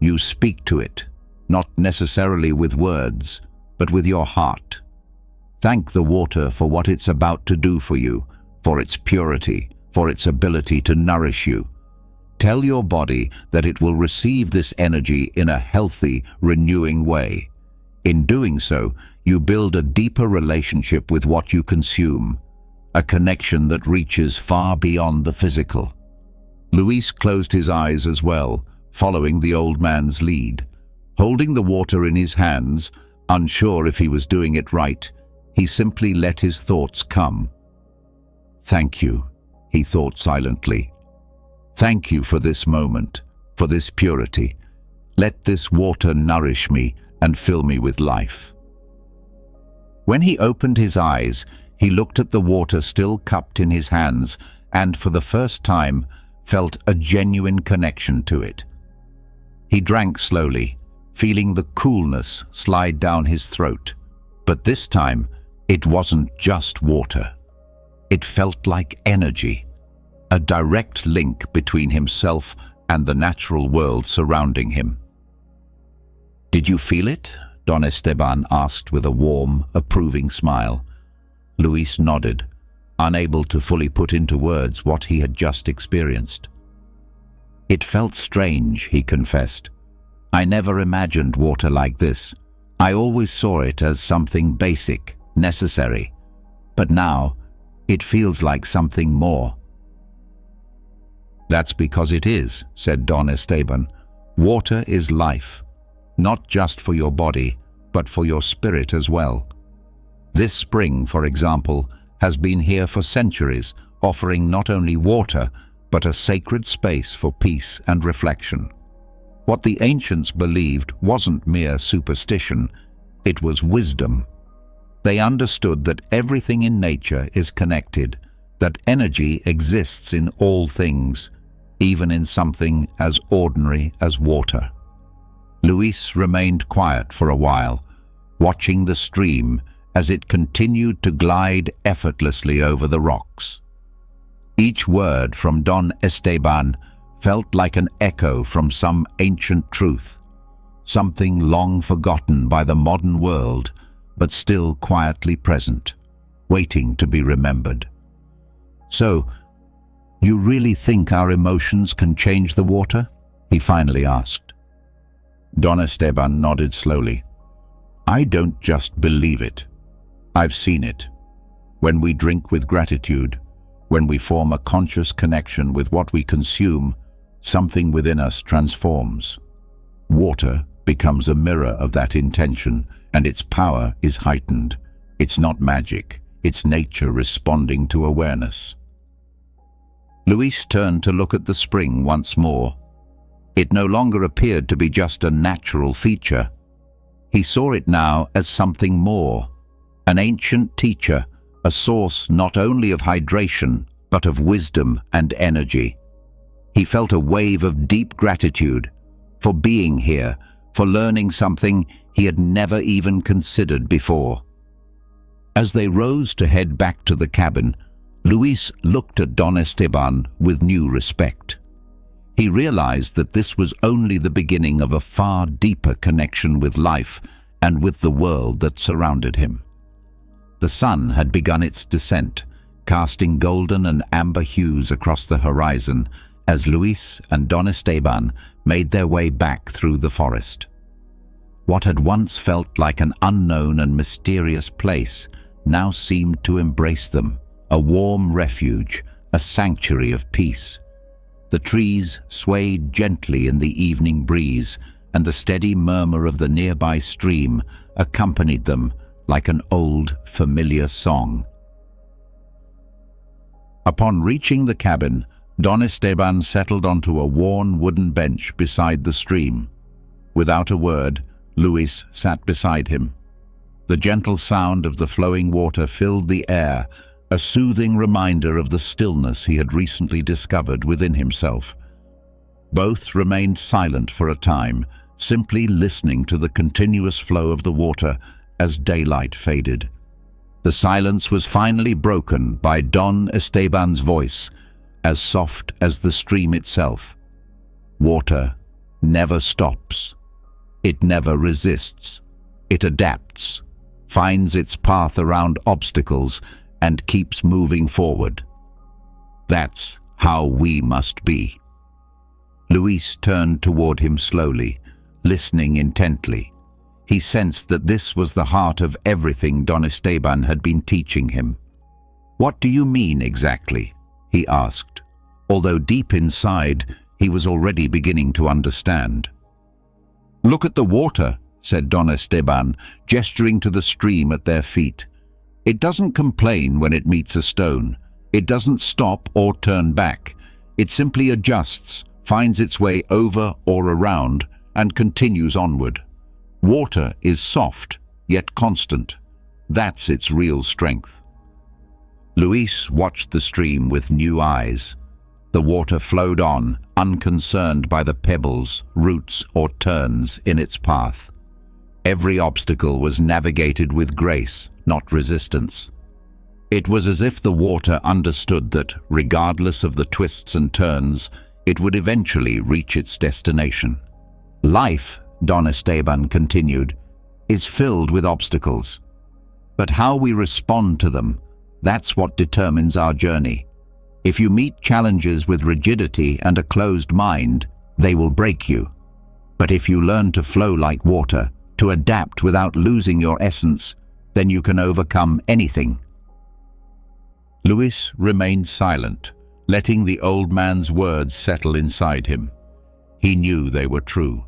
"You speak to it, not necessarily with words, but with your heart. Thank the water for what it's about to do for you, for its purity, for its ability to nourish you. Tell your body that it will receive this energy in a healthy, renewing way. In doing so, you build a deeper relationship with what you consume, a connection that reaches far beyond the physical." Luis closed his eyes as well, following the old man's lead. Holding the water in his hands, unsure if he was doing it right, he simply let his thoughts come. "Thank you," he thought silently. "Thank you for this moment, for this purity. Let this water nourish me and fill me with life." When he opened his eyes, he looked at the water still cupped in his hands and, for the first time, felt a genuine connection to it. He drank slowly, feeling the coolness slide down his throat. But this time, it wasn't just water. It felt like energy, a direct link between himself and the natural world surrounding him. "Did you feel it?" Don Esteban asked with a warm, approving smile. Luis nodded, unable to fully put into words what he had just experienced. "It felt strange," he confessed. "I never imagined water like this. I always saw it as something basic, necessary. But now, it feels like something more." "That's because it is," said Don Esteban. "Water is life, not just for your body, but for your spirit as well. This spring, for example, has been here for centuries, offering not only water, but a sacred space for peace and reflection. What the ancients believed wasn't mere superstition, it was wisdom. They understood that everything in nature is connected, that energy exists in all things, even in something as ordinary as water." Luis remained quiet for a while, watching the stream as it continued to glide effortlessly over the rocks. Each word from Don Esteban felt like an echo from some ancient truth, something long forgotten by the modern world, but still quietly present, waiting to be remembered. "So, you really think our emotions can change the water?" he finally asked. Don Esteban nodded slowly. "I don't just believe it. I've seen it. When we drink with gratitude, when we form a conscious connection with what we consume, something within us transforms. Water becomes a mirror of that intention, and its power is heightened. It's not magic, it's nature responding to awareness." Luis turned to look at the spring once more. It no longer appeared to be just a natural feature. He saw it now as something more, an ancient teacher, a source not only of hydration, but of wisdom and energy. He felt a wave of deep gratitude for being here, for learning something he had never even considered before. As they rose to head back to the cabin, Luis looked at Don Esteban with new respect. He realized that this was only the beginning of a far deeper connection with life and with the world that surrounded him. The sun had begun its descent, casting golden and amber hues across the horizon as Luis and Don Esteban made their way back through the forest. What had once felt like an unknown and mysterious place now seemed to embrace them, a warm refuge, a sanctuary of peace. The trees swayed gently in the evening breeze, and the steady murmur of the nearby stream accompanied them like an old, familiar song. Upon reaching the cabin, Don Esteban settled onto a worn wooden bench beside the stream. Without a word, Luis sat beside him. The gentle sound of the flowing water filled the air, a soothing reminder of the stillness he had recently discovered within himself. Both remained silent for a time, simply listening to the continuous flow of the water as daylight faded. The silence was finally broken by Don Esteban's voice, as soft as the stream itself. Water never stops. It never resists. It adapts, finds its path around obstacles, and keeps moving forward. That's how we must be. Luis turned toward him slowly, listening intently. He sensed that this was the heart of everything Don Esteban had been teaching him. "What do you mean exactly?" he asked, although deep inside he was already beginning to understand. "Look at the water," said Don Esteban, gesturing to the stream at their feet. "It doesn't complain when it meets a stone. It doesn't stop or turn back. It simply adjusts, finds its way over or around, and continues onward. Water is soft, yet constant. That's its real strength." Luis watched the stream with new eyes. The water flowed on, unconcerned by the pebbles, roots, or turns in its path. Every obstacle was navigated with grace, not resistance. It was as if the water understood that, regardless of the twists and turns, it would eventually reach its destination. "Life," Don Esteban continued, "is filled with obstacles. But how we respond to them, that's what determines our journey. If you meet challenges with rigidity and a closed mind, they will break you. But if you learn to flow like water, to adapt without losing your essence, then you can overcome anything." Luis remained silent, letting the old man's words settle inside him. He knew they were true.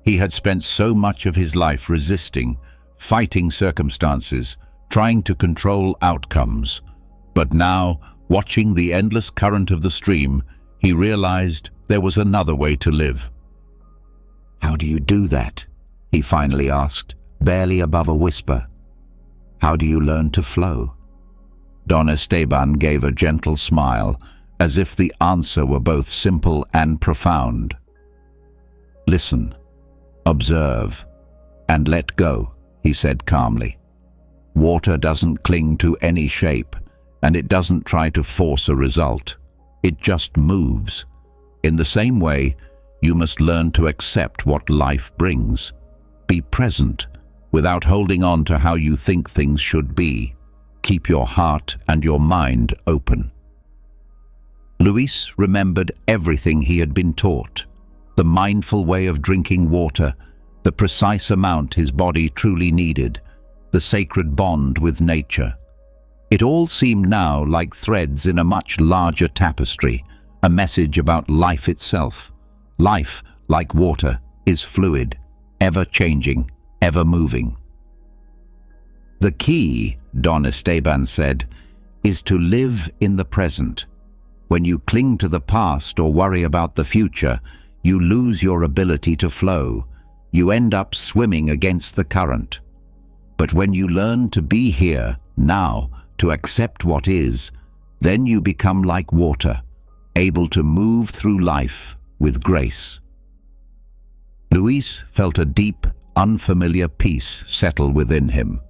He had spent so much of his life resisting, fighting circumstances, trying to control outcomes. But now, watching the endless current of the stream, he realized there was another way to live. "How do you do that?" he finally asked, barely above a whisper. "How do you learn to flow?" Don Esteban gave a gentle smile, as if the answer were both simple and profound. "Listen, observe, and let go," he said calmly. "Water doesn't cling to any shape, and it doesn't try to force a result. It just moves. In the same way, you must learn to accept what life brings. Be present, without holding on to how you think things should be. Keep your heart and your mind open." Luis remembered everything he had been taught: the mindful way of drinking water, the precise amount his body truly needed, the sacred bond with nature. It all seemed now like threads in a much larger tapestry, a message about life itself. Life, like water, is fluid, ever-changing, ever-moving. "The key," Don Esteban said, "is to live in the present. When you cling to the past or worry about the future, you lose your ability to flow. You end up swimming against the current. But when you learn to be here, now, to accept what is, then you become like water, able to move through life with grace." Luis felt a deep, unfamiliar peace settle within him.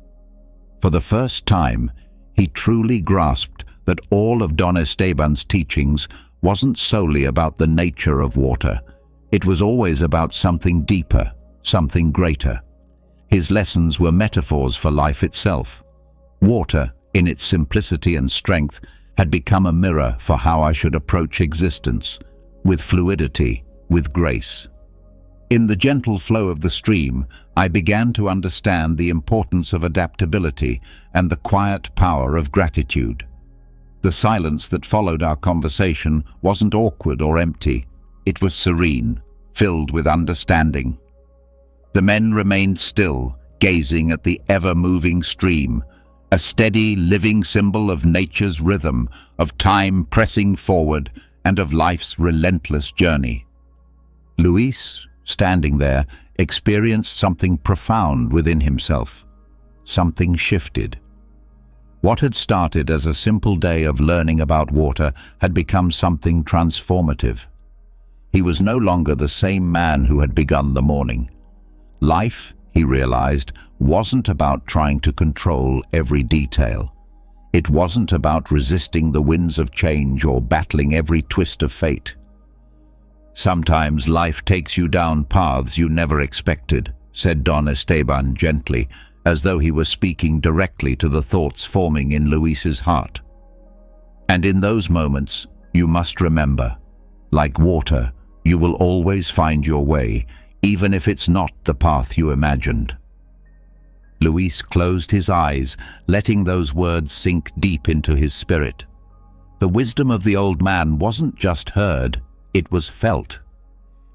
For the first time, he truly grasped that all of Don Esteban's teachings wasn't solely about the nature of water. It was always about something deeper, something greater. His lessons were metaphors for life itself. Water, in its simplicity and strength, had become a mirror for how I should approach existence, with fluidity, with grace. In the gentle flow of the stream, I began to understand the importance of adaptability and the quiet power of gratitude. The silence that followed our conversation wasn't awkward or empty. It was serene, filled with understanding. The men remained still, gazing at the ever-moving stream, a steady, living symbol of nature's rhythm, of time pressing forward, and of life's relentless journey. Luis, standing there, experienced something profound within himself. Something shifted. What had started as a simple day of learning about water had become something transformative. He was no longer the same man who had begun the morning. Life, he realized, wasn't about trying to control every detail. It wasn't about resisting the winds of change or battling every twist of fate. "Sometimes life takes you down paths you never expected," said Don Esteban gently, as though he were speaking directly to the thoughts forming in Luis's heart. "And in those moments, you must remember, like water, you will always find your way, even if it's not the path you imagined." Luis closed his eyes, letting those words sink deep into his spirit. The wisdom of the old man wasn't just heard, it was felt.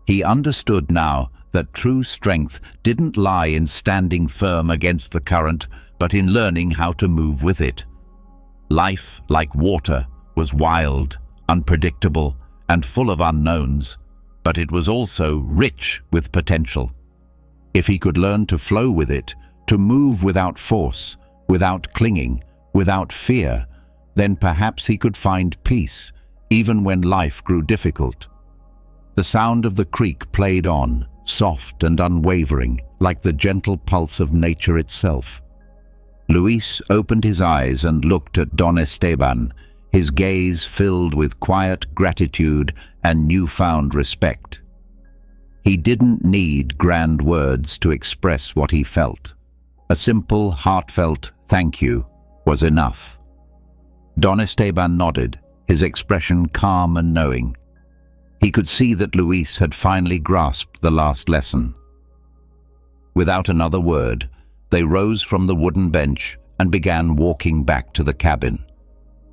He understood now that true strength didn't lie in standing firm against the current, but in learning how to move with it. Life, like water, was wild, unpredictable, and full of unknowns, but it was also rich with potential. If he could learn to flow with it, to move without force, without clinging, without fear, then perhaps he could find peace, even when life grew difficult. The sound of the creek played on, soft and unwavering, like the gentle pulse of nature itself. Luis opened his eyes and looked at Don Esteban, his gaze filled with quiet gratitude and newfound respect. He didn't need grand words to express what he felt. A simple, heartfelt thank you was enough. Don Esteban nodded, his expression calm and knowing. He could see that Luis had finally grasped the last lesson. Without another word, they rose from the wooden bench and began walking back to the cabin.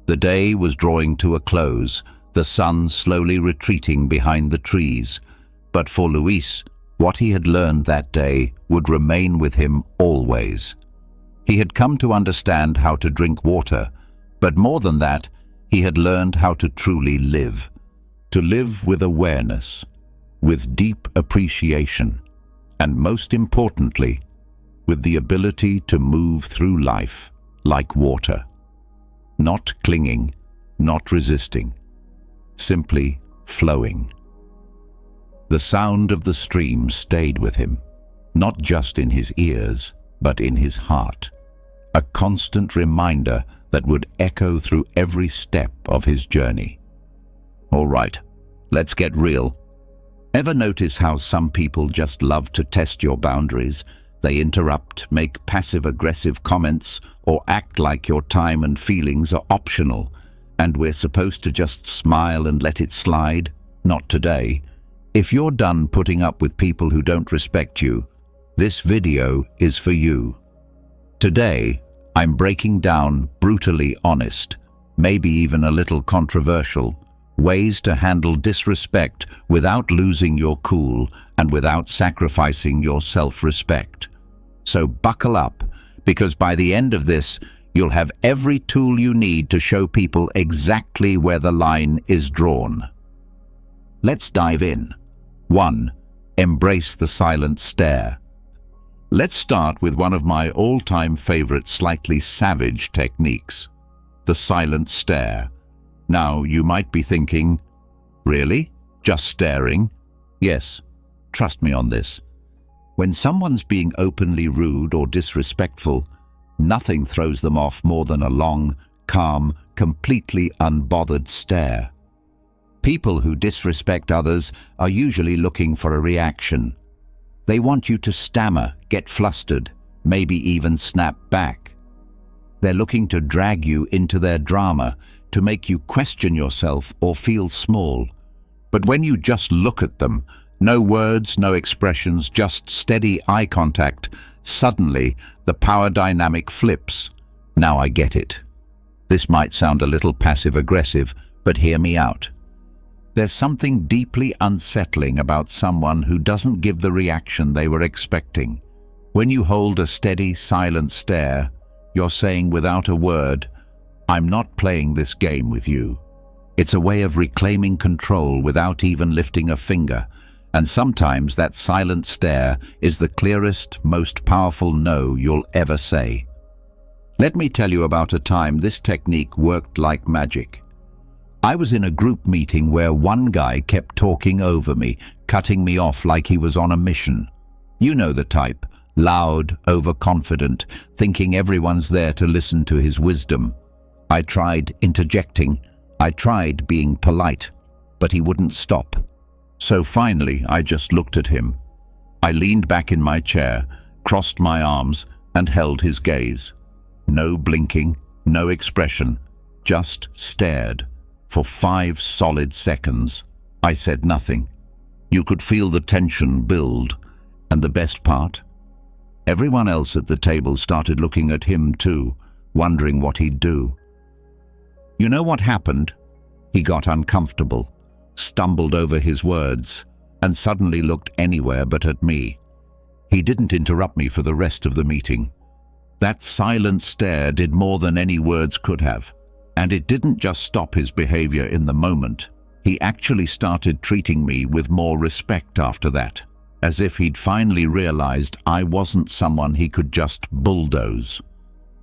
The day was drawing to a close, the sun slowly retreating behind the trees, but for Luis, what he had learned that day would remain with him always. He had come to understand how to drink water, but more than that, he had learned how to truly live. To live with awareness, with deep appreciation, and most importantly, with the ability to move through life like water. Not clinging, not resisting, simply flowing. The sound of the stream stayed with him, not just in his ears, but in his heart, a constant reminder that would echo through every step of his journey. All right, let's get real. Ever notice how some people just love to test your boundaries? They interrupt, make passive-aggressive comments, or act like your time and feelings are optional, and we're supposed to just smile and let it slide? Not today. If you're done putting up with people who don't respect you, this video is for you. Today, I'm breaking down brutally honest, maybe even a little controversial, ways to handle disrespect without losing your cool and without sacrificing your self-respect. So buckle up, because by the end of this, you'll have every tool you need to show people exactly where the line is drawn. Let's dive in. 1. Embrace the silent stare. Let's start with one of my all-time favorite slightly savage techniques, the silent stare. Now, you might be thinking, really? Just staring? Yes, Trust me on this. When someone's being openly rude or disrespectful, nothing throws them off more than a long, calm, completely unbothered stare. People who disrespect others are usually looking for a reaction. They want you to stammer, get flustered, maybe even snap back. They're looking to drag you into their drama, to make you question yourself or feel small. But when you just look at them, no words, no expressions, just steady eye contact, suddenly the power dynamic flips. Now I get it. This might sound a little passive-aggressive, but hear me out. There's something deeply unsettling about someone who doesn't give the reaction they were expecting. When you hold a steady, silent stare, you're saying without a word, "I'm not playing this game with you." It's a way of reclaiming control without even lifting a finger, and sometimes that silent stare is the clearest, most powerful no you'll ever say. Let me tell you about a time this technique worked like magic. I was in a group meeting where one guy kept talking over me, cutting me off like he was on a mission. You know the type, loud, overconfident, thinking everyone's there to listen to his wisdom. I tried interjecting, I tried being polite, but he wouldn't stop. So finally, I just looked at him. I leaned back in my chair, crossed my arms, and held his gaze. No blinking, no expression, just stared. For 5 solid seconds, I said nothing. You could feel the tension build, and the best part? Everyone else at the table started looking at him too, wondering what he'd do. You know what happened? He got uncomfortable, stumbled over his words, and suddenly looked anywhere but at me. He didn't interrupt me for the rest of the meeting. That silent stare did more than any words could have. And it didn't just stop his behavior in the moment. He actually started treating me with more respect after that, as if he'd finally realized I wasn't someone he could just bulldoze.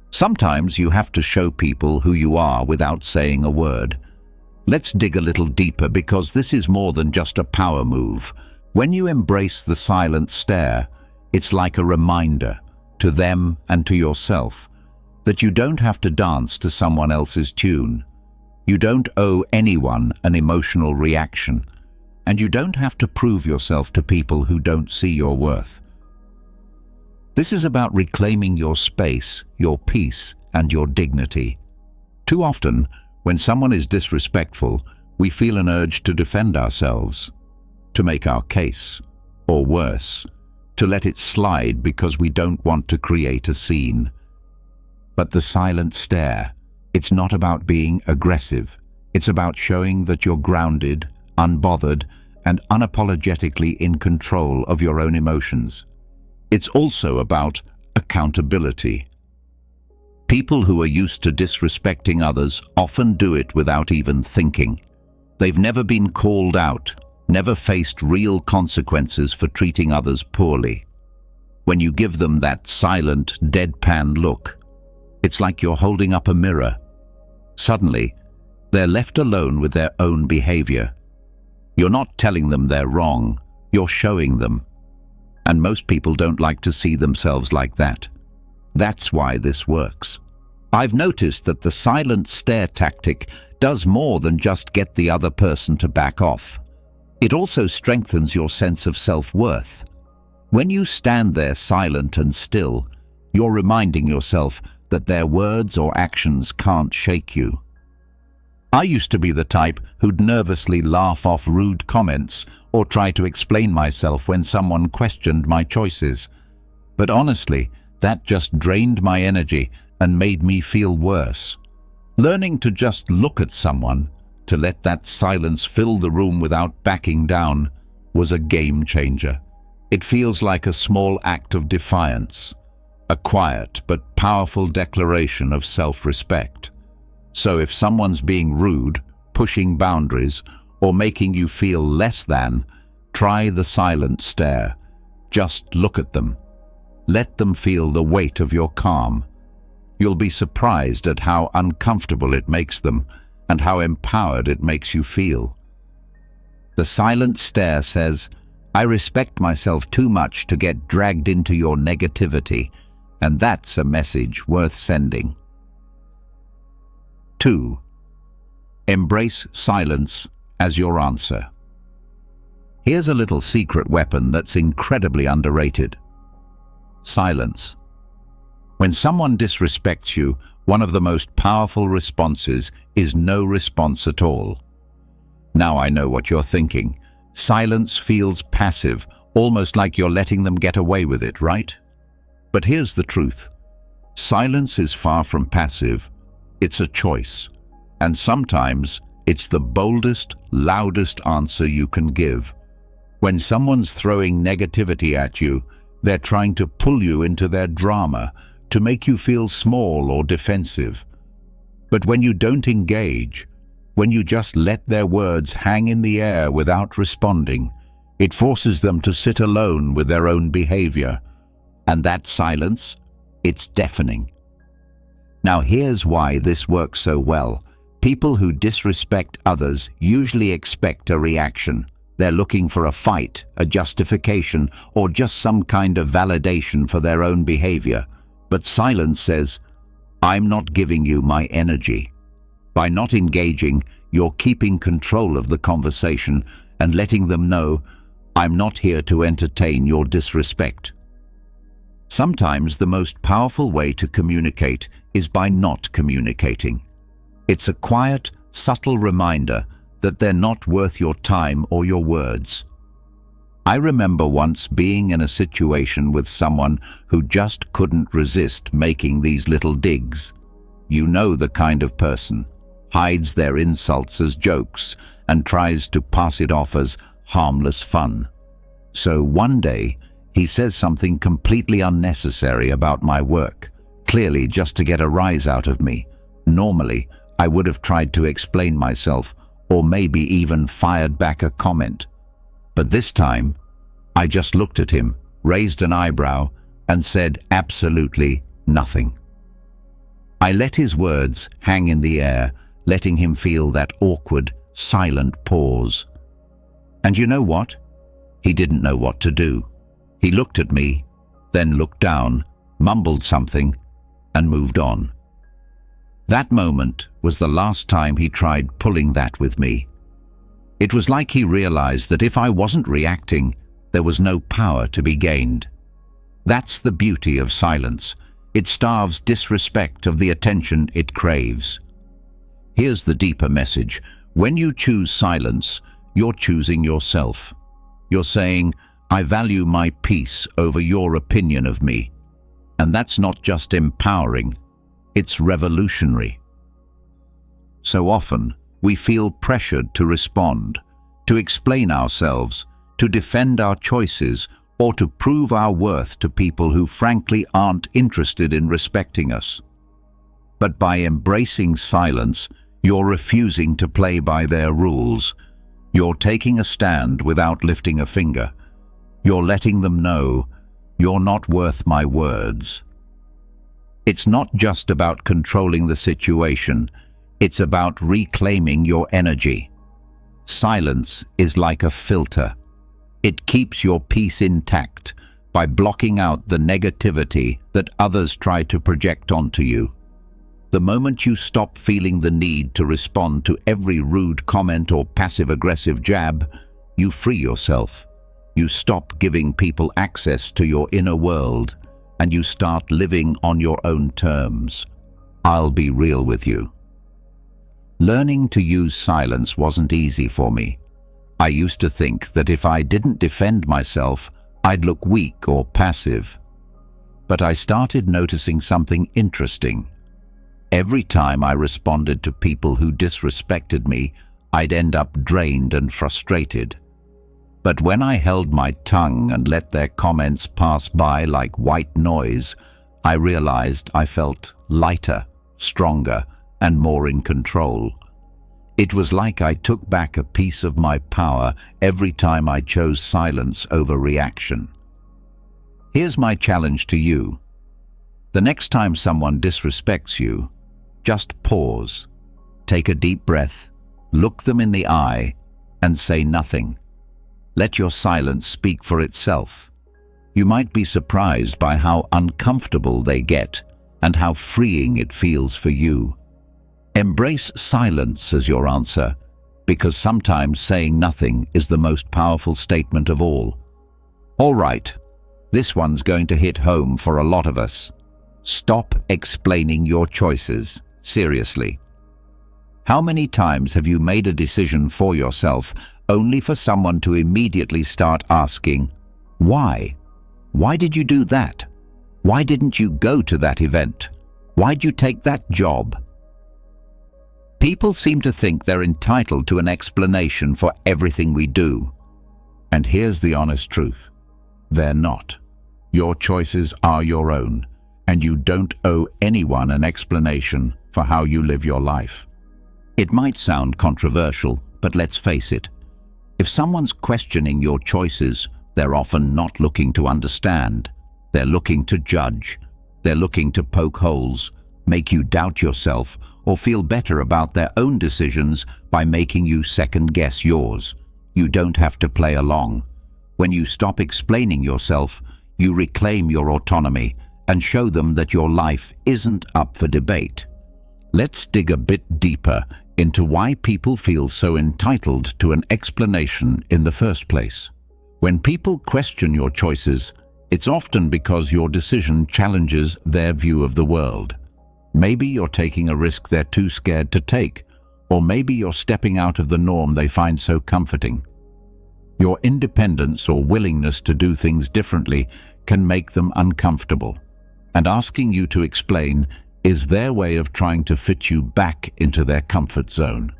Sometimes you have to show people who you are without saying a word. Let's dig a little deeper, because this is more than just a power move. When you embrace the silent stare, it's like a reminder to them and to yourself that you don't have to dance to someone else's tune. You don't owe anyone an emotional reaction, and you don't have to prove yourself to people who don't see your worth. This is about reclaiming your space, your peace, and your dignity. Too often, when someone is disrespectful, we feel an urge to defend ourselves, to make our case, or worse, to let it slide because we don't want to create a scene. But the silent stare, it's not about being aggressive. It's about showing that you're grounded, unbothered, and unapologetically in control of your own emotions. It's also about accountability. People who are used to disrespecting others often do it without even thinking. They've never been called out, never faced real consequences for treating others poorly. When you give them that silent, deadpan look, it's like you're holding up a mirror. Suddenly, they're left alone with their own behavior. You're not telling them they're wrong, you're showing them. And most people don't like to see themselves like that. That's why this works. I've noticed that the silent stare tactic does more than just get the other person to back off. It also strengthens your sense of self-worth. When you stand there silent and still, you're reminding yourself that their words or actions can't shake you. I used to be the type who'd nervously laugh off rude comments or try to explain myself when someone questioned my choices. But honestly, that just drained my energy and made me feel worse. Learning to just look at someone, to let that silence fill the room without backing down, was a game changer. It feels like a small act of defiance. A quiet but powerful declaration of self-respect. So if someone's being rude, pushing boundaries, or making you feel less than, try the silent stare. Just look at them. Let them feel the weight of your calm. You'll be surprised at how uncomfortable it makes them and how empowered it makes you feel. The silent stare says, I respect myself too much to get dragged into your negativity, and that's a message worth sending. 2. Embrace silence as your answer. Here's a little secret weapon that's incredibly underrated. Silence. When someone disrespects you, one of the most powerful responses is no response at all. Now I know what you're thinking. Silence feels passive, almost like you're letting them get away with it, right? But here's the truth. Silence is far from passive. It's a choice. And sometimes it's the boldest, loudest answer you can give. When someone's throwing negativity at you, they're trying to pull you into their drama, to make you feel small or defensive. But when you don't engage, when you just let their words hang in the air without responding, it forces them to sit alone with their own behavior. And that silence, it's deafening. Now here's why this works so well. People who disrespect others usually expect a reaction. They're looking for a fight, a justification, or just some kind of validation for their own behavior. But silence says, I'm not giving you my energy. By not engaging, you're keeping control of the conversation and letting them know, I'm not here to entertain your disrespect. Sometimes the most powerful way to communicate is by not communicating. It's a quiet, subtle reminder that they're not worth your time or your words. I remember once being in a situation with someone who just couldn't resist making these little digs. You know the kind of person, hides their insults as jokes and tries to pass it off as harmless fun. So one day, he says something completely unnecessary about my work, clearly just to get a rise out of me. Normally, I would have tried to explain myself, or maybe even fired back a comment. But this time, I just looked at him, raised an eyebrow, and said absolutely nothing. I let his words hang in the air, letting him feel that awkward, silent pause. And you know what? He didn't know what to do. He looked at me, then looked down, mumbled something, and moved on. That moment was the last time he tried pulling that with me. It was like he realized that if I wasn't reacting, there was no power to be gained. That's the beauty of silence. It starves disrespect of the attention it craves. Here's the deeper message. When you choose silence, you're choosing yourself. You're saying, I value my peace over your opinion of me. And that's not just empowering, it's revolutionary. So often, we feel pressured to respond, to explain ourselves, to defend our choices, or to prove our worth to people who frankly aren't interested in respecting us. But by embracing silence, you're refusing to play by their rules. You're taking a stand without lifting a finger. You're letting them know, you're not worth my words. It's not just about controlling the situation, it's about reclaiming your energy. Silence is like a filter. It keeps your peace intact by blocking out the negativity that others try to project onto you. The moment you stop feeling the need to respond to every rude comment or passive-aggressive jab, you free yourself. You stop giving people access to your inner world, and you start living on your own terms. I'll be real with you. Learning to use silence wasn't easy for me. I used to think that if I didn't defend myself, I'd look weak or passive. But I started noticing something interesting. Every time I responded to people who disrespected me, I'd end up drained and frustrated. But when I held my tongue and let their comments pass by like white noise, I realized I felt lighter, stronger, and more in control. It was like I took back a piece of my power every time I chose silence over reaction. Here's my challenge to you. The next time someone disrespects you, just pause, take a deep breath, look them in the eye, and say nothing. Let your silence speak for itself. You might be surprised by how uncomfortable they get and how freeing it feels for you. Embrace silence as your answer, because sometimes saying nothing is the most powerful statement of all. All right, this one's going to hit home for a lot of us. Stop explaining your choices. Seriously. How many times have you made a decision for yourself only for someone to immediately start asking, why? Why did you do that? Why didn't you go to that event? Why'd you take that job? People seem to think they're entitled to an explanation for everything we do. And here's the honest truth. They're not. Your choices are your own, and you don't owe anyone an explanation for how you live your life. It might sound controversial, but let's face it. If someone's questioning your choices, they're often not looking to understand. They're looking to judge. They're looking to poke holes, make you doubt yourself, or feel better about their own decisions by making you second-guess yours. You don't have to play along. When you stop explaining yourself, you reclaim your autonomy and show them that your life isn't up for debate. Let's dig a bit deeper into why people feel so entitled to an explanation in the first place. When people question your choices, it's often because your decision challenges their view of the world. Maybe you're taking a risk they're too scared to take, or maybe you're stepping out of the norm they find so comforting. Your independence or willingness to do things differently can make them uncomfortable, and asking you to explain is their way of trying to fit you back into their comfort zone.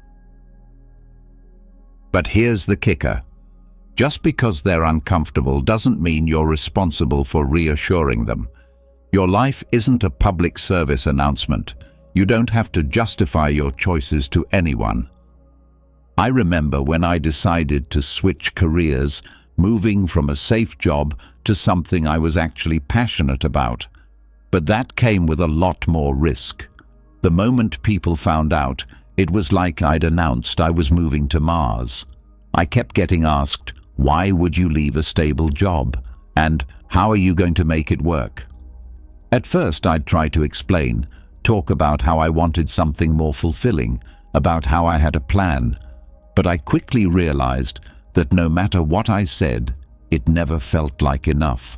But here's the kicker. Just because they're uncomfortable doesn't mean you're responsible for reassuring them. Your life isn't a public service announcement. You don't have to justify your choices to anyone. I remember when I decided to switch careers, moving from a safe job to something I was actually passionate about. But that came with a lot more risk. The moment people found out, it was like I'd announced I was moving to Mars. I kept getting asked, why would you leave a stable job? And how are you going to make it work? At first I'd try to explain, talk about how I wanted something more fulfilling, about how I had a plan. But I quickly realized that no matter what I said, it never felt like enough.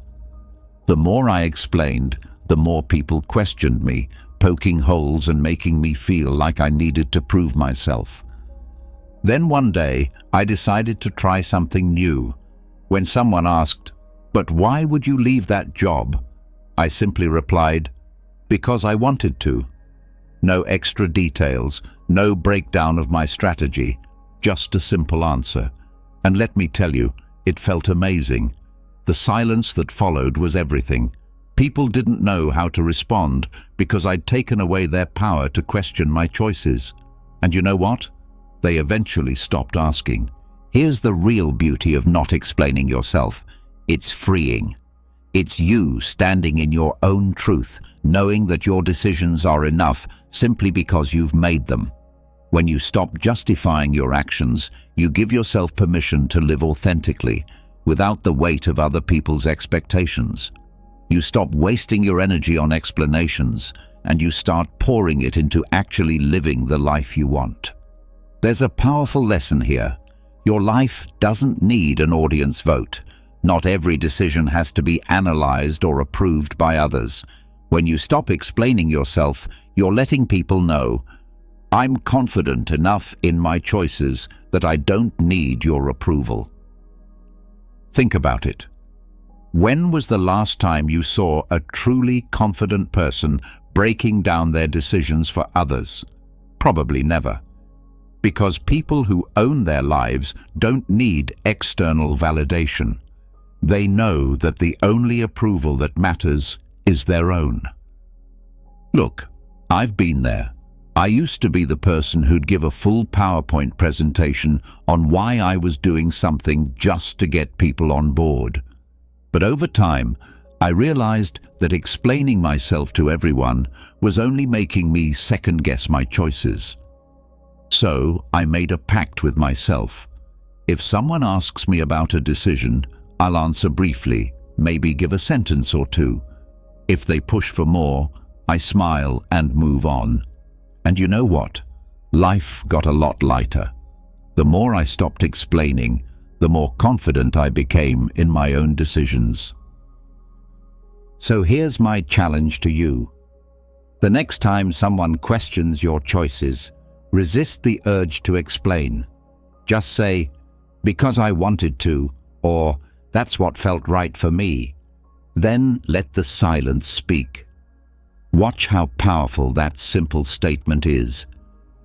The more I explained, the more people questioned me, poking holes and making me feel like I needed to prove myself. Then one day, I decided to try something new. When someone asked, "But why would you leave that job?" I simply replied, "Because I wanted to." No extra details, no breakdown of my strategy, just a simple answer. And let me tell you, it felt amazing. The silence that followed was everything. People didn't know how to respond because I'd taken away their power to question my choices. And you know what? They eventually stopped asking. Here's the real beauty of not explaining yourself. It's freeing. It's you standing in your own truth, knowing that your decisions are enough simply because you've made them. When you stop justifying your actions, you give yourself permission to live authentically, without the weight of other people's expectations. You stop wasting your energy on explanations, and you start pouring it into actually living the life you want. There's a powerful lesson here. Your life doesn't need an audience vote. Not every decision has to be analyzed or approved by others. When you stop explaining yourself, you're letting people know, I'm confident enough in my choices that I don't need your approval. Think about it. When was the last time you saw a truly confident person breaking down their decisions for others? Probably never. Because people who own their lives don't need external validation. They know that the only approval that matters is their own. Look, I've been there. I used to be the person who'd give a full PowerPoint presentation on why I was doing something just to get people on board. But over time, I realized that explaining myself to everyone was only making me second-guess my choices. So I made a pact with myself. If someone asks me about a decision, I'll answer briefly, maybe give a sentence or two. If they push for more, I smile and move on. And you know what? Life got a lot lighter. The more I stopped explaining, the more confident I became in my own decisions. So here's my challenge to you. The next time someone questions your choices, resist the urge to explain. Just say, "Because I wanted to," or "That's what felt right for me." Then let the silence speak. Watch how powerful that simple statement is.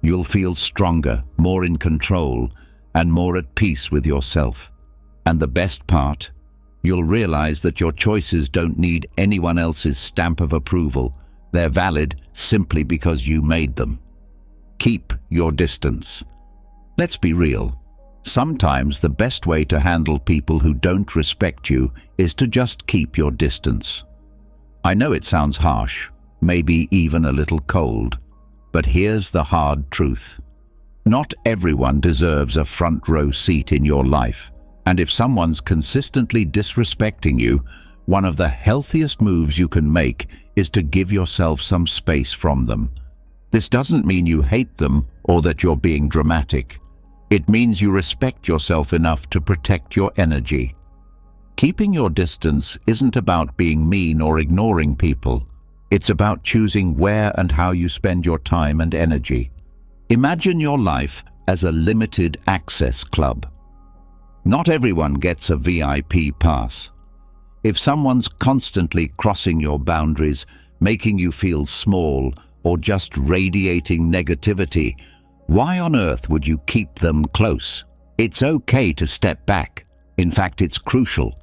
You'll feel stronger, more in control, and more at peace with yourself. And the best part, you'll realize that your choices don't need anyone else's stamp of approval. They're valid simply because you made them. Keep your distance. Let's be real. Sometimes the best way to handle people who don't respect you is to just keep your distance. I know it sounds harsh, maybe even a little cold, but here's the hard truth. Not everyone deserves a front row seat in your life, and if someone's consistently disrespecting you, one of the healthiest moves you can make is to give yourself some space from them. This doesn't mean you hate them or that you're being dramatic. It means you respect yourself enough to protect your energy. Keeping your distance isn't about being mean or ignoring people. It's about choosing where and how you spend your time and energy. Imagine your life as a limited access club. Not everyone gets a VIP pass. If someone's constantly crossing your boundaries, making you feel small, or just radiating negativity, why on earth would you keep them close? It's okay to step back. In fact, it's crucial.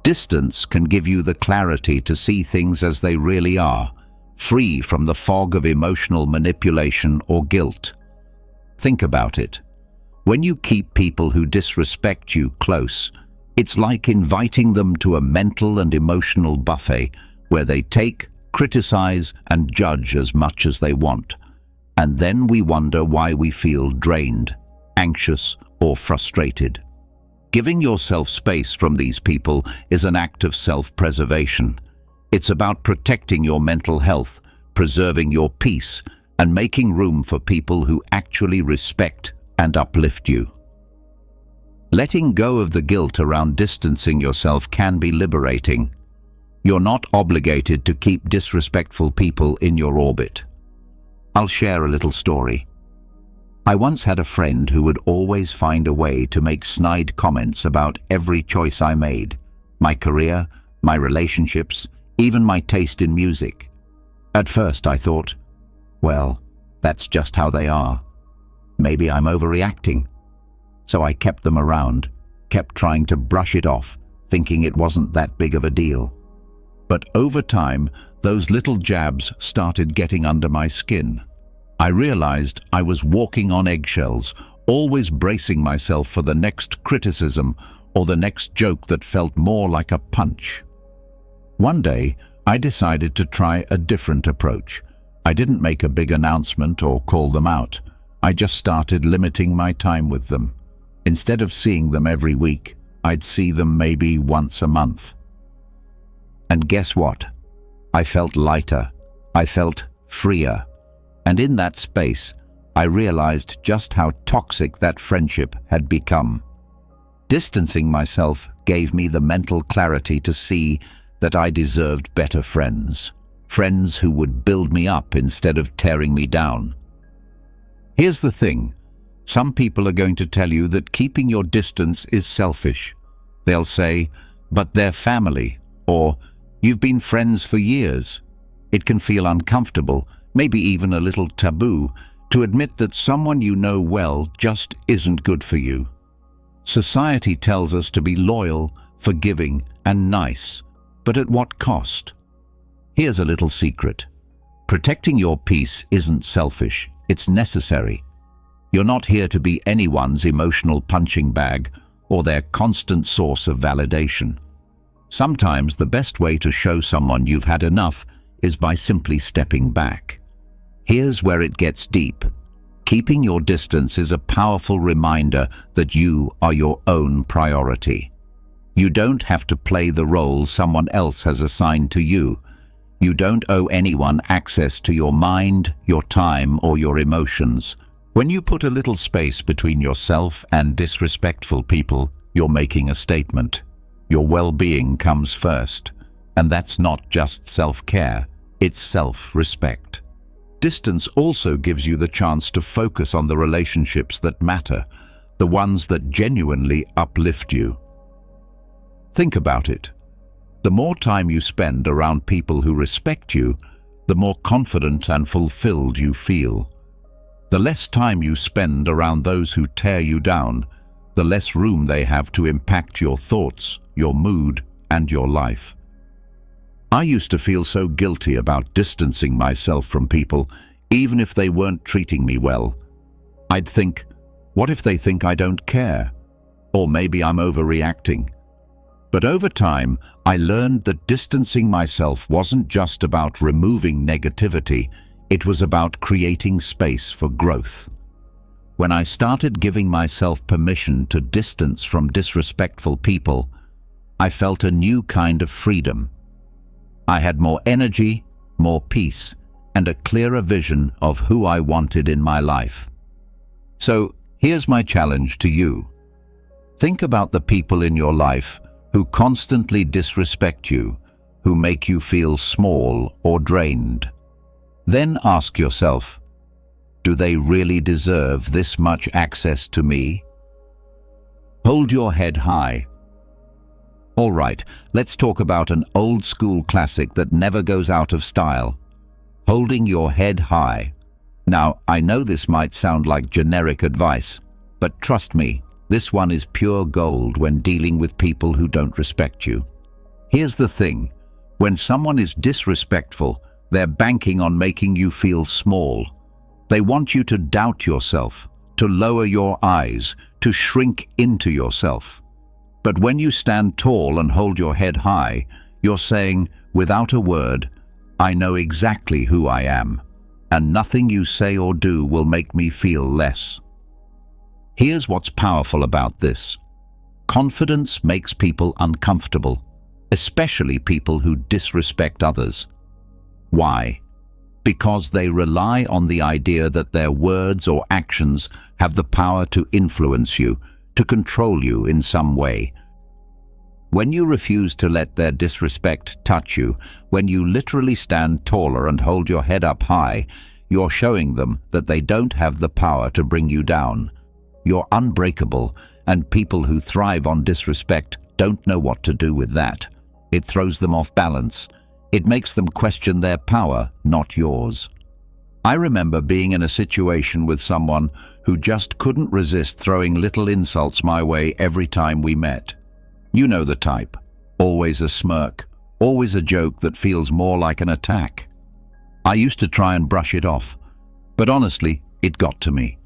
Distance can give you the clarity to see things as they really are, free from the fog of emotional manipulation or guilt. Think about it. When you keep people who disrespect you close, it's like inviting them to a mental and emotional buffet where they take, criticize, and judge as much as they want. And then we wonder why we feel drained, anxious, or frustrated. Giving yourself space from these people is an act of self-preservation. It's about protecting your mental health, preserving your peace, and making room for people who actually respect and uplift you. Letting go of the guilt around distancing yourself can be liberating. You're not obligated to keep disrespectful people in your orbit. I'll share a little story. I once had a friend who would always find a way to make snide comments about every choice I made, my career, my relationships, even my taste in music. At first I thought, well, that's just how they are. Maybe I'm overreacting. So I kept them around, kept trying to brush it off, thinking it wasn't that big of a deal. But over time, those little jabs started getting under my skin. I realized I was walking on eggshells, always bracing myself for the next criticism or the next joke that felt more like a punch. One day, I decided to try a different approach. I didn't make a big announcement or call them out. I just started limiting my time with them. Instead of seeing them every week, I'd see them maybe once a month. And guess what? I felt lighter. I felt freer. And in that space, I realized just how toxic that friendship had become. Distancing myself gave me the mental clarity to see that I deserved better friends. Friends who would build me up instead of tearing me down. Here's the thing. Some people are going to tell you that keeping your distance is selfish. They'll say, but they're family, or you've been friends for years. It can feel uncomfortable, maybe even a little taboo, to admit that someone you know well just isn't good for you. Society tells us to be loyal, forgiving, and nice, but at what cost? Here's a little secret. Protecting your peace isn't selfish, it's necessary. You're not here to be anyone's emotional punching bag or their constant source of validation. Sometimes the best way to show someone you've had enough is by simply stepping back. Here's where it gets deep. Keeping your distance is a powerful reminder that you are your own priority. You don't have to play the role someone else has assigned to you. You don't owe anyone access to your mind, your time, or your emotions. When you put a little space between yourself and disrespectful people, you're making a statement. Your well-being comes first, and that's not just self-care, it's self-respect. Distance also gives you the chance to focus on the relationships that matter, the ones that genuinely uplift you. Think about it. The more time you spend around people who respect you, the more confident and fulfilled you feel. The less time you spend around those who tear you down, the less room they have to impact your thoughts, your mood, and your life. I used to feel so guilty about distancing myself from people, even if they weren't treating me well. I'd think, what if they think I don't care? Or maybe I'm overreacting. But over time, I learned that distancing myself wasn't just about removing negativity, it was about creating space for growth. When I started giving myself permission to distance from disrespectful people, I felt a new kind of freedom. I had more energy, more peace, and a clearer vision of who I wanted in my life. So, here's my challenge to you. Think about the people in your life who constantly disrespect you, who make you feel small or drained. Then ask yourself, do they really deserve this much access to me? Hold your head high. All right, let's talk about an old-school classic that never goes out of style. Holding your head high. Now, I know this might sound like generic advice, but trust me, this one is pure gold when dealing with people who don't respect you. Here's the thing. When someone is disrespectful, they're banking on making you feel small. They want you to doubt yourself, to lower your eyes, to shrink into yourself. But when you stand tall and hold your head high, you're saying, without a word, I know exactly who I am, and nothing you say or do will make me feel less. Here's what's powerful about this. Confidence makes people uncomfortable, especially people who disrespect others. Why? Because they rely on the idea that their words or actions have the power to influence you, to control you in some way. When you refuse to let their disrespect touch you, when you literally stand taller and hold your head up high, you're showing them that they don't have the power to bring you down. You're unbreakable, and people who thrive on disrespect don't know what to do with that. It throws them off balance. It makes them question their power, not yours. I remember being in a situation with someone who just couldn't resist throwing little insults my way every time we met. You know the type. Always a smirk, always a joke that feels more like an attack. I used to try and brush it off, but honestly, it got to me.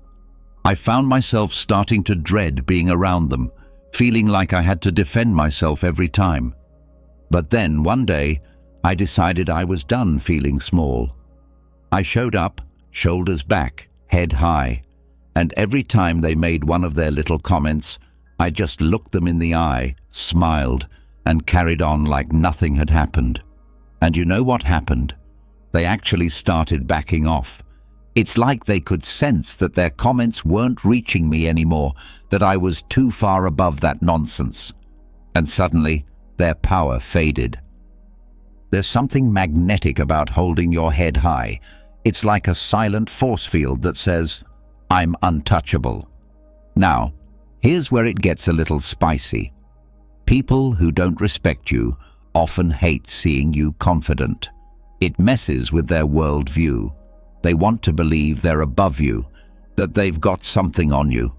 I found myself starting to dread being around them, feeling like I had to defend myself every time. But then, one day, I decided I was done feeling small. I showed up, shoulders back, head high, and every time they made one of their little comments, I just looked them in the eye, smiled, and carried on like nothing had happened. And you know what happened? They actually started backing off. It's like they could sense that their comments weren't reaching me anymore, that I was too far above that nonsense. And suddenly, their power faded. There's something magnetic about holding your head high. It's like a silent force field that says, I'm untouchable. Now, here's where it gets a little spicy. People who don't respect you often hate seeing you confident. It messes with their worldview. They want to believe they're above you, that they've got something on you.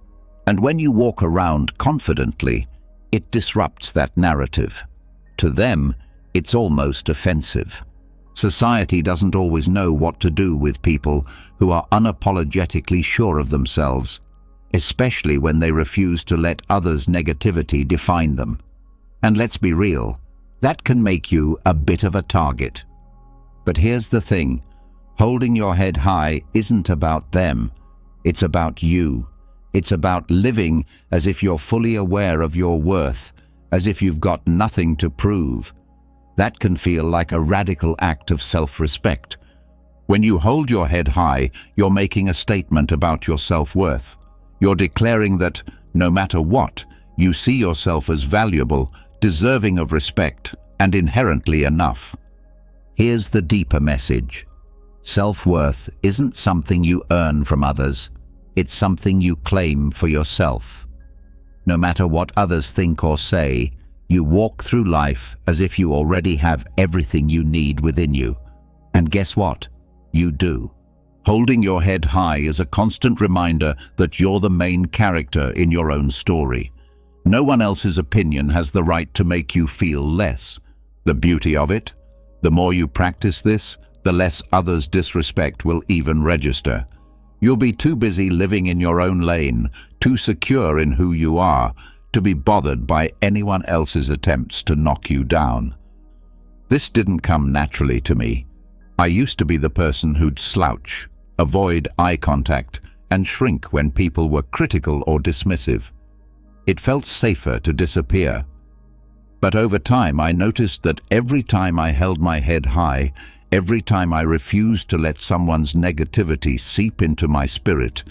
And when you walk around confidently, it disrupts that narrative. To them, it's almost offensive. Society doesn't always know what to do with people who are unapologetically sure of themselves, especially when they refuse to let others' negativity define them. And let's be real, that can make you a bit of a target. But here's the thing. Holding your head high isn't about them. It's about you. It's about living as if you're fully aware of your worth, as if you've got nothing to prove. That can feel like a radical act of self-respect. When you hold your head high, you're making a statement about your self-worth. You're declaring that, no matter what, you see yourself as valuable, deserving of respect, and inherently enough. Here's the deeper message. Self-worth isn't something you earn from others. It's something you claim for yourself. No matter what others think or say, you walk through life as if you already have everything you need within you. And guess what? You do. Holding your head high is a constant reminder that you're the main character in your own story. No one else's opinion has the right to make you feel less. The beauty of it? The more you practice this, the less others' disrespect will even register. You'll be too busy living in your own lane, too secure in who you are, to be bothered by anyone else's attempts to knock you down. This didn't come naturally to me. I used to be the person who'd slouch, avoid eye contact, and shrink when people were critical or dismissive. It felt safer to disappear. But over time, I noticed that every time I held my head high, every time I refused to let someone's negativity seep into my spirit,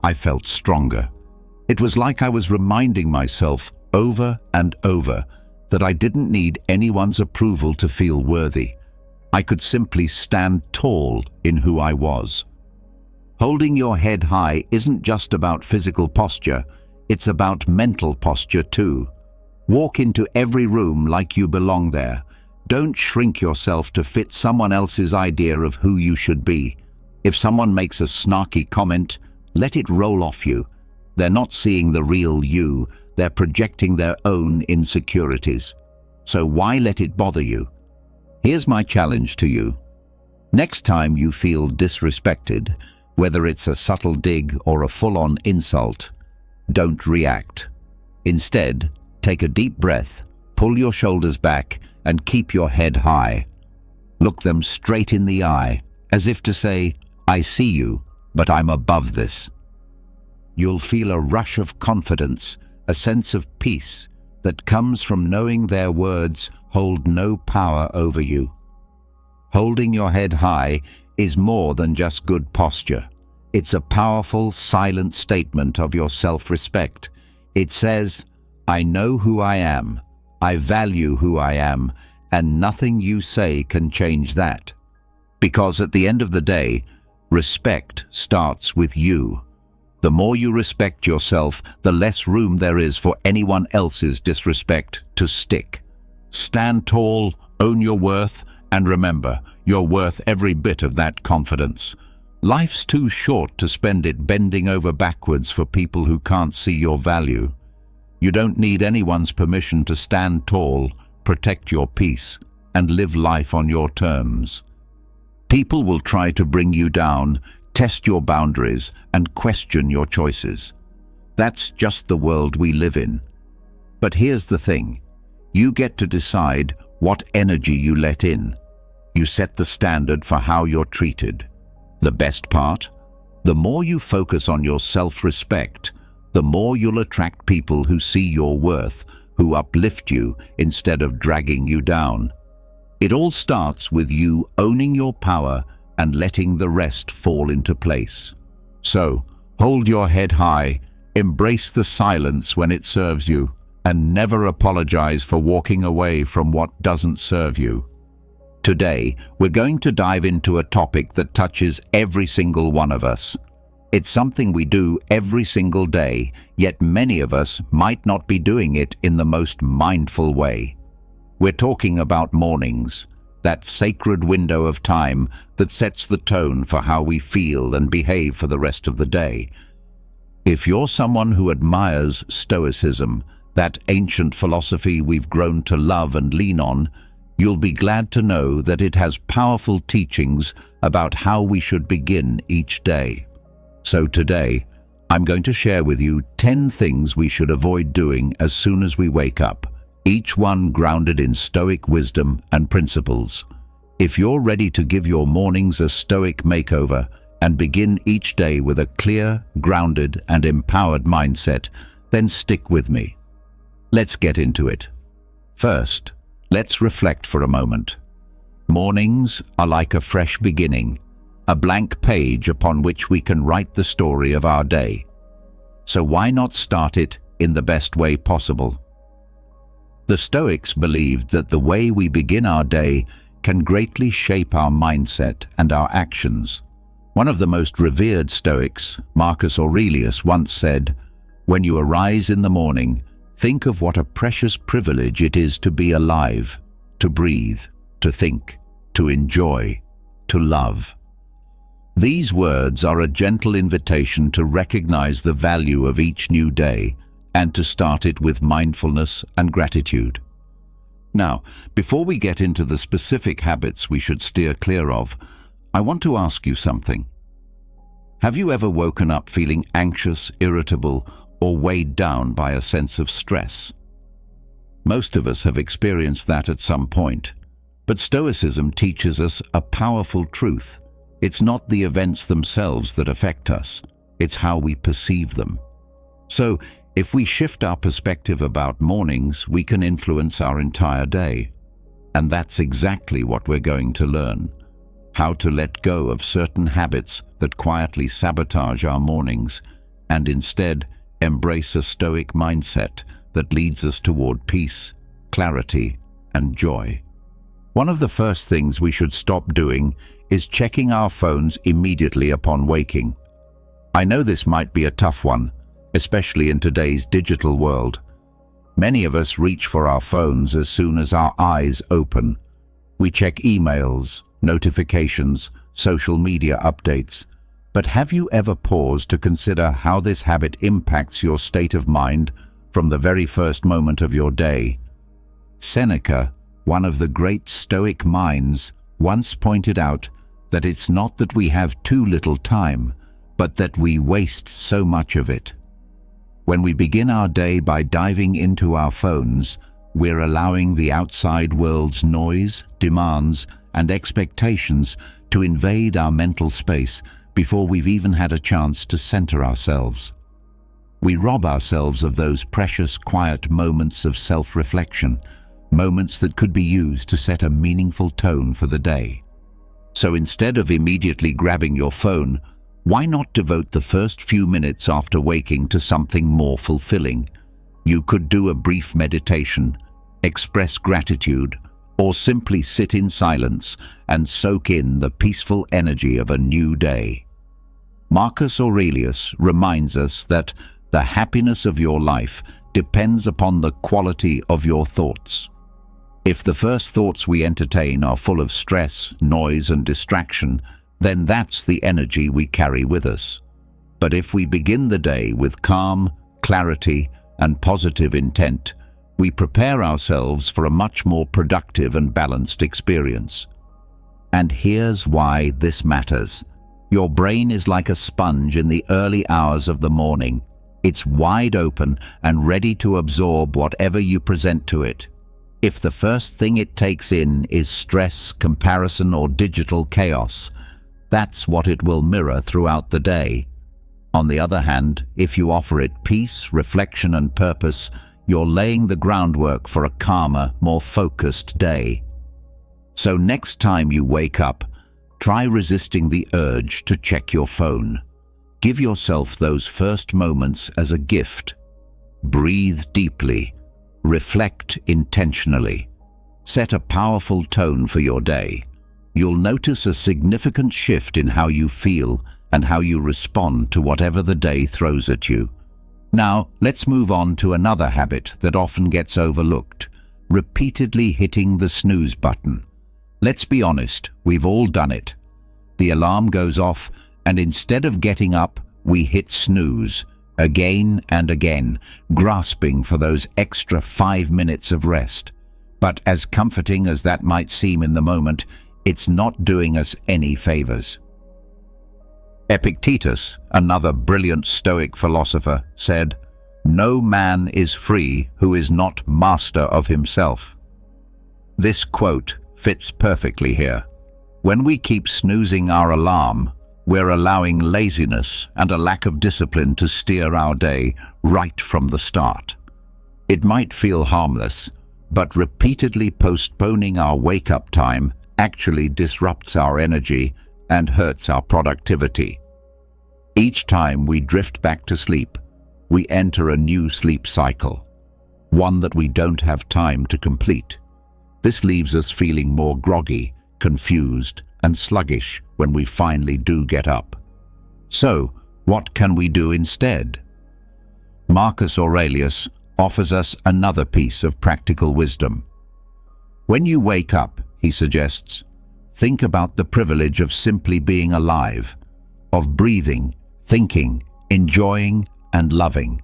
I felt stronger. It was like I was reminding myself over and over that I didn't need anyone's approval to feel worthy. I could simply stand tall in who I was. Holding your head high isn't just about physical posture, it's about mental posture too. Walk into every room like you belong there. Don't shrink yourself to fit someone else's idea of who you should be. If someone makes a snarky comment, let it roll off you. They're not seeing the real you, they're projecting their own insecurities. So why let it bother you? Here's my challenge to you. Next time you feel disrespected, whether it's a subtle dig or a full-on insult, don't react. Instead, take a deep breath, pull your shoulders back, and keep your head high. Look them straight in the eye, as if to say, I see you, but I'm above this. You'll feel a rush of confidence, a sense of peace that comes from knowing their words hold no power over you. Holding your head high is more than just good posture. It's a powerful, silent statement of your self-respect. It says, I know who I am, I value who I am, and nothing you say can change that. Because at the end of the day, respect starts with you. The more you respect yourself, the less room there is for anyone else's disrespect to stick. Stand tall, own your worth, and remember, you're worth every bit of that confidence. Life's too short to spend it bending over backwards for people who can't see your value. You don't need anyone's permission to stand tall, protect your peace, and live life on your terms. People will try to bring you down, test your boundaries, and question your choices. That's just the world we live in. But here's the thing. You get to decide what energy you let in. You set the standard for how you're treated. The best part? The more you focus on your self-respect, the more you'll attract people who see your worth, who uplift you instead of dragging you down. It all starts with you owning your power and letting the rest fall into place. So, hold your head high, embrace the silence when it serves you, and never apologize for walking away from what doesn't serve you. Today, we're going to dive into a topic that touches every single one of us. It's something we do every single day, yet many of us might not be doing it in the most mindful way. We're talking about mornings, that sacred window of time that sets the tone for how we feel and behave for the rest of the day. If you're someone who admires Stoicism, that ancient philosophy we've grown to love and lean on, you'll be glad to know that it has powerful teachings about how we should begin each day. So today, I'm going to share with you 10 things we should avoid doing as soon as we wake up, each one grounded in Stoic wisdom and principles. If you're ready to give your mornings a Stoic makeover, and begin each day with a clear, grounded, and empowered mindset, then stick with me. Let's get into it. First, let's reflect for a moment. Mornings are like a fresh beginning, a blank page upon which we can write the story of our day. So why not start it in the best way possible? The Stoics believed that the way we begin our day can greatly shape our mindset and our actions. One of the most revered Stoics, Marcus Aurelius, once said, "When you arise in the morning, think of what a precious privilege it is to be alive, to breathe, to think, to enjoy, to love." These words are a gentle invitation to recognize the value of each new day and to start it with mindfulness and gratitude. Now, before we get into the specific habits we should steer clear of, I want to ask you something. Have you ever woken up feeling anxious, irritable, or weighed down by a sense of stress? Most of us have experienced that at some point, but Stoicism teaches us a powerful truth. It's not the events themselves that affect us, it's how we perceive them. So, if we shift our perspective about mornings, we can influence our entire day. And that's exactly what we're going to learn. How to let go of certain habits that quietly sabotage our mornings and instead embrace a Stoic mindset that leads us toward peace, clarity, and joy. One of the first things we should stop doing is checking our phones immediately upon waking. I know this might be a tough one, especially in today's digital world. Many of us reach for our phones as soon as our eyes open. We check emails, notifications, social media updates. But have you ever paused to consider how this habit impacts your state of mind from the very first moment of your day? Seneca, one of the great Stoic minds, once pointed out that it's not that we have too little time, but that we waste so much of it. When we begin our day by diving into our phones, we're allowing the outside world's noise, demands, and expectations to invade our mental space before we've even had a chance to center ourselves. We rob ourselves of those precious, quiet moments of self-reflection, moments that could be used to set a meaningful tone for the day. So instead of immediately grabbing your phone, why not devote the first few minutes after waking to something more fulfilling? You could do a brief meditation, express gratitude, or simply sit in silence and soak in the peaceful energy of a new day. Marcus Aurelius reminds us that the happiness of your life depends upon the quality of your thoughts. If the first thoughts we entertain are full of stress, noise, and distraction, then that's the energy we carry with us. But if we begin the day with calm, clarity, and positive intent, we prepare ourselves for a much more productive and balanced experience. And here's why this matters. Your brain is like a sponge in the early hours of the morning. It's wide open and ready to absorb whatever you present to it. If the first thing it takes in is stress, comparison, or digital chaos, that's what it will mirror throughout the day. On the other hand, if you offer it peace, reflection, and purpose, you're laying the groundwork for a calmer, more focused day. So next time you wake up, try resisting the urge to check your phone. Give yourself those first moments as a gift. Breathe deeply. Reflect intentionally. Set a powerful tone for your day. You'll notice a significant shift in how you feel and how you respond to whatever the day throws at you. Now, let's move on to another habit that often gets overlooked: repeatedly hitting the snooze button. Let's be honest, we've all done it. The alarm goes off, and instead of getting up, we hit snooze again and again, grasping for those extra 5 minutes of rest. But as comforting as that might seem in the moment, it's not doing us any favors. Epictetus, another brilliant Stoic philosopher, said, "No man is free who is not master of himself." This quote fits perfectly here. When we keep snoozing our alarm, we're allowing laziness and a lack of discipline to steer our day right from the start. It might feel harmless, but repeatedly postponing our wake-up time actually disrupts our energy and hurts our productivity. Each time we drift back to sleep, we enter a new sleep cycle, one that we don't have time to complete. This leaves us feeling more groggy, confused, and sluggish when we finally do get up. So, what can we do instead? Marcus Aurelius offers us another piece of practical wisdom. When you wake up, he suggests, think about the privilege of simply being alive, of breathing, thinking, enjoying, and loving.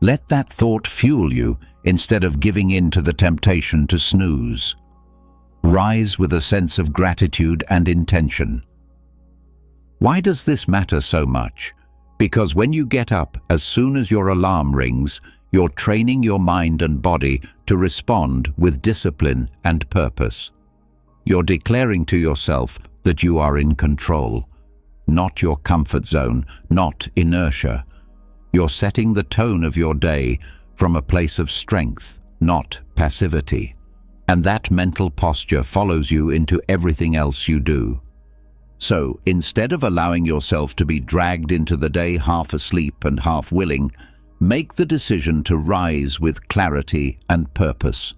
Let that thought fuel you instead of giving in to the temptation to snooze. Rise with a sense of gratitude and intention. Why does this matter so much? Because when you get up, as soon as your alarm rings, you're training your mind and body to respond with discipline and purpose. You're declaring to yourself that you are in control, not your comfort zone, not inertia. You're setting the tone of your day from a place of strength, not passivity. And that mental posture follows you into everything else you do. So, instead of allowing yourself to be dragged into the day half asleep and half willing, make the decision to rise with clarity and purpose.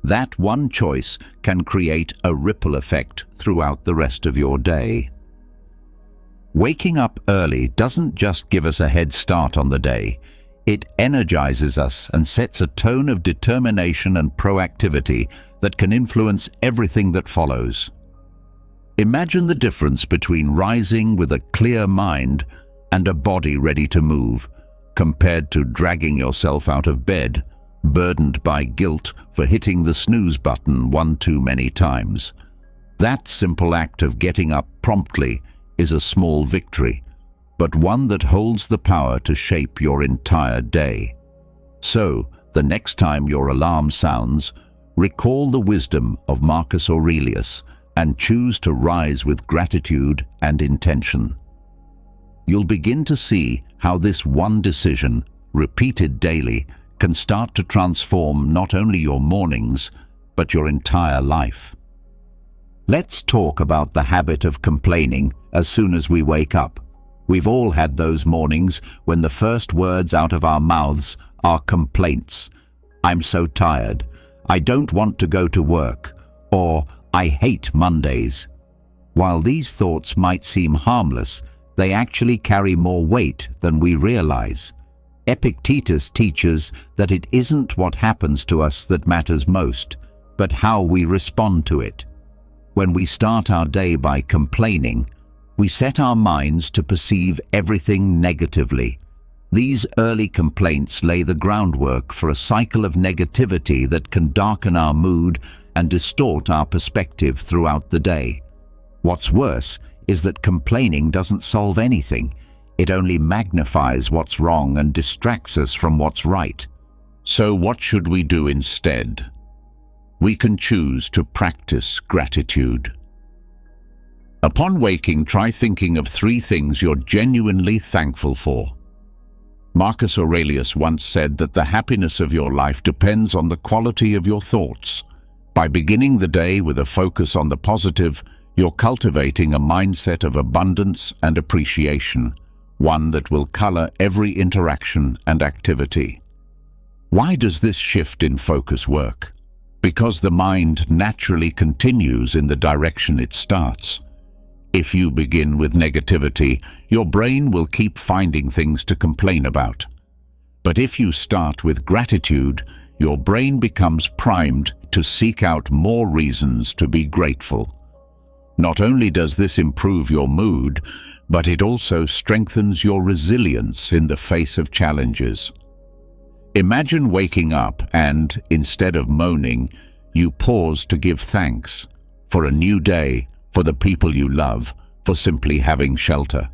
That one choice can create a ripple effect throughout the rest of your day. Waking up early doesn't just give us a head start on the day. It energizes us and sets a tone of determination and proactivity that can influence everything that follows. Imagine the difference between rising with a clear mind and a body ready to move, compared to dragging yourself out of bed, burdened by guilt for hitting the snooze button one too many times. That simple act of getting up promptly is a small victory, but one that holds the power to shape your entire day. So, the next time your alarm sounds, recall the wisdom of Marcus Aurelius and choose to rise with gratitude and intention. You'll begin to see how this one decision, repeated daily, can start to transform not only your mornings, but your entire life. Let's talk about the habit of complaining as soon as we wake up. We've all had those mornings when the first words out of our mouths are complaints. I'm so tired. I don't want to go to work. Or, I hate Mondays. While these thoughts might seem harmless, they actually carry more weight than we realize. Epictetus teaches that it isn't what happens to us that matters most, but how we respond to it. When we start our day by complaining, we set our minds to perceive everything negatively. These early complaints lay the groundwork for a cycle of negativity that can darken our mood and distort our perspective throughout the day. What's worse is that complaining doesn't solve anything. It only magnifies what's wrong and distracts us from what's right. So what should we do instead? We can choose to practice gratitude. Upon waking, try thinking of 3 things you're genuinely thankful for. Marcus Aurelius once said that the happiness of your life depends on the quality of your thoughts. By beginning the day with a focus on the positive, you're cultivating a mindset of abundance and appreciation, one that will color every interaction and activity. Why does this shift in focus work? Because the mind naturally continues in the direction it starts. If you begin with negativity, your brain will keep finding things to complain about. But if you start with gratitude, your brain becomes primed to seek out more reasons to be grateful. Not only does this improve your mood, but it also strengthens your resilience in the face of challenges. Imagine waking up and, instead of moaning, you pause to give thanks for a new day, for the people you love, for simply having shelter.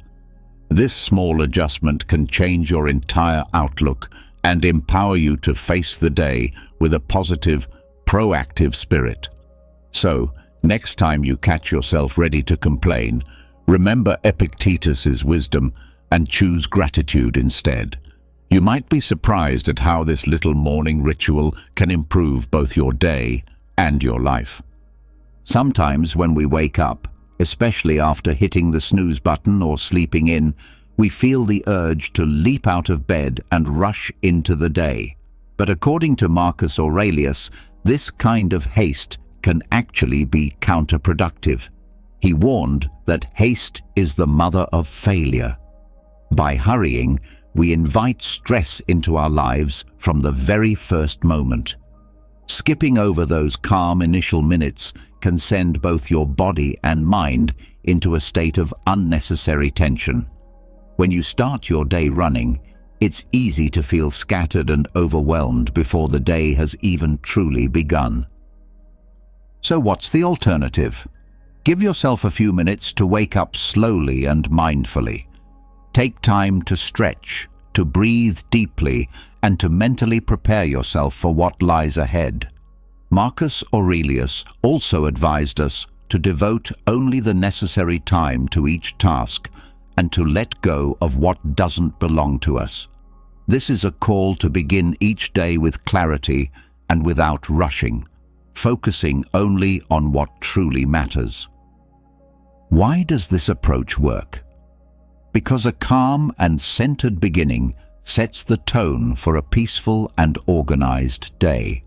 This small adjustment can change your entire outlook and empower you to face the day with a positive, proactive spirit. So, next time you catch yourself ready to complain, Remember Epictetus's wisdom and choose gratitude instead. You might be surprised at how this little morning ritual can improve both your day and your life. Sometimes when we wake up, especially after hitting the snooze button or sleeping in, we feel the urge to leap out of bed and rush into the day. But according to Marcus Aurelius, this kind of haste can actually be counterproductive. He warned that haste is the mother of failure. By hurrying, we invite stress into our lives from the very first moment. Skipping over those calm initial minutes can send both your body and mind into a state of unnecessary tension. When you start your day running, it's easy to feel scattered and overwhelmed before the day has even truly begun. So what's the alternative? Give yourself a few minutes to wake up slowly and mindfully. Take time to stretch, to breathe deeply, and to mentally prepare yourself for what lies ahead. Marcus Aurelius also advised us to devote only the necessary time to each task and to let go of what doesn't belong to us. This is a call to begin each day with clarity and without rushing, focusing only on what truly matters. Why does this approach work? Because a calm and centered beginning sets the tone for a peaceful and organized day.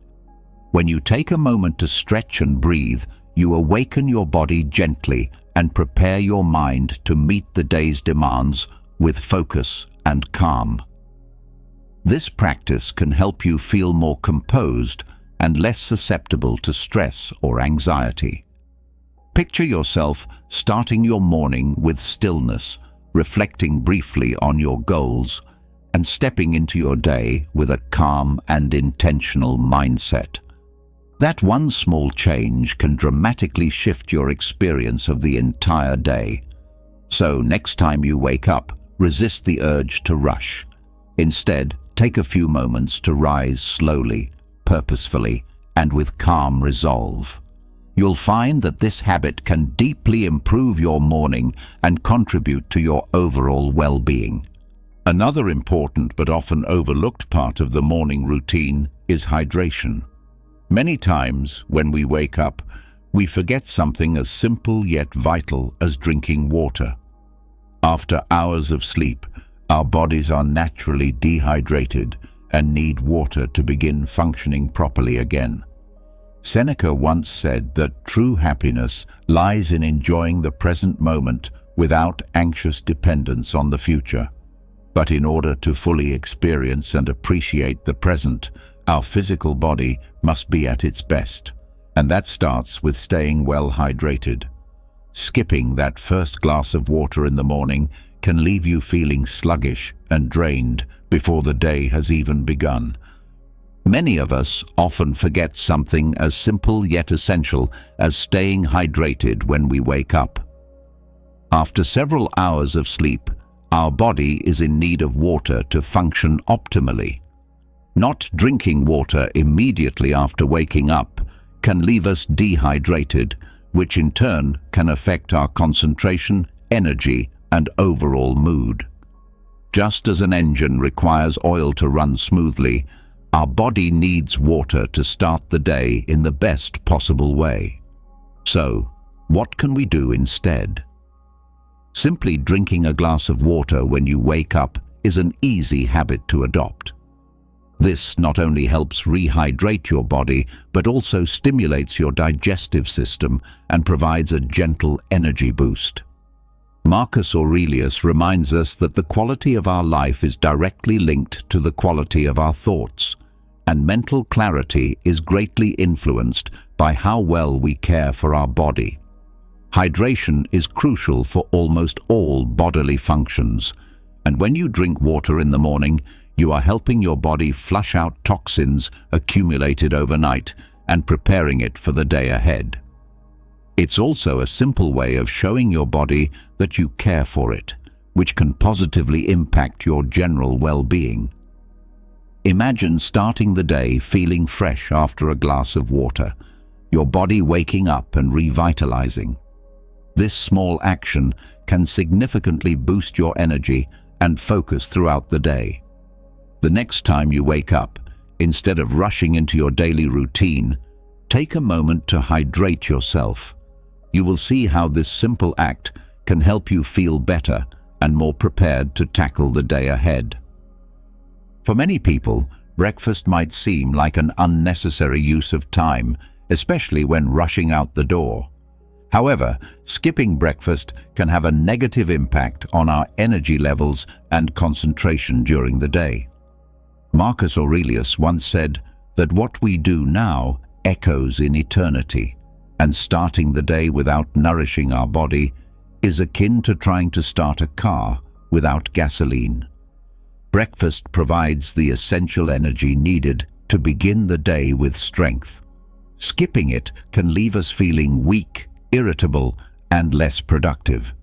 When you take a moment to stretch and breathe, you awaken your body gently and prepare your mind to meet the day's demands with focus and calm. This practice can help you feel more composed and less susceptible to stress or anxiety. Picture yourself starting your morning with stillness, reflecting briefly on your goals, and stepping into your day with a calm and intentional mindset. That one small change can dramatically shift your experience of the entire day. So next time you wake up, resist the urge to rush. Instead, take a few moments to rise slowly, purposefully, and with calm resolve. You'll find that this habit can deeply improve your morning and contribute to your overall well-being. Another important but often overlooked part of the morning routine is hydration. Many times when we wake up, we forget something as simple yet vital as drinking water. After hours of sleep, our bodies are naturally dehydrated and need water to begin functioning properly again. Seneca once said that true happiness lies in enjoying the present moment without anxious dependence on the future. But in order to fully experience and appreciate the present, our physical body must be at its best, and that starts with staying well hydrated. Skipping that first glass of water in the morning can leave you feeling sluggish and drained before the day has even begun. Many of us often forget something as simple yet essential as staying hydrated when we wake up. After several hours of sleep, our body is in need of water to function optimally. Not drinking water immediately after waking up can leave us dehydrated, which in turn can affect our concentration, energy, and overall mood. Just as an engine requires oil to run smoothly, our body needs water to start the day in the best possible way. So, what can we do instead? Simply drinking a glass of water when you wake up is an easy habit to adopt. This not only helps rehydrate your body, but also stimulates your digestive system and provides a gentle energy boost. Marcus Aurelius reminds us that the quality of our life is directly linked to the quality of our thoughts, and mental clarity is greatly influenced by how well we care for our body. Hydration is crucial for almost all bodily functions, and when you drink water in the morning, you are helping your body flush out toxins accumulated overnight and preparing it for the day ahead. It's also a simple way of showing your body that you care for it, which can positively impact your general well-being. Imagine starting the day feeling fresh after a glass of water, your body waking up and revitalizing. This small action can significantly boost your energy and focus throughout the day. The next time you wake up, instead of rushing into your daily routine, take a moment to hydrate yourself. You will see how this simple act can help you feel better and more prepared to tackle the day ahead. For many people, breakfast might seem like an unnecessary use of time, especially when rushing out the door. However, skipping breakfast can have a negative impact on our energy levels and concentration during the day. Marcus Aurelius once said that what we do now echoes in eternity, and starting the day without nourishing our body is akin to trying to start a car without gasoline. Breakfast provides the essential energy needed to begin the day with strength. Skipping it can leave us feeling weak, irritable, and less productive.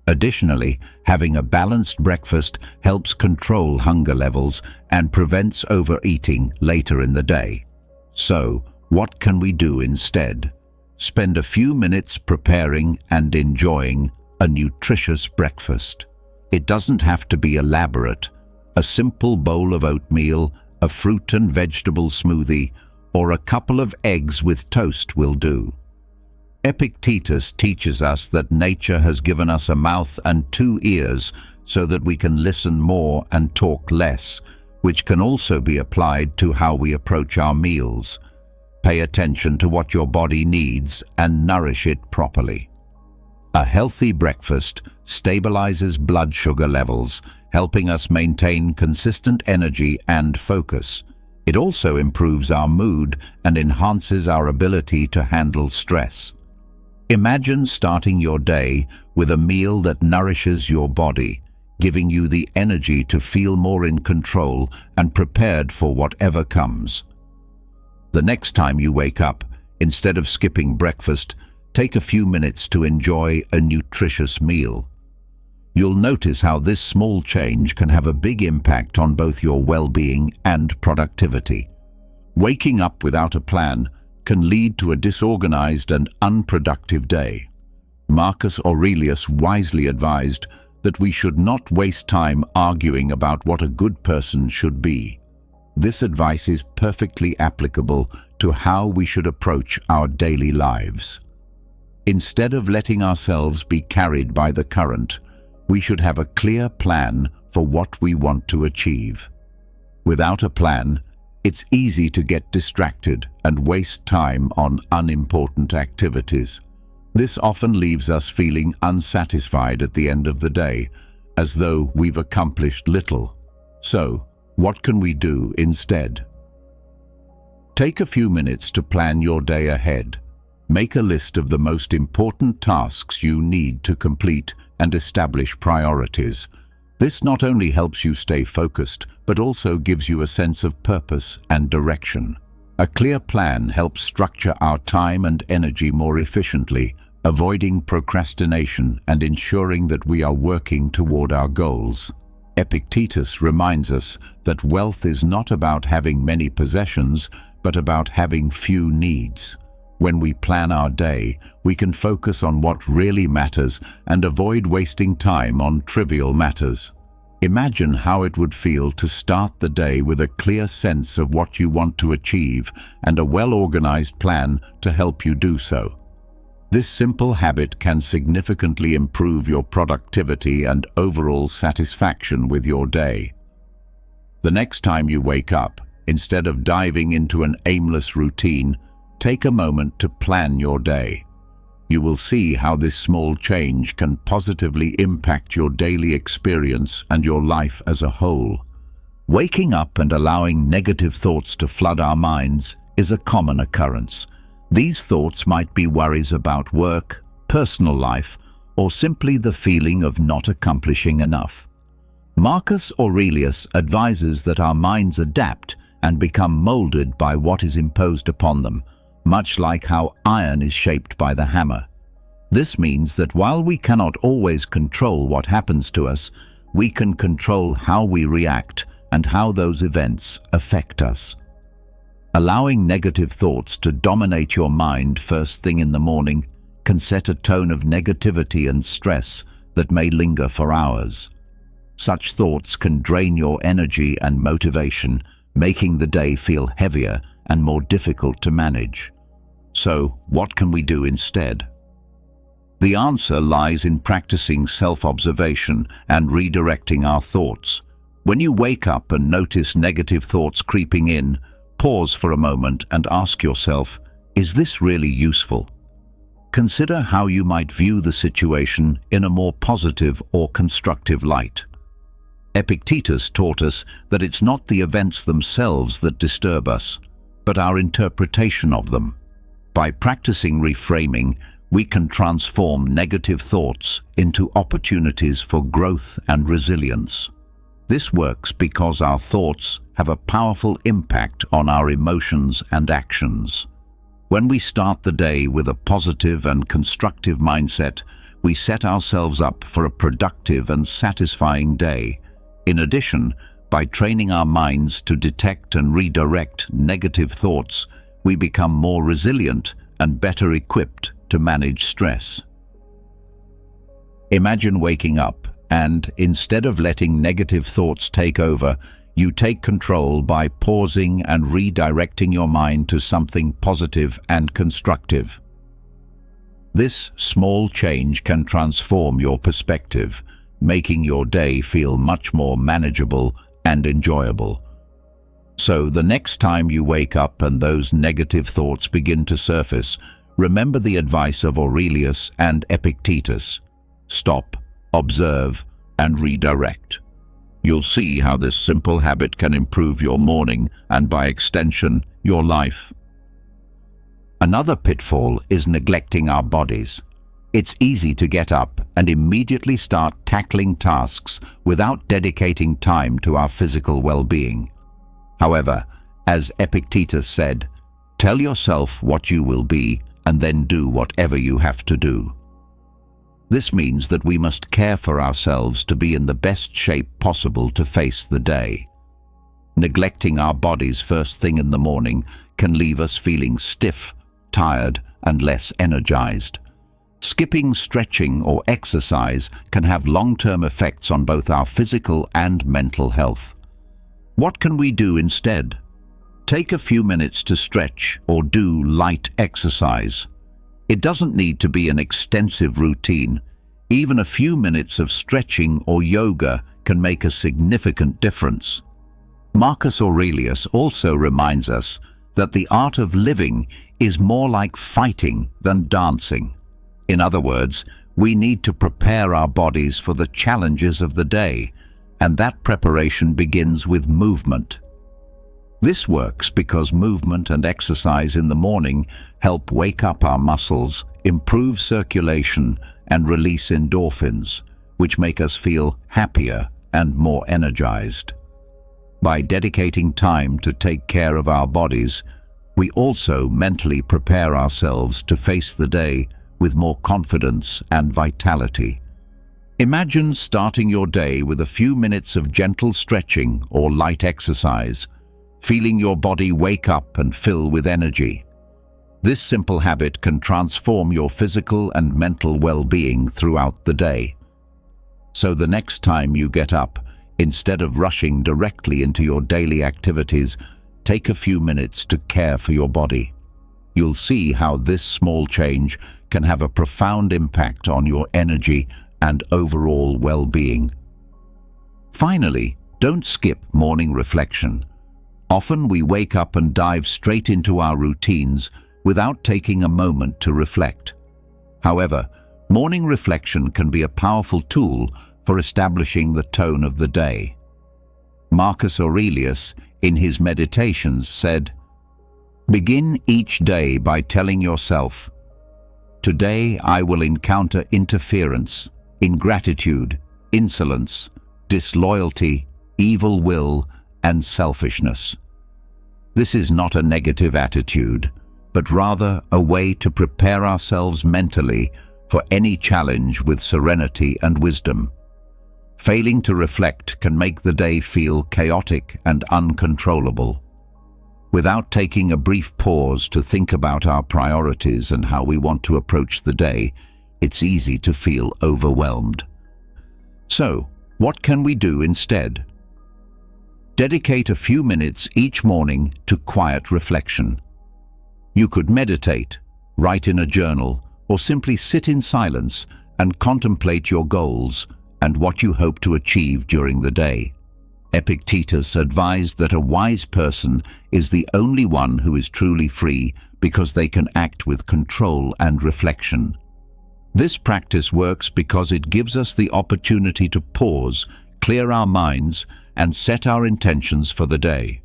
Additionally, having a balanced breakfast helps control hunger levels and prevents overeating later in the day. So, what can we do instead? Spend a few minutes preparing and enjoying a nutritious breakfast. It doesn't have to be elaborate. A simple bowl of oatmeal, a fruit and vegetable smoothie, or a couple of eggs with toast will do. Epictetus teaches us that nature has given us a mouth and 2 ears so that we can listen more and talk less, which can also be applied to how we approach our meals. Pay attention to what your body needs and nourish it properly. A healthy breakfast stabilizes blood sugar levels, helping us maintain consistent energy and focus. It also improves our mood and enhances our ability to handle stress. Imagine starting your day with a meal that nourishes your body, giving you the energy to feel more in control and prepared for whatever comes. The next time you wake up, instead of skipping breakfast, take a few minutes to enjoy a nutritious meal. You'll notice how this small change can have a big impact on both your well-being and productivity. Waking up without a plan can lead to a disorganized and unproductive day. Marcus Aurelius wisely advised that we should not waste time arguing about what a good person should be. This advice is perfectly applicable to how we should approach our daily lives. Instead of letting ourselves be carried by the current, we should have a clear plan for what we want to achieve. Without a plan, it's easy to get distracted and waste time on unimportant activities. This often leaves us feeling unsatisfied at the end of the day, as though we've accomplished little. So, what can we do instead? Take a few minutes to plan your day ahead. Make a list of the most important tasks you need to complete and establish priorities. This not only helps you stay focused, but also gives you a sense of purpose and direction. A clear plan helps structure our time and energy more efficiently, avoiding procrastination and ensuring that we are working toward our goals. Epictetus reminds us that wealth is not about having many possessions, but about having few needs. When we plan our day, we can focus on what really matters and avoid wasting time on trivial matters. Imagine how it would feel to start the day with a clear sense of what you want to achieve and a well-organized plan to help you do so. This simple habit can significantly improve your productivity and overall satisfaction with your day. The next time you wake up, instead of diving into an aimless routine, take a moment to plan your day. You will see how this small change can positively impact your daily experience and your life as a whole. Waking up and allowing negative thoughts to flood our minds is a common occurrence. These thoughts might be worries about work, personal life, or simply the feeling of not accomplishing enough. Marcus Aurelius advises that our minds adapt and become molded by what is imposed upon them, much like how iron is shaped by the hammer. This means that while we cannot always control what happens to us, we can control how we react and how those events affect us. Allowing negative thoughts to dominate your mind first thing in the morning can set a tone of negativity and stress that may linger for hours. Such thoughts can drain your energy and motivation, making the day feel heavier and more difficult to manage. So, what can we do instead? The answer lies in practicing self-observation and redirecting our thoughts. When you wake up and notice negative thoughts creeping in, pause for a moment and ask yourself, is this really useful? Consider how you might view the situation in a more positive or constructive light. Epictetus taught us that it's not the events themselves that disturb us, but our interpretation of them. By practicing reframing, we can transform negative thoughts into opportunities for growth and resilience. This works because our thoughts have a powerful impact on our emotions and actions. When we start the day with a positive and constructive mindset, we set ourselves up for a productive and satisfying day. In addition, by training our minds to detect and redirect negative thoughts, we become more resilient and better equipped to manage stress. Imagine waking up and, instead of letting negative thoughts take over, you take control by pausing and redirecting your mind to something positive and constructive. This small change can transform your perspective, making your day feel much more manageable and enjoyable. So the next time you wake up and those negative thoughts begin to surface, remember the advice of Aurelius and Epictetus. Stop, observe, and redirect. You'll see how this simple habit can improve your morning and, by extension, your life. Another pitfall is neglecting our bodies. It's easy to get up and immediately start tackling tasks without dedicating time to our physical well-being. However, as Epictetus said, tell yourself what you will be and then do whatever you have to do. This means that we must care for ourselves to be in the best shape possible to face the day. Neglecting our bodies first thing in the morning can leave us feeling stiff, tired, and less energized. Skipping stretching or exercise can have long-term effects on both our physical and mental health. What can we do instead? Take a few minutes to stretch or do light exercise. It doesn't need to be an extensive routine. Even a few minutes of stretching or yoga can make a significant difference. Marcus Aurelius also reminds us that the art of living is more like fighting than dancing. In other words, we need to prepare our bodies for the challenges of the day, and that preparation begins with movement. This works because movement and exercise in the morning help wake up our muscles, improve circulation, and release endorphins, which make us feel happier and more energized. By dedicating time to take care of our bodies, we also mentally prepare ourselves to face the day with more confidence and vitality. Imagine starting your day with a few minutes of gentle stretching or light exercise, feeling your body wake up and fill with energy. This simple habit can transform your physical and mental well-being throughout the day. So the next time you get up, instead of rushing directly into your daily activities, take a few minutes to care for your body. You'll see how this small change can have a profound impact on your energy and overall well-being. Finally, don't skip morning reflection. Often we wake up and dive straight into our routines without taking a moment to reflect. However, morning reflection can be a powerful tool for establishing the tone of the day. Marcus Aurelius, in his Meditations, said, "Begin each day by telling yourself, 'Today I will encounter interference, ingratitude, insolence, disloyalty, evil will, and selfishness.' This is not a negative attitude, but rather a way to prepare ourselves mentally for any challenge with serenity and wisdom. Failing to reflect can make the day feel chaotic and uncontrollable. Without taking a brief pause to think about our priorities and how we want to approach the day, it's easy to feel overwhelmed. So, what can we do instead? Dedicate a few minutes each morning to quiet reflection. You could meditate, write in a journal, or simply sit in silence and contemplate your goals and what you hope to achieve during the day. Epictetus advised that a wise person is the only one who is truly free because they can act with control and reflection. This practice works because it gives us the opportunity to pause, clear our minds, and set our intentions for the day.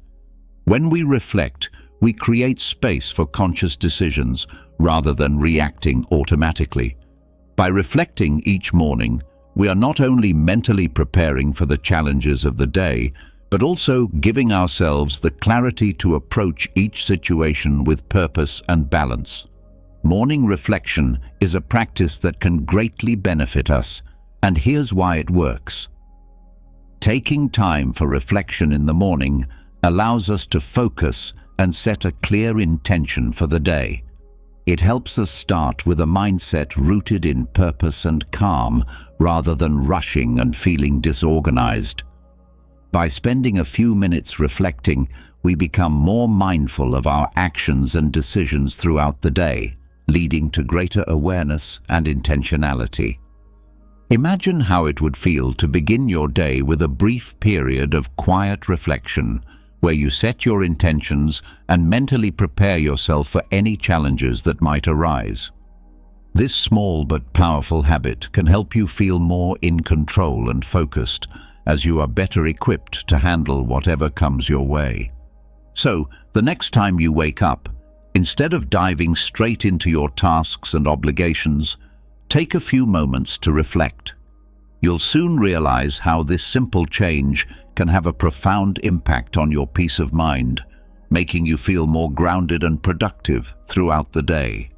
When we reflect, we create space for conscious decisions rather than reacting automatically. By reflecting each morning, we are not only mentally preparing for the challenges of the day, but also giving ourselves the clarity to approach each situation with purpose and balance. Morning reflection is a practice that can greatly benefit us, and here's why it works. Taking time for reflection in the morning allows us to focus and set a clear intention for the day. It helps us start with a mindset rooted in purpose and calm, rather than rushing and feeling disorganized. By spending a few minutes reflecting, we become more mindful of our actions and decisions throughout the day, leading to greater awareness and intentionality. Imagine how it would feel to begin your day with a brief period of quiet reflection, where you set your intentions and mentally prepare yourself for any challenges that might arise. This small but powerful habit can help you feel more in control and focused, as you are better equipped to handle whatever comes your way. So, the next time you wake up, instead of diving straight into your tasks and obligations, take a few moments to reflect. You'll soon realize how this simple change can have a profound impact on your peace of mind, making you feel more grounded and productive throughout the day.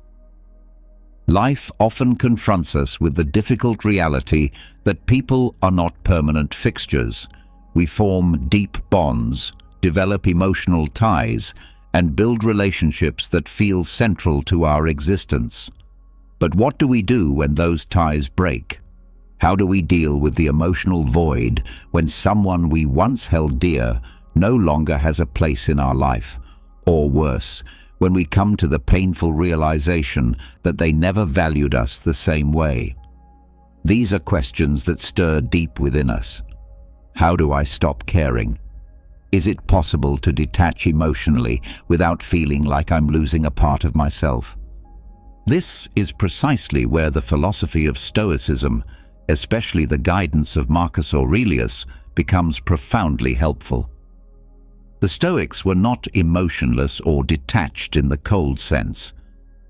Life often confronts us with the difficult reality that people are not permanent fixtures. We form deep bonds, develop emotional ties, and build relationships that feel central to our existence. But what do we do when those ties break? How do we deal with the emotional void when someone we once held dear no longer has a place in our life? Or worse, when we come to the painful realization that they never valued us the same way? These are questions that stir deep within us. How do I stop caring? Is it possible to detach emotionally without feeling like I'm losing a part of myself? This is precisely where the philosophy of Stoicism, especially the guidance of Marcus Aurelius, becomes profoundly helpful. The Stoics were not emotionless or detached in the cold sense.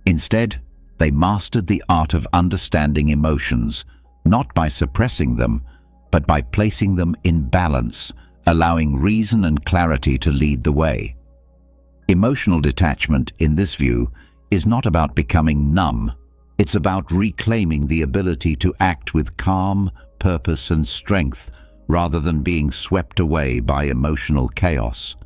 Instead, they mastered the art of understanding emotions, not by suppressing them, but by placing them in balance, allowing reason and clarity to lead the way. Emotional detachment, in this view, is not about becoming numb. It's about reclaiming the ability to act with calm, purpose, and strength, rather than being swept away by emotional chaos.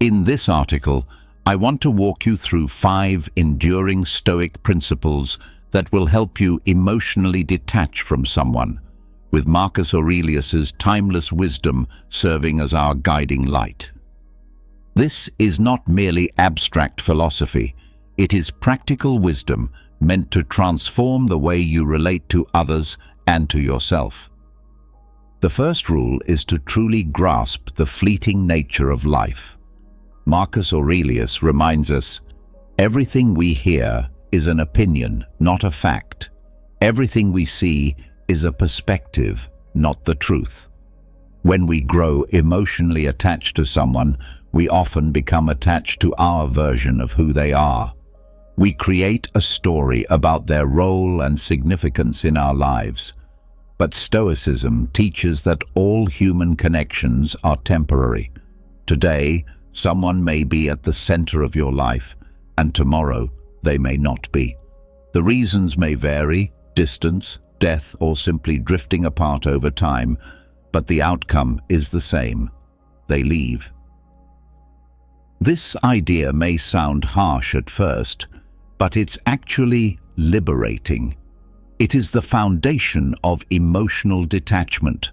In this article, I want to walk you through 5 enduring Stoic principles that will help you emotionally detach from someone, with Marcus Aurelius's timeless wisdom serving as our guiding light. This is not merely abstract philosophy. It is practical wisdom meant to transform the way you relate to others and to yourself. The first rule is to truly grasp the fleeting nature of life. Marcus Aurelius reminds us, everything we hear is an opinion, not a fact. Everything we see is a perspective, not the truth. When we grow emotionally attached to someone, we often become attached to our version of who they are. We create a story about their role and significance in our lives. But Stoicism teaches that all human connections are temporary. Today, someone may be at the center of your life, and tomorrow they may not be. The reasons may vary: distance, death, or simply drifting apart over time, but the outcome is the same. They leave. This idea may sound harsh at first, but it's actually liberating. It is the foundation of emotional detachment.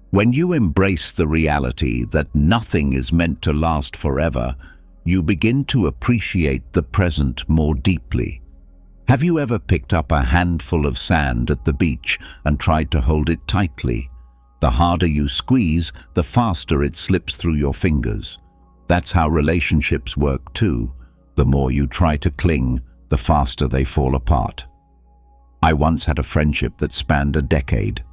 When you embrace the reality that nothing is meant to last forever, you begin to appreciate the present more deeply. Have you ever picked up a handful of sand at the beach and tried to hold it tightly? The harder you squeeze, the faster it slips through your fingers. That's how relationships work too. The more you try to cling, the faster they fall apart. I once had a friendship that spanned a decade.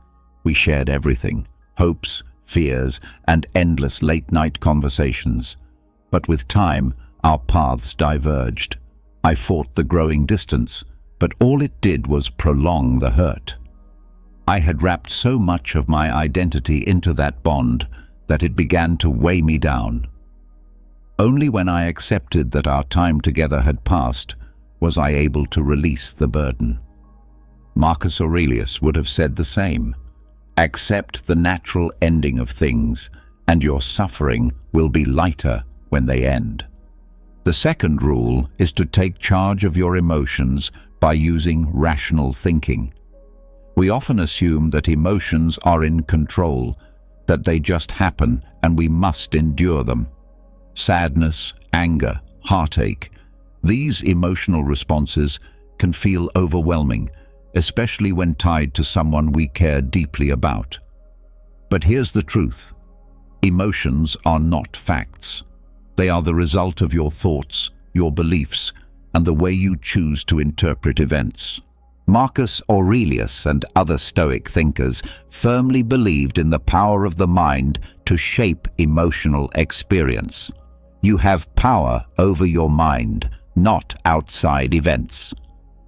We shared everything: hopes, fears, and endless late-night conversations. But with time, our paths diverged. I fought the growing distance, but all it did was prolong the hurt. I had wrapped so much of my identity into that bond that it began to weigh me down. Only when I accepted that our time together had passed was I able to release the burden. Marcus Aurelius would have said the same. Accept the natural ending of things, and your suffering will be lighter when they end. The second rule is to take charge of your emotions by using rational thinking. We often assume that emotions are in control, that they just happen and we must endure them. Sadness, anger, heartache, these emotional responses can feel overwhelming, especially when tied to someone we care deeply about. But here's the truth: emotions are not facts. They are the result of your thoughts, your beliefs, and the way you choose to interpret events. Marcus Aurelius and other Stoic thinkers firmly believed in the power of the mind to shape emotional experience. You have power over your mind, not outside events.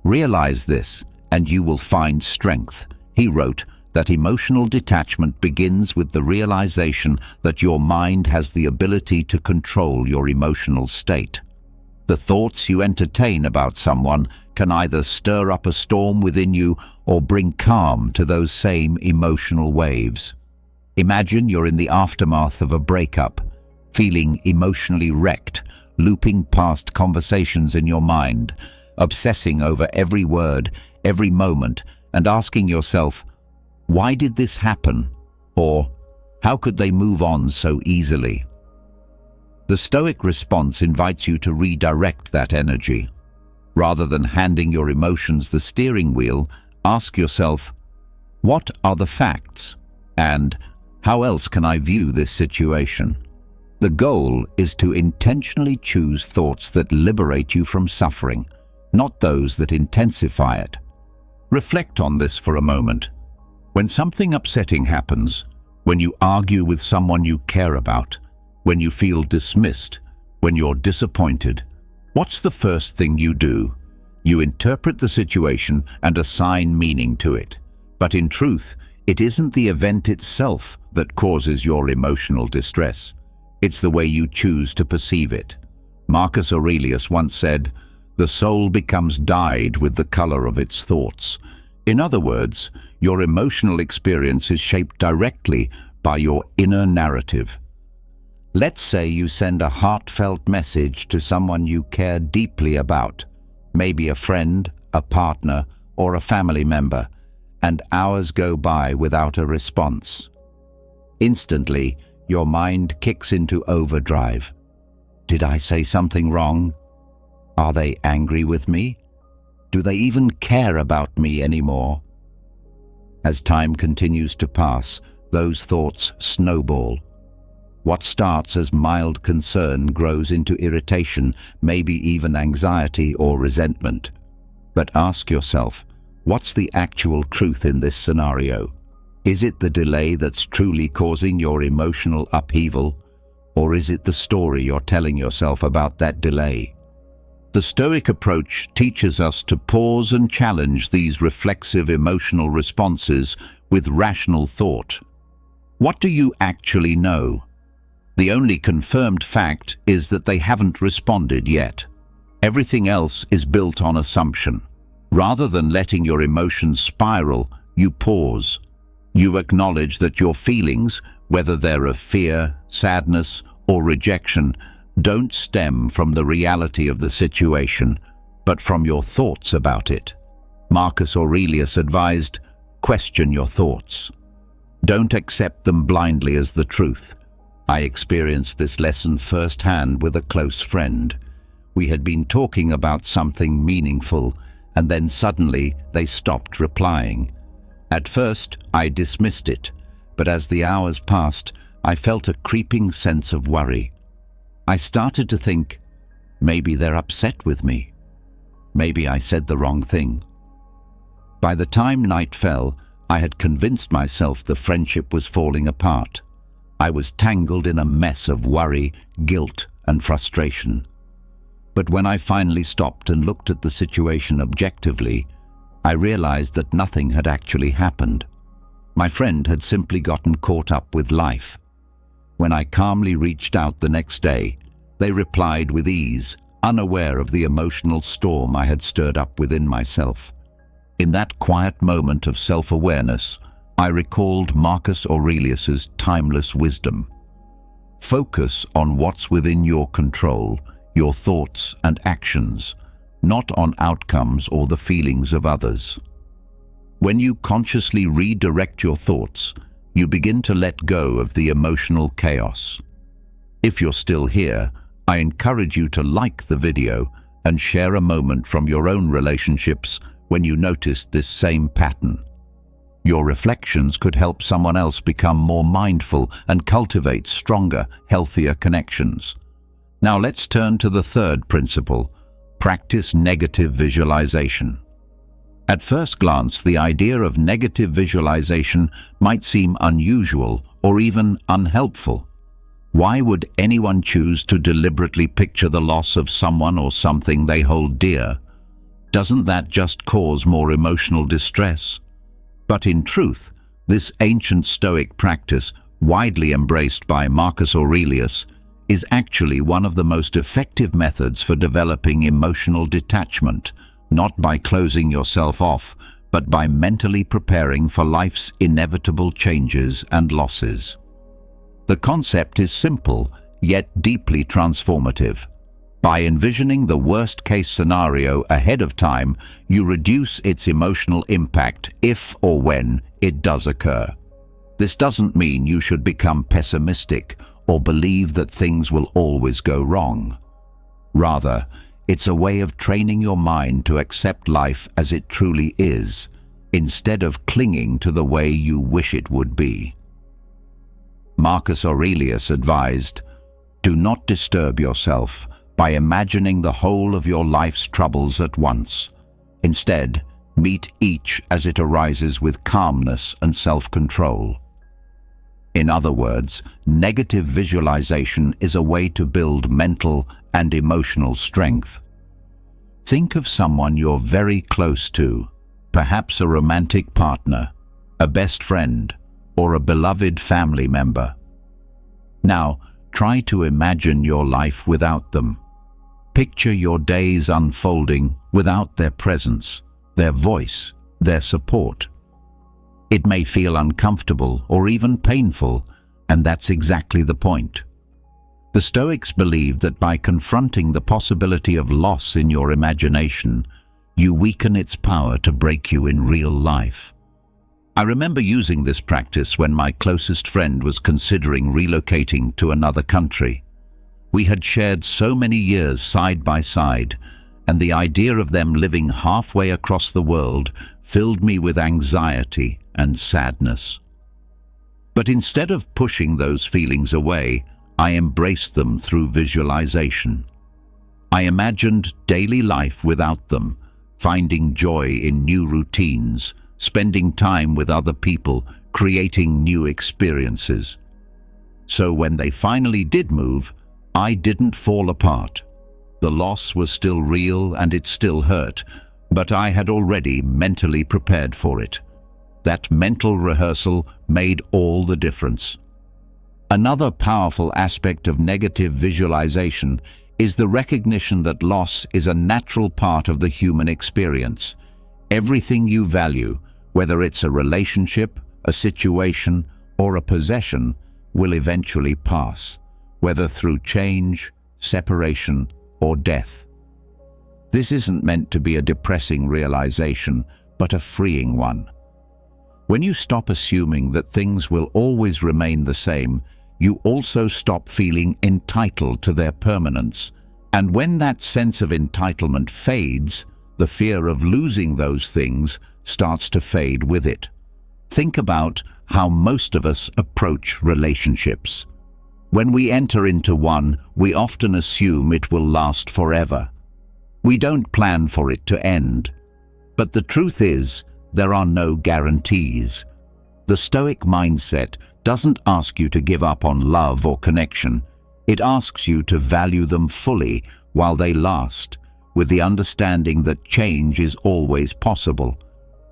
Realize this, and you will find strength. He wrote that emotional detachment begins with the realization that your mind has the ability to control your emotional state. The thoughts you entertain about someone can either stir up a storm within you or bring calm to those same emotional waves. Imagine you're in the aftermath of a breakup, feeling emotionally wrecked, looping past conversations in your mind, obsessing over every word, every moment, and asking yourself, why did this happen? Or, how could they move on so easily? The Stoic response invites you to redirect that energy. Rather than handing your emotions the steering wheel, ask yourself, what are the facts? And how else can I view this situation? The goal is to intentionally choose thoughts that liberate you from suffering, not those that intensify it. Reflect on this for a moment. When something upsetting happens, when you argue with someone you care about, when you feel dismissed, when you're disappointed, what's the first thing you do? You interpret the situation and assign meaning to it. But in truth, it isn't the event itself that causes your emotional distress. It's the way you choose to perceive it. Marcus Aurelius once said, "The soul becomes dyed with the color of its thoughts." In other words, your emotional experience is shaped directly by your inner narrative. Let's say you send a heartfelt message to someone you care deeply about, maybe a friend, a partner, or a family member, and hours go by without a response. Instantly, your mind kicks into overdrive. Did I say something wrong? Are they angry with me? Do they even care about me anymore? As time continues to pass, those thoughts snowball. What starts as mild concern grows into irritation, maybe even anxiety or resentment. But ask yourself, what's the actual truth in this scenario? Is it the delay that's truly causing your emotional upheaval, or is it the story you're telling yourself about that delay? The Stoic approach teaches us to pause and challenge these reflexive emotional responses with rational thought. What do you actually know? The only confirmed fact is that they haven't responded yet. Everything else is built on assumption. Rather than letting your emotions spiral, you pause. You acknowledge that your feelings, whether they're of fear, sadness, or rejection, don't stem from the reality of the situation, but from your thoughts about it. Marcus Aurelius advised, question your thoughts. Don't accept them blindly as the truth. I experienced this lesson firsthand with a close friend. We had been talking about something meaningful, and then suddenly they stopped replying. At first, I dismissed it, but as the hours passed, I felt a creeping sense of worry. I started to think, maybe they're upset with me. Maybe I said the wrong thing. By the time night fell, I had convinced myself the friendship was falling apart. I was tangled in a mess of worry, guilt, and frustration. But when I finally stopped and looked at the situation objectively, I realized that nothing had actually happened. My friend had simply gotten caught up with life. When I calmly reached out the next day, they replied with ease, unaware of the emotional storm I had stirred up within myself. In that quiet moment of self-awareness, I recalled Marcus Aurelius's timeless wisdom. Focus on what's within your control, your thoughts and actions, not on outcomes or the feelings of others. When you consciously redirect your thoughts, you begin to let go of the emotional chaos. If you're still here, I encourage you to like the video and share a moment from your own relationships when you noticed this same pattern. Your reflections could help someone else become more mindful and cultivate stronger, healthier connections. Now let's turn to the third principle: practice negative visualization. At first glance, the idea of negative visualization might seem unusual or even unhelpful. Why would anyone choose to deliberately picture the loss of someone or something they hold dear? Doesn't that just cause more emotional distress? But in truth, this ancient Stoic practice, widely embraced by Marcus Aurelius, is actually one of the most effective methods for developing emotional detachment, not by closing yourself off, but by mentally preparing for life's inevitable changes and losses. The concept is simple, yet deeply transformative. By envisioning the worst-case scenario ahead of time, you reduce its emotional impact if or when it does occur. This doesn't mean you should become pessimistic or believe that things will always go wrong. Rather, it's a way of training your mind to accept life as it truly is, instead of clinging to the way you wish it would be. Marcus Aurelius advised, "Do not disturb yourself by imagining the whole of your life's troubles at once. Instead, meet each as it arises with calmness and self-control." In other words, negative visualization is a way to build mental and emotional strength. Think of someone you're very close to, perhaps a romantic partner, a best friend, or a beloved family member. Now, try to imagine your life without them. Picture your days unfolding without their presence, their voice, their support. It may feel uncomfortable or even painful, and that's exactly the point. The Stoics believed that by confronting the possibility of loss in your imagination, you weaken its power to break you in real life. I remember using this practice when my closest friend was considering relocating to another country. We had shared so many years side by side, and the idea of them living halfway across the world filled me with anxiety and sadness. But instead of pushing those feelings away, I embraced them through visualization. I imagined daily life without them, finding joy in new routines, spending time with other people, creating new experiences. So when they finally did move, I didn't fall apart. The loss was still real and it still hurt, but I had already mentally prepared for it. That mental rehearsal made all the difference. Another powerful aspect of negative visualization is the recognition that loss is a natural part of the human experience. Everything you value, whether it's a relationship, a situation, or a possession, will eventually pass, whether through change, separation, or death. This isn't meant to be a depressing realization, but a freeing one. When you stop assuming that things will always remain the same, you also stop feeling entitled to their permanence. And when that sense of entitlement fades, the fear of losing those things starts to fade with it. Think about how most of us approach relationships. When we enter into one, we often assume it will last forever. We don't plan for it to end. But the truth is, there are no guarantees. The Stoic mindset doesn't ask you to give up on love or connection. It asks you to value them fully while they last, with the understanding that change is always possible.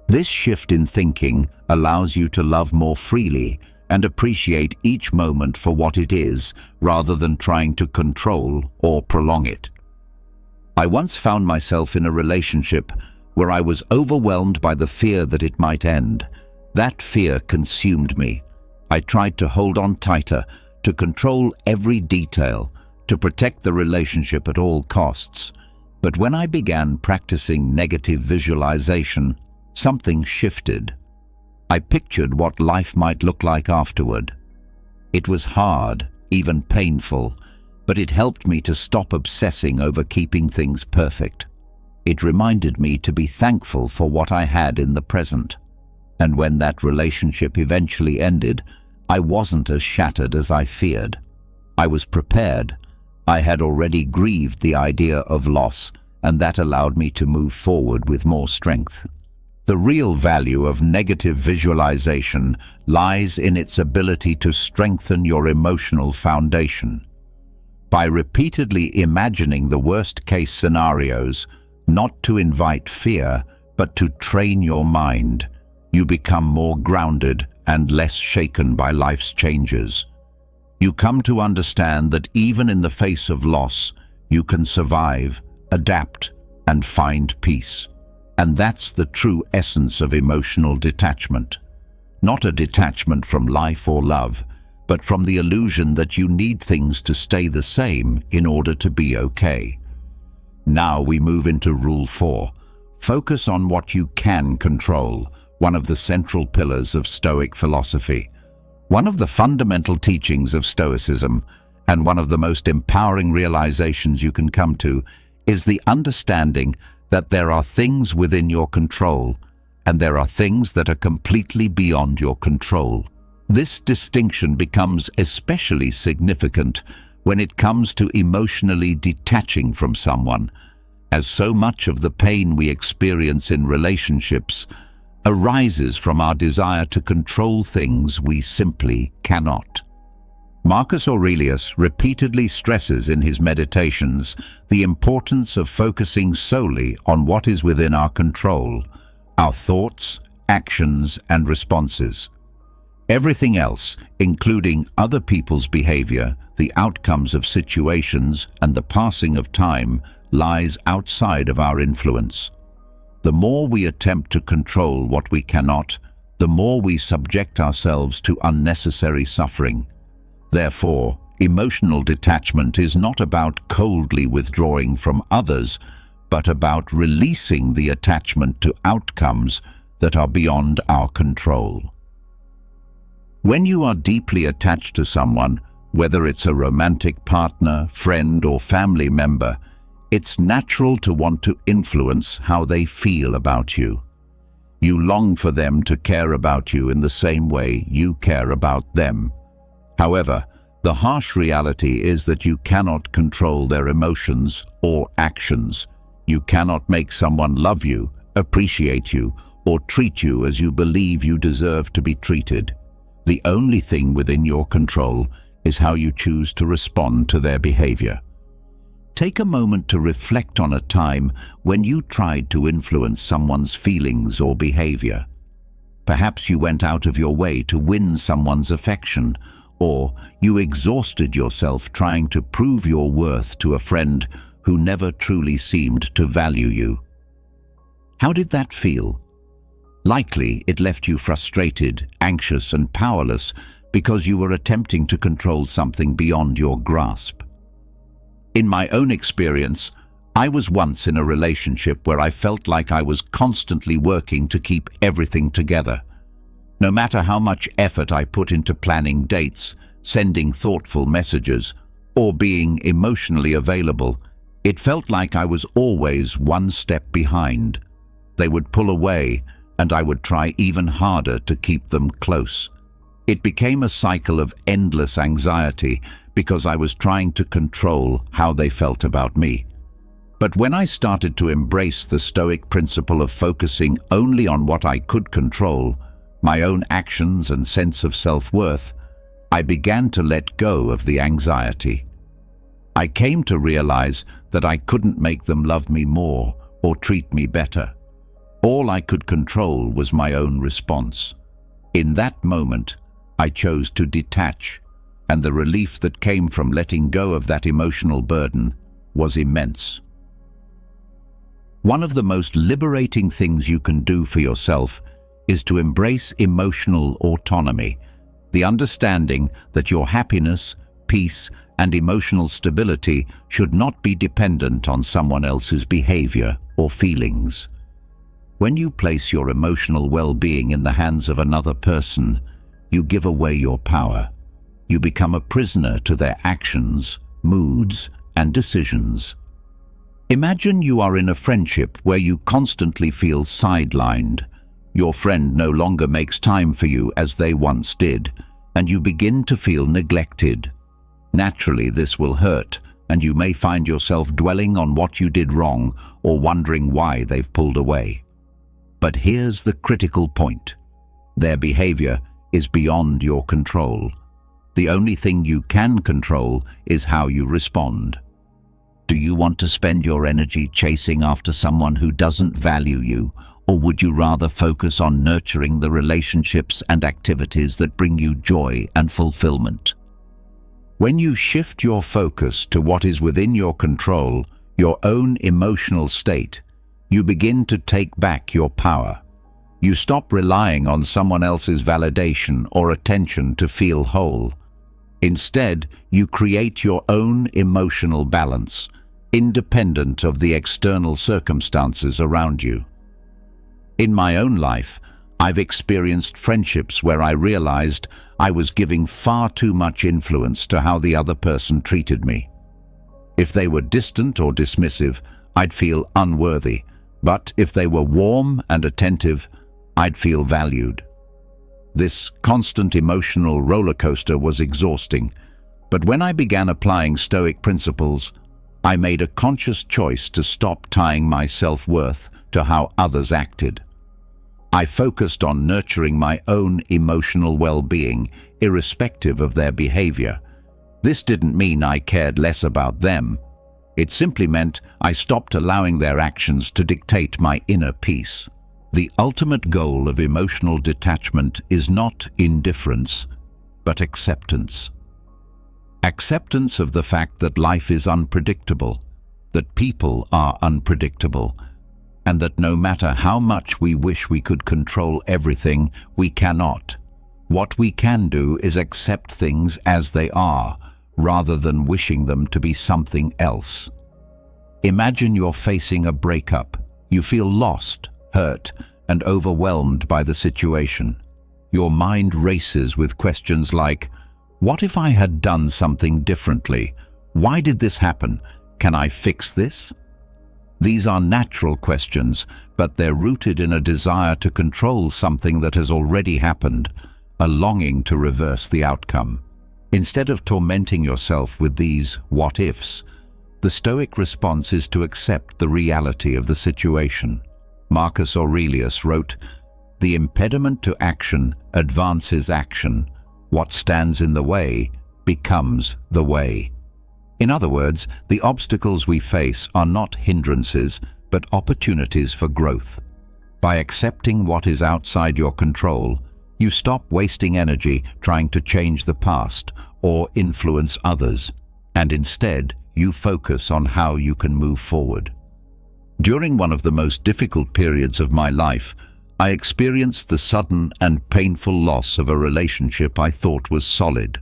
This shift in thinking allows you to love more freely and appreciate each moment for what it is, rather than trying to control or prolong it. I once found myself in a relationship where I was overwhelmed by the fear that it might end. That fear consumed me. I tried to hold on tighter, to control every detail, to protect the relationship at all costs. But when I began practicing negative visualization, something shifted. I pictured what life might look like afterward. It was hard, even painful, but it helped me to stop obsessing over keeping things perfect. It reminded me to be thankful for what I had in the present. And when that relationship eventually ended, I wasn't as shattered as I feared. I was prepared. I had already grieved the idea of loss, and that allowed me to move forward with more strength. The real value of negative visualization lies in its ability to strengthen your emotional foundation. By repeatedly imagining the worst-case scenarios, not to invite fear, but to train your mind, you become more grounded and less shaken by life's changes. You come to understand that even in the face of loss, you can survive, adapt, and find peace. And that's the true essence of emotional detachment. Not a detachment from life or love, but from the illusion that you need things to stay the same in order to be okay. Now we move into Rule 4. Focus on what you can control, one of the central pillars of Stoic philosophy. One of the fundamental teachings of Stoicism, and one of the most empowering realizations you can come to, is the understanding that there are things within your control, and there are things that are completely beyond your control. This distinction becomes especially significant when it comes to emotionally detaching from someone, as so much of the pain we experience in relationships arises from our desire to control things we simply cannot. Marcus Aurelius repeatedly stresses in his meditations the importance of focusing solely on what is within our control, our thoughts, actions, and responses. Everything else, including other people's behavior, the outcomes of situations, and the passing of time, lies outside of our influence. The more we attempt to control what we cannot, the more we subject ourselves to unnecessary suffering. Therefore, emotional detachment is not about coldly withdrawing from others, but about releasing the attachment to outcomes that are beyond our control. When you are deeply attached to someone, whether it's a romantic partner, friend, or family member, it's natural to want to influence how they feel about you. You long for them to care about you in the same way you care about them. However, the harsh reality is that you cannot control their emotions or actions. You cannot make someone love you, appreciate you, or treat you as you believe you deserve to be treated. The only thing within your control is how you choose to respond to their behavior. Take a moment to reflect on a time when you tried to influence someone's feelings or behavior. Perhaps you went out of your way to win someone's affection, or you exhausted yourself trying to prove your worth to a friend who never truly seemed to value you. How did that feel? Likely it left you frustrated, anxious, and powerless because you were attempting to control something beyond your grasp. In my own experience, I was once in a relationship where I felt like I was constantly working to keep everything together. No matter how much effort I put into planning dates, sending thoughtful messages, or being emotionally available, it felt like I was always one step behind. They would pull away, and I would try even harder to keep them close. It became a cycle of endless anxiety because I was trying to control how they felt about me. But when I started to embrace the Stoic principle of focusing only on what I could control, my own actions and sense of self-worth, I began to let go of the anxiety. I came to realize that I couldn't make them love me more or treat me better. All I could control was my own response. In that moment, I chose to detach, and the relief that came from letting go of that emotional burden was immense. One of the most liberating things you can do for yourself is to embrace emotional autonomy, the understanding that your happiness, peace, and emotional stability should not be dependent on someone else's behavior or feelings. When you place your emotional well-being in the hands of another person, you give away your power. You become a prisoner to their actions, moods, and decisions. Imagine you are in a friendship where you constantly feel sidelined. Your friend no longer makes time for you as they once did, and you begin to feel neglected. Naturally, this will hurt, and you may find yourself dwelling on what you did wrong or wondering why they've pulled away. But here's the critical point. Their behavior is beyond your control. The only thing you can control is how you respond. Do you want to spend your energy chasing after someone who doesn't value you, or would you rather focus on nurturing the relationships and activities that bring you joy and fulfillment? When you shift your focus to what is within your control, your own emotional state, you begin to take back your power. You stop relying on someone else's validation or attention to feel whole. Instead, you create your own emotional balance, independent of the external circumstances around you. In my own life, I've experienced friendships where I realized I was giving far too much influence to how the other person treated me. If they were distant or dismissive, I'd feel unworthy, but if they were warm and attentive, I'd feel valued. This constant emotional roller coaster was exhausting, but when I began applying Stoic principles, I made a conscious choice to stop tying my self-worth to how others acted. I focused on nurturing my own emotional well-being, irrespective of their behavior. This didn't mean I cared less about them. It simply meant I stopped allowing their actions to dictate my inner peace. The ultimate goal of emotional detachment is not indifference, but acceptance. Acceptance of the fact that life is unpredictable, that people are unpredictable, and that no matter how much we wish we could control everything, we cannot. What we can do is accept things as they are, rather than wishing them to be something else. Imagine you're facing a breakup. You feel lost, hurt, and overwhelmed by the situation. Your mind races with questions like, what if I had done something differently? Why did this happen? Can I fix this? These are natural questions, but they're rooted in a desire to control something that has already happened, a longing to reverse the outcome. Instead of tormenting yourself with these what-ifs, the Stoic response is to accept the reality of the situation. Marcus Aurelius wrote, "The impediment to action advances action. What stands in the way becomes the way." In other words, the obstacles we face are not hindrances, but opportunities for growth. By accepting what is outside your control, you stop wasting energy trying to change the past or influence others, and instead you focus on how you can move forward. During one of the most difficult periods of my life, I experienced the sudden and painful loss of a relationship I thought was solid.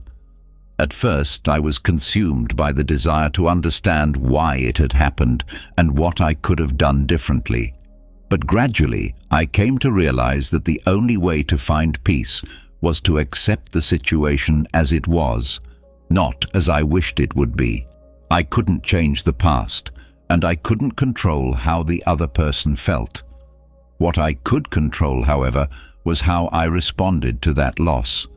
At first, I was consumed by the desire to understand why it had happened and what I could have done differently. But gradually, I came to realize that the only way to find peace was to accept the situation as it was, not as I wished it would be. I couldn't change the past, and I couldn't control how the other person felt. What I could control, however, was how I responded to that loss.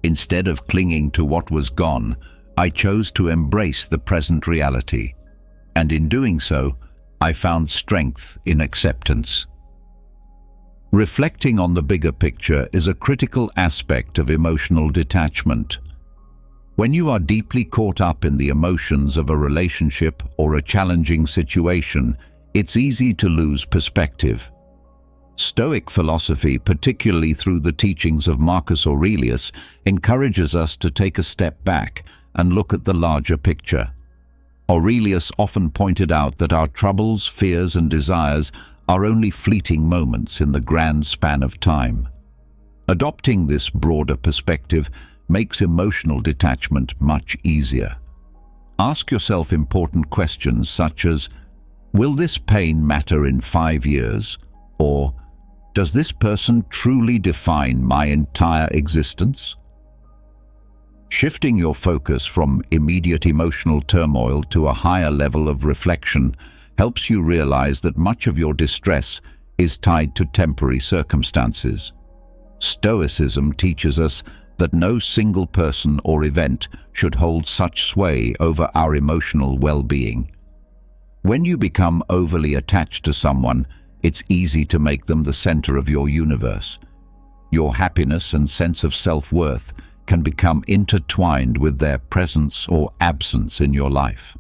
Instead of clinging to what was gone, I chose to embrace the present reality. And in doing so, I found strength in acceptance. Reflecting on the bigger picture is a critical aspect of emotional detachment. When you are deeply caught up in the emotions of a relationship or a challenging situation, it's easy to lose perspective. Stoic philosophy, particularly through the teachings of Marcus Aurelius, encourages us to take a step back and look at the larger picture. Aurelius often pointed out that our troubles, fears, and desires are only fleeting moments in the grand span of time. Adopting this broader perspective makes emotional detachment much easier. Ask yourself important questions such as, will this pain matter in 5 years? Or, does this person truly define my entire existence? Shifting your focus from immediate emotional turmoil to a higher level of reflection helps you realize that much of your distress is tied to temporary circumstances. Stoicism teaches us that no single person or event should hold such sway over our emotional well-being. When you become overly attached to someone, it's easy to make them the center of your universe. Your happiness and sense of self-worth can become intertwined with their presence or absence in your life.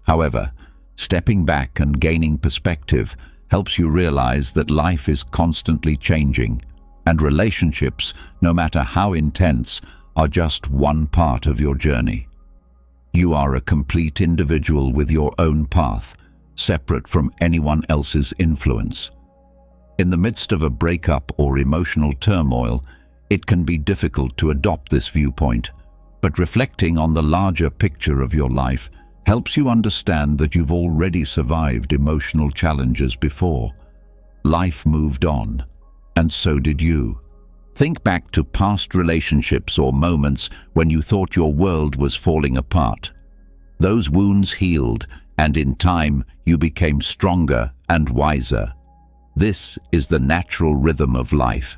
However, stepping back and gaining perspective helps you realize that life is constantly changing, and relationships, no matter how intense, are just one part of your journey. You are a complete individual with your own path, separate from anyone else's influence. In the midst of a breakup or emotional turmoil, it can be difficult to adopt this viewpoint, but reflecting on the larger picture of your life helps you understand that you've already survived emotional challenges before. Life moved on, and so did you. Think back to past relationships or moments when you thought your world was falling apart. Those wounds healed, and in time you became stronger and wiser. This is the natural rhythm of life.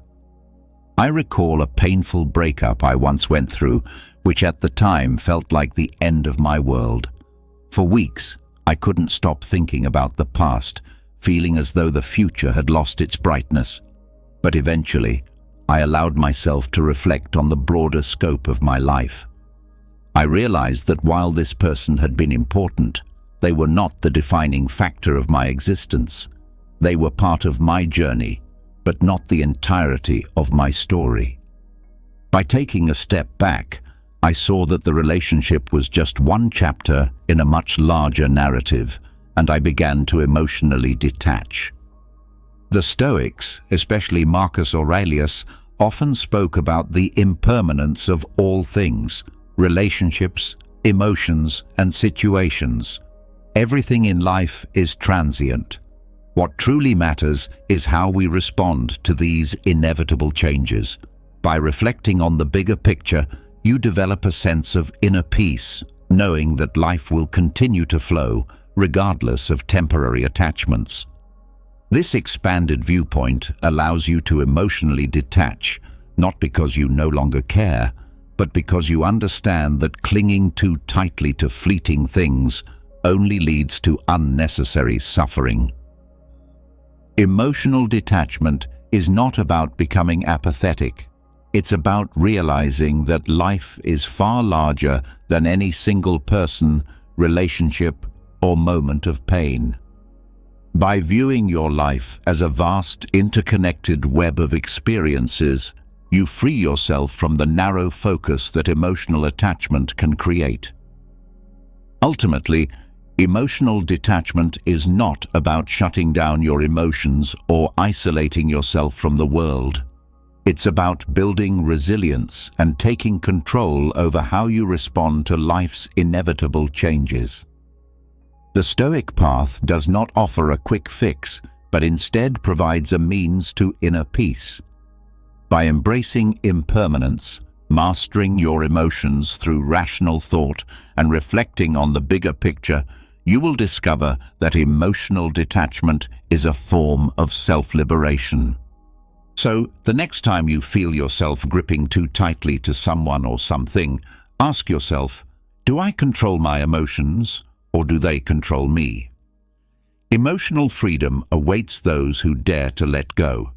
I recall a painful breakup I once went through, which at the time felt like the end of my world. For weeks, I couldn't stop thinking about the past, feeling as though the future had lost its brightness. But eventually, I allowed myself to reflect on the broader scope of my life. I realized that while this person had been important, they were not the defining factor of my existence. They were part of my journey, but not the entirety of my story. By taking a step back, I saw that the relationship was just one chapter in a much larger narrative, and I began to emotionally detach. The Stoics, especially Marcus Aurelius, often spoke about the impermanence of all things, relationships, emotions, and situations. Everything in life is transient. What truly matters is how we respond to these inevitable changes. By reflecting on the bigger picture, you develop a sense of inner peace, knowing that life will continue to flow, regardless of temporary attachments. This expanded viewpoint allows you to emotionally detach, not because you no longer care, but because you understand that clinging too tightly to fleeting things only leads to unnecessary suffering. Emotional detachment is not about becoming apathetic. It's about realizing that life is far larger than any single person, relationship, or moment of pain. By viewing your life as a vast, interconnected web of experiences, you free yourself from the narrow focus that emotional attachment can create. Ultimately, emotional detachment is not about shutting down your emotions or isolating yourself from the world. It's about building resilience and taking control over how you respond to life's inevitable changes. The Stoic path does not offer a quick fix, but instead provides a means to inner peace. By embracing impermanence, mastering your emotions through rational thought, and reflecting on the bigger picture, you will discover that emotional detachment is a form of self-liberation. So, the next time you feel yourself gripping too tightly to someone or something, ask yourself, do I control my emotions, or do they control me? Emotional freedom awaits those who dare to let go.